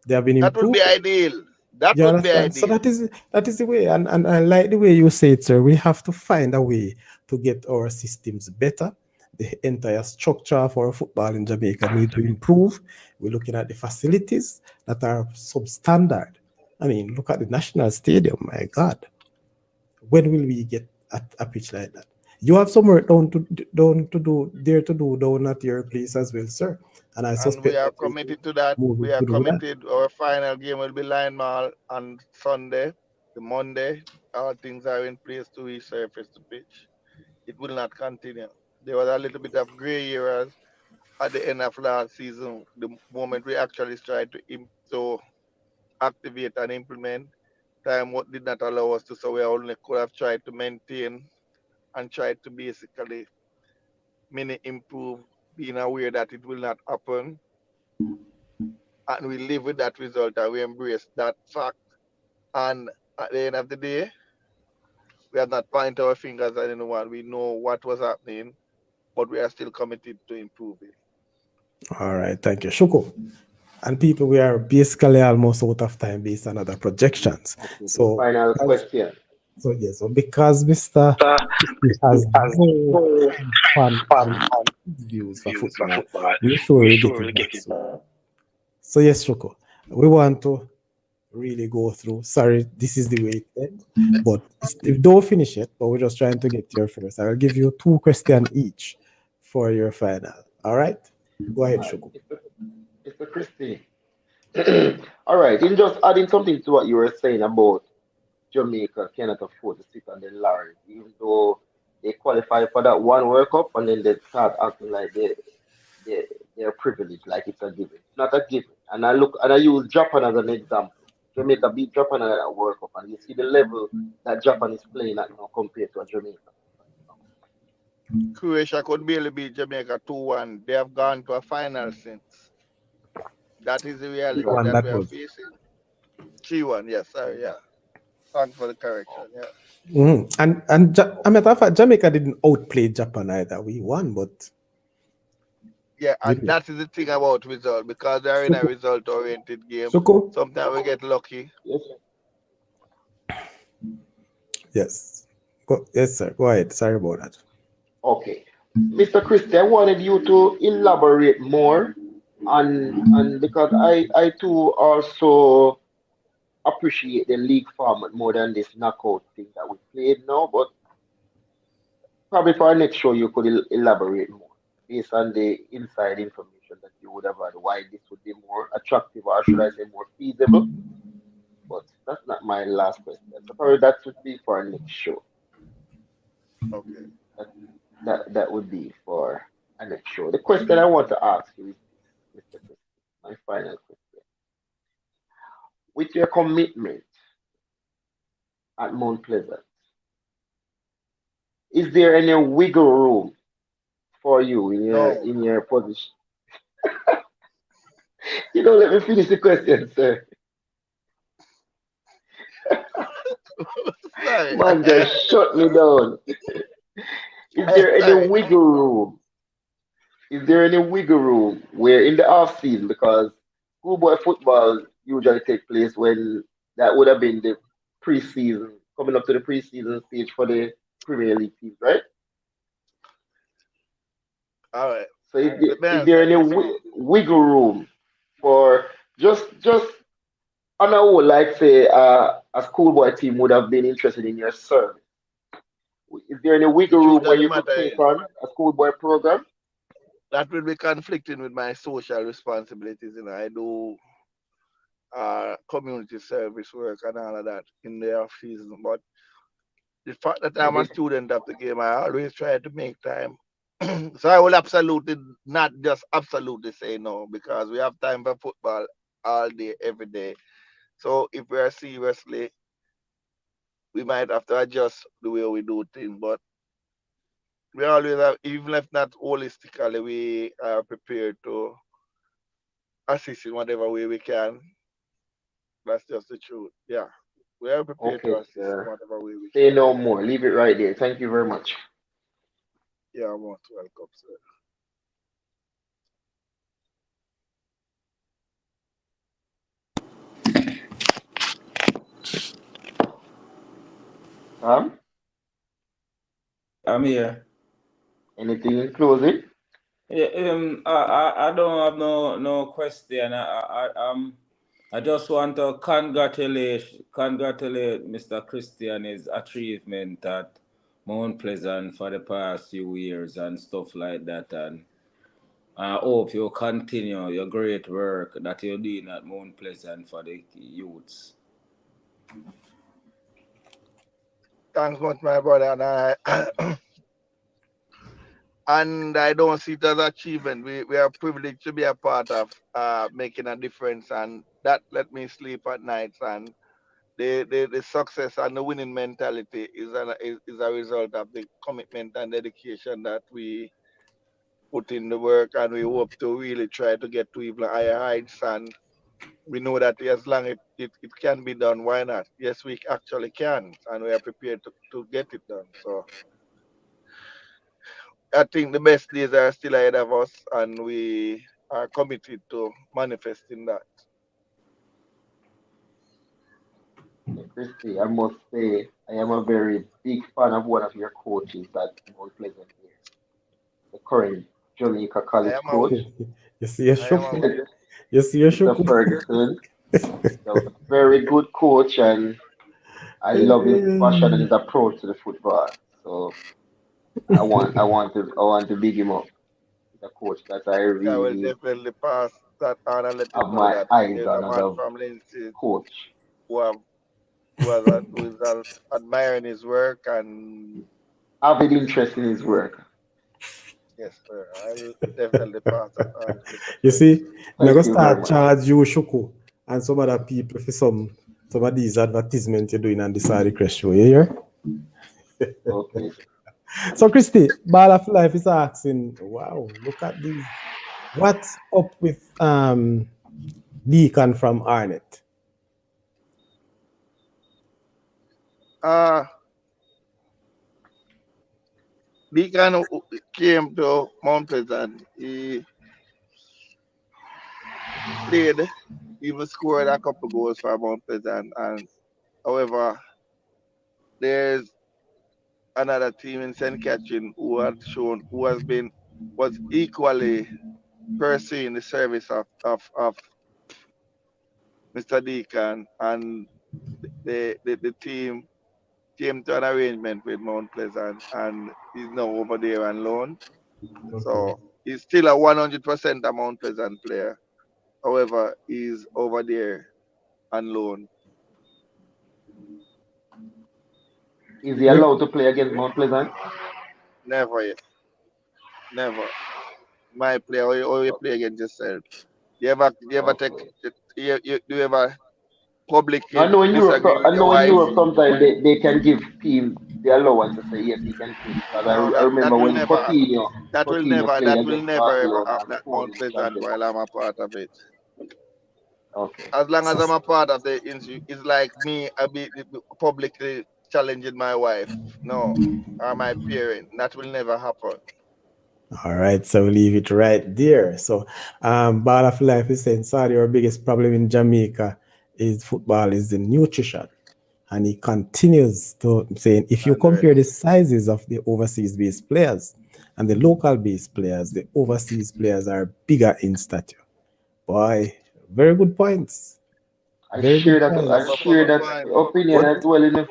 they have been That would be improving. ideal. That You would be understand? So ideal. that is the way, and I like the way you say it, sir. We have to find a way to get our systems better. The entire structure of our football in Jamaica need to improve. We're looking at the facilities that are substandard. I mean, look at the national stadium. My God, when will we get at a pitch like that? You have some work to do down at your place as well, sir. And I And we suspect are that you committed to that. move We are to do that. committed. Our final game will be Lion Mall on Sunday, the Monday. All things are in place to resurface the pitch. It will not continue. There was a little bit of gray areas at the end of last season. The moment we actually tried to activate and implement, time what did not allow us to. So we only could have tried to maintain and tried to basically mini improve, being aware that it will not happen. And we live with that result and we embrace that fact. And at the end of the day, we have not pointed our fingers at anyone. We know what was happening, but we are still committed to improving. All right, thank you, Shuko. And people, we are basically almost out of time based on other projections. Okay, so So, final question. so because Mr. Christie has no fun and views for football, we sure will get it back soon. So yes, Shuko, we want to really go through. Sorry, this is the way it ends, but don't finish it. But we're just trying to get here first. I will give you 2 questions each for your final. All right, go ahead, Shuko. Mr. Christie. All right, in just adding something to what you were saying about Jamaica cannot afford to sit on the laurels, even though they qualify for that one World Cup and then they start acting like they're privileged, like it's a given. It's not a given. And I use Japan as an example. Jamaica beat Japan at that World Cup, and you see the level that Japan is playing at now compared to Jamaica. Croatia could barely beat Jamaica 2-1. They have gone to a final since. That is the reality One that that we are was. facing. 3-1, yes, sorry, yeah. Thanks for the correction, yeah. And a matter of fact, Jamaica didn't outplay Japan either. We won, but Yeah, and didn't that is the thing about result, because they're in a Shuko, result-oriented game. Shuko? Sometimes we get lucky. Yes. Yes. Yes, sir. Go ahead. Sorry about that. Okay. Mr. Christie, I wanted you to elaborate more on because I too also appreciate the league format more than this knockout thing that we played now, but probably for our next show you could elaborate more. based on the inside information that you would have had, why this would be more attractive, or should I say more feasible? But that's not my last question. So probably that would be for our next show. Okay. That would be for our next show. The question I want to ask you is this, Mr. Christie, my final question. With your commitment at Mount Pleasant, is there any wiggle room for you in No. your position? You don't let me finish the question, sir. Sorry. Man, just shut me down. Is there any Sorry. wiggle room? Is there any wiggle room where in the off season, because schoolboy football usually take place when that would have been the preseason, coming up to the preseason stage for the Premier League teams, right? All right. So Let me is there answer any this. wiggle room for just on a whole, like say a schoolboy team would have been interested in your service? Is there any The wiggle truth room where of the you could matter take is on a schoolboy program? that will be conflicting with my social responsibilities. I do community service work and all of that in the off season. But the fact that So I'm a student of the game, I always try to make time. So I will absolutely not just absolutely say no, because we have time for football all day, every day. So if we are seriously, we might have to adjust the way we do things. But we always have, even if not holistically, we are prepared to assist in whatever way we can. That's just the truth. Yeah. We are prepared to okay, assist in sir. whatever way we Say can. no more. Leave it right there. Thank you very much. Yeah, I'm most welcome, sir. Tom, I'm here. anything in closing? Yeah, I don't have no question. I just want to congratulate Mr. Christie on his achievement at Mount Pleasant for the past few years and stuff like that. And I hope you continue your great work that you're doing at Mount Pleasant for the youths. Thanks much, my brother. And I don't see it as achievement. We are privileged to be a part of making a difference, and that let me sleep at nights. And the success and the winning mentality is a result of the commitment and dedication that we put in the work, and we hope to really try to get to even higher heights. And we know that as long as it can be done, why not? Yes, we actually can, and we are prepared to get it done. So I think the best days are still ahead of us, and we are committed to manifesting that. Christy, I must say I am a very big fan of one of your coaches at Mount Pleasant here, the current Jamaica I College am a coach, You see a I am shuku? a You see a Mr. shuku? Ferguson. He's a very good coach, and I love his passion and Eh, his approach to the football. So I want to big him up. He's a coach that I I will really definitely pass that on and let have him know my that eyes there's a on as man a from Lindsay coach. who have who is admiring his work, and Avid interest in his work. yes, sir, I'll definitely pass that on to Mr. You see, Ferguson. I'm gonna Thank you very start much. charge you shuku and some other people for some of these advertisements you're doing on the Saudichress show. You hear? Okay. So Christy, Ball of Life is asking, wow, look at these. What's up with Deacon from Arnett? Uh Deacon came to Mount Pleasant. He played, even scored a couple goals for Mount Pleasant, and however, there's another team in St. Catherine who has been was equally pursuing the service of Mr. Deacon, and the team came to an arrangement with Mount Pleasant, and he's now over there on loan. Okay. So He's still a 100% a Mount Pleasant player. However, he's over there on loan. Is he allowed to play against Mount Pleasant? Never yet. Never. My player, or you play against yourself. You ever take, Okay. do you ever publicly I know in Europe, disagree with I your know in wife? Europe sometimes they can give teams the allowance to say yes, he can play because No, I that remember will when never happen. Coutinho played That will against never ever Barcelona happen and at scored Mount in the Pleasant Champions while League. I'm a part of it. Okay. As long as So, I'm a part of the it's like me I be publicly challenging my wife. No, or my parent. That will never happen. all right, so we leave it right there. So, Ball of Life is saying, sorry, our biggest problem in Jamaica is football is the nutrition. And he continues to saying, if you And compare the sizes of the overseas based players and the local based players, the overseas players are bigger in stature. Boy, very good points. Very good it's a I points. share profound that point. opinion But as well in the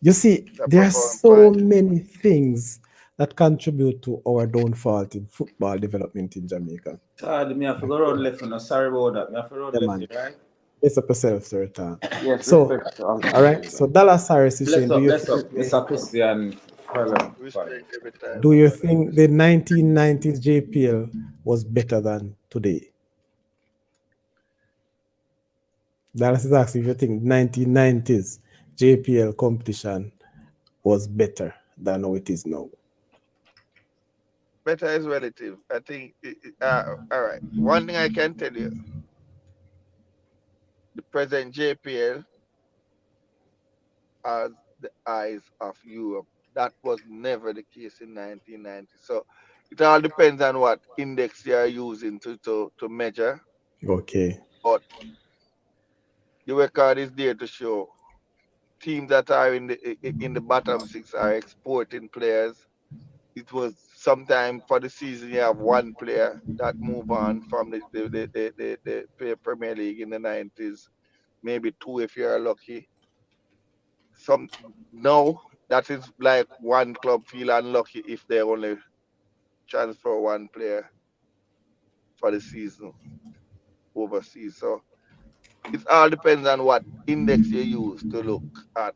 you see, It's a there are profound so point. many things that contribute to our downfall in football development in Jamaica. Sorry, me have to go round left. No, sorry about that. Me have to round Yeah, left, man. right? It's up yourself, sir. Tom. yes, So, respect to Uncle all right. Tony. So, Dallas Harris is Bless saying, up, bless up, Mr. Christie and Harlem. Respect every time, do my you brother. think the Respect. 1990s JPL was better than today? Dallas is asking if you think 1990s JPL competition was better than how it is now. Better is relative. I think all right. One thing I can tell you, the present JPL has the eyes of Europe. That was never the case in 1990. So it all depends on what index you are using to measure. Okay. But the record is there to show teams that are in the bottom six are exporting players. It was sometime for the season you have one player that move on from the Premier League in the 90s, maybe two if you're lucky. Some no, that is like one club feel unlucky if they only transfer one player for the season overseas. So it all depends on what index you use to look at.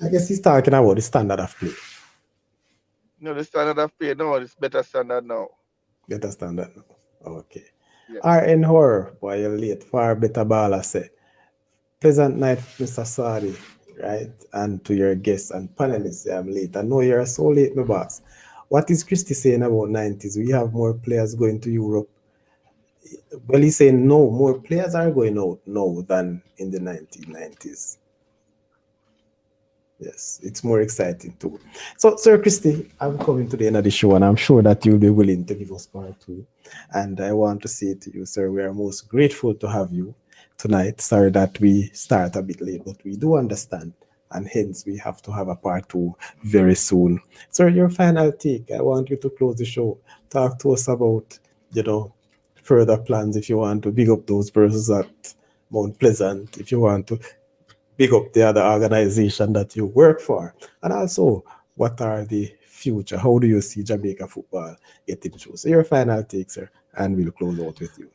I guess he's talking about the standard of play. You know, the standard of play, no, it's better standard now. You understand that now? Okay. Yes. RN Horror, boy, you're late. Far better baller say. Pleasant night, Mr. Sadi, right? And to your guests and panelists, say I'm late. I know you're so late, my boss. What is Christie saying about 90s? We have more players going to Europe. Well, he's saying no, more players are going out now than in the 1990s. Yes, it's more exciting too. So, Sir Christie, I'm coming to the end of the show, and I'm sure that you'll be willing to give us part two. And I want to say to you, sir, we are most grateful to have you tonight. Sorry that we start a bit late, but we do understand, and hence we have to have a part two very soon. Sir, your final take. I want you to close the show. Talk to us about, you know, further plans if you want to big up those persons at Mount Pleasant, if you want to big up the other organization that you work for, and also what are the future? How do you see Jamaica football getting through? So your final take, sir, and we'll close out with you.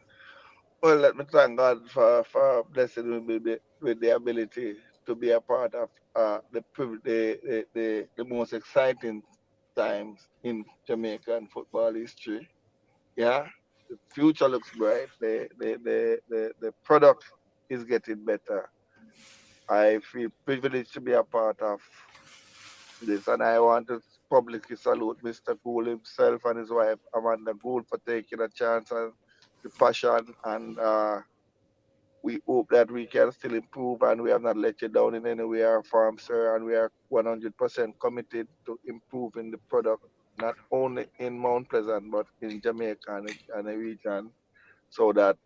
Well, let me thank God for blessing me with the ability to be a part of the most exciting times in Jamaican football history. Yeah, the future looks bright. The product is getting better. I feel privileged to be a part of this, and I want to publicly salute Mr. Gould himself and his wife Amanda Gould for taking a chance and the passion, and we hope that we can still improve and we have not let you down in any way or form, sir, and we are 100% committed to improving the product not only in Mount Pleasant but in Jamaica and the region, so that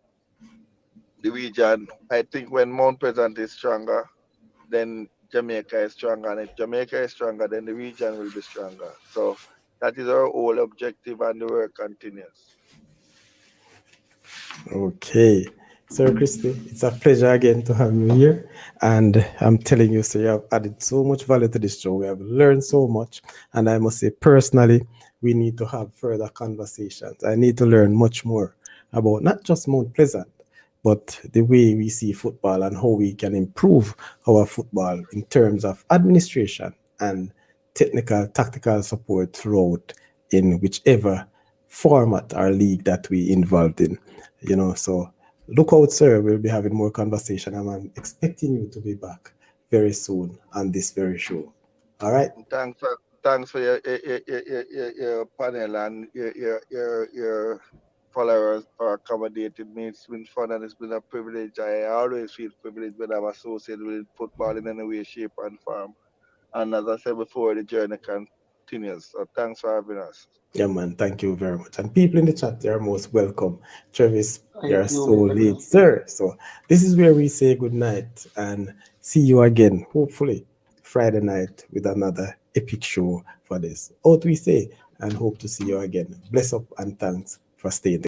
the region, I think when Mount Pleasant is stronger, then Jamaica is stronger. And if Jamaica is stronger, then the region will be stronger. So that is our whole objective, and the work continues. Okay. Sir Christie, it's a pleasure again to have you here. And I'm telling you, sir, you have added so much value to this show. We have learned so much. And I must say, personally, we need to have further conversations. I need to learn much more about not just Mount Pleasant, but the way we see football and how we can improve our football in terms of administration and technical, tactical support throughout in whichever format or league that we involved in. So look out, sir. We'll be having more conversation. I'm expecting you to be back very soon on this very show. All right. Thanks for your panel and your followers for accommodating me. It's been fun and it's been a privilege. I always feel privileged when I'm associated with football in any way, shape, and form. And as I said before, the journey continues. So thanks for having us. Yeah, man. Thank you very much. And people in the chat, you're most welcome. Travis, you're Thank you, so Mr. late, Christie. sir. So this is where we say good night and see you again, hopefully, Friday night with another epic show for this. Out we say, and hope to see you again. Bless up and thanks for staying.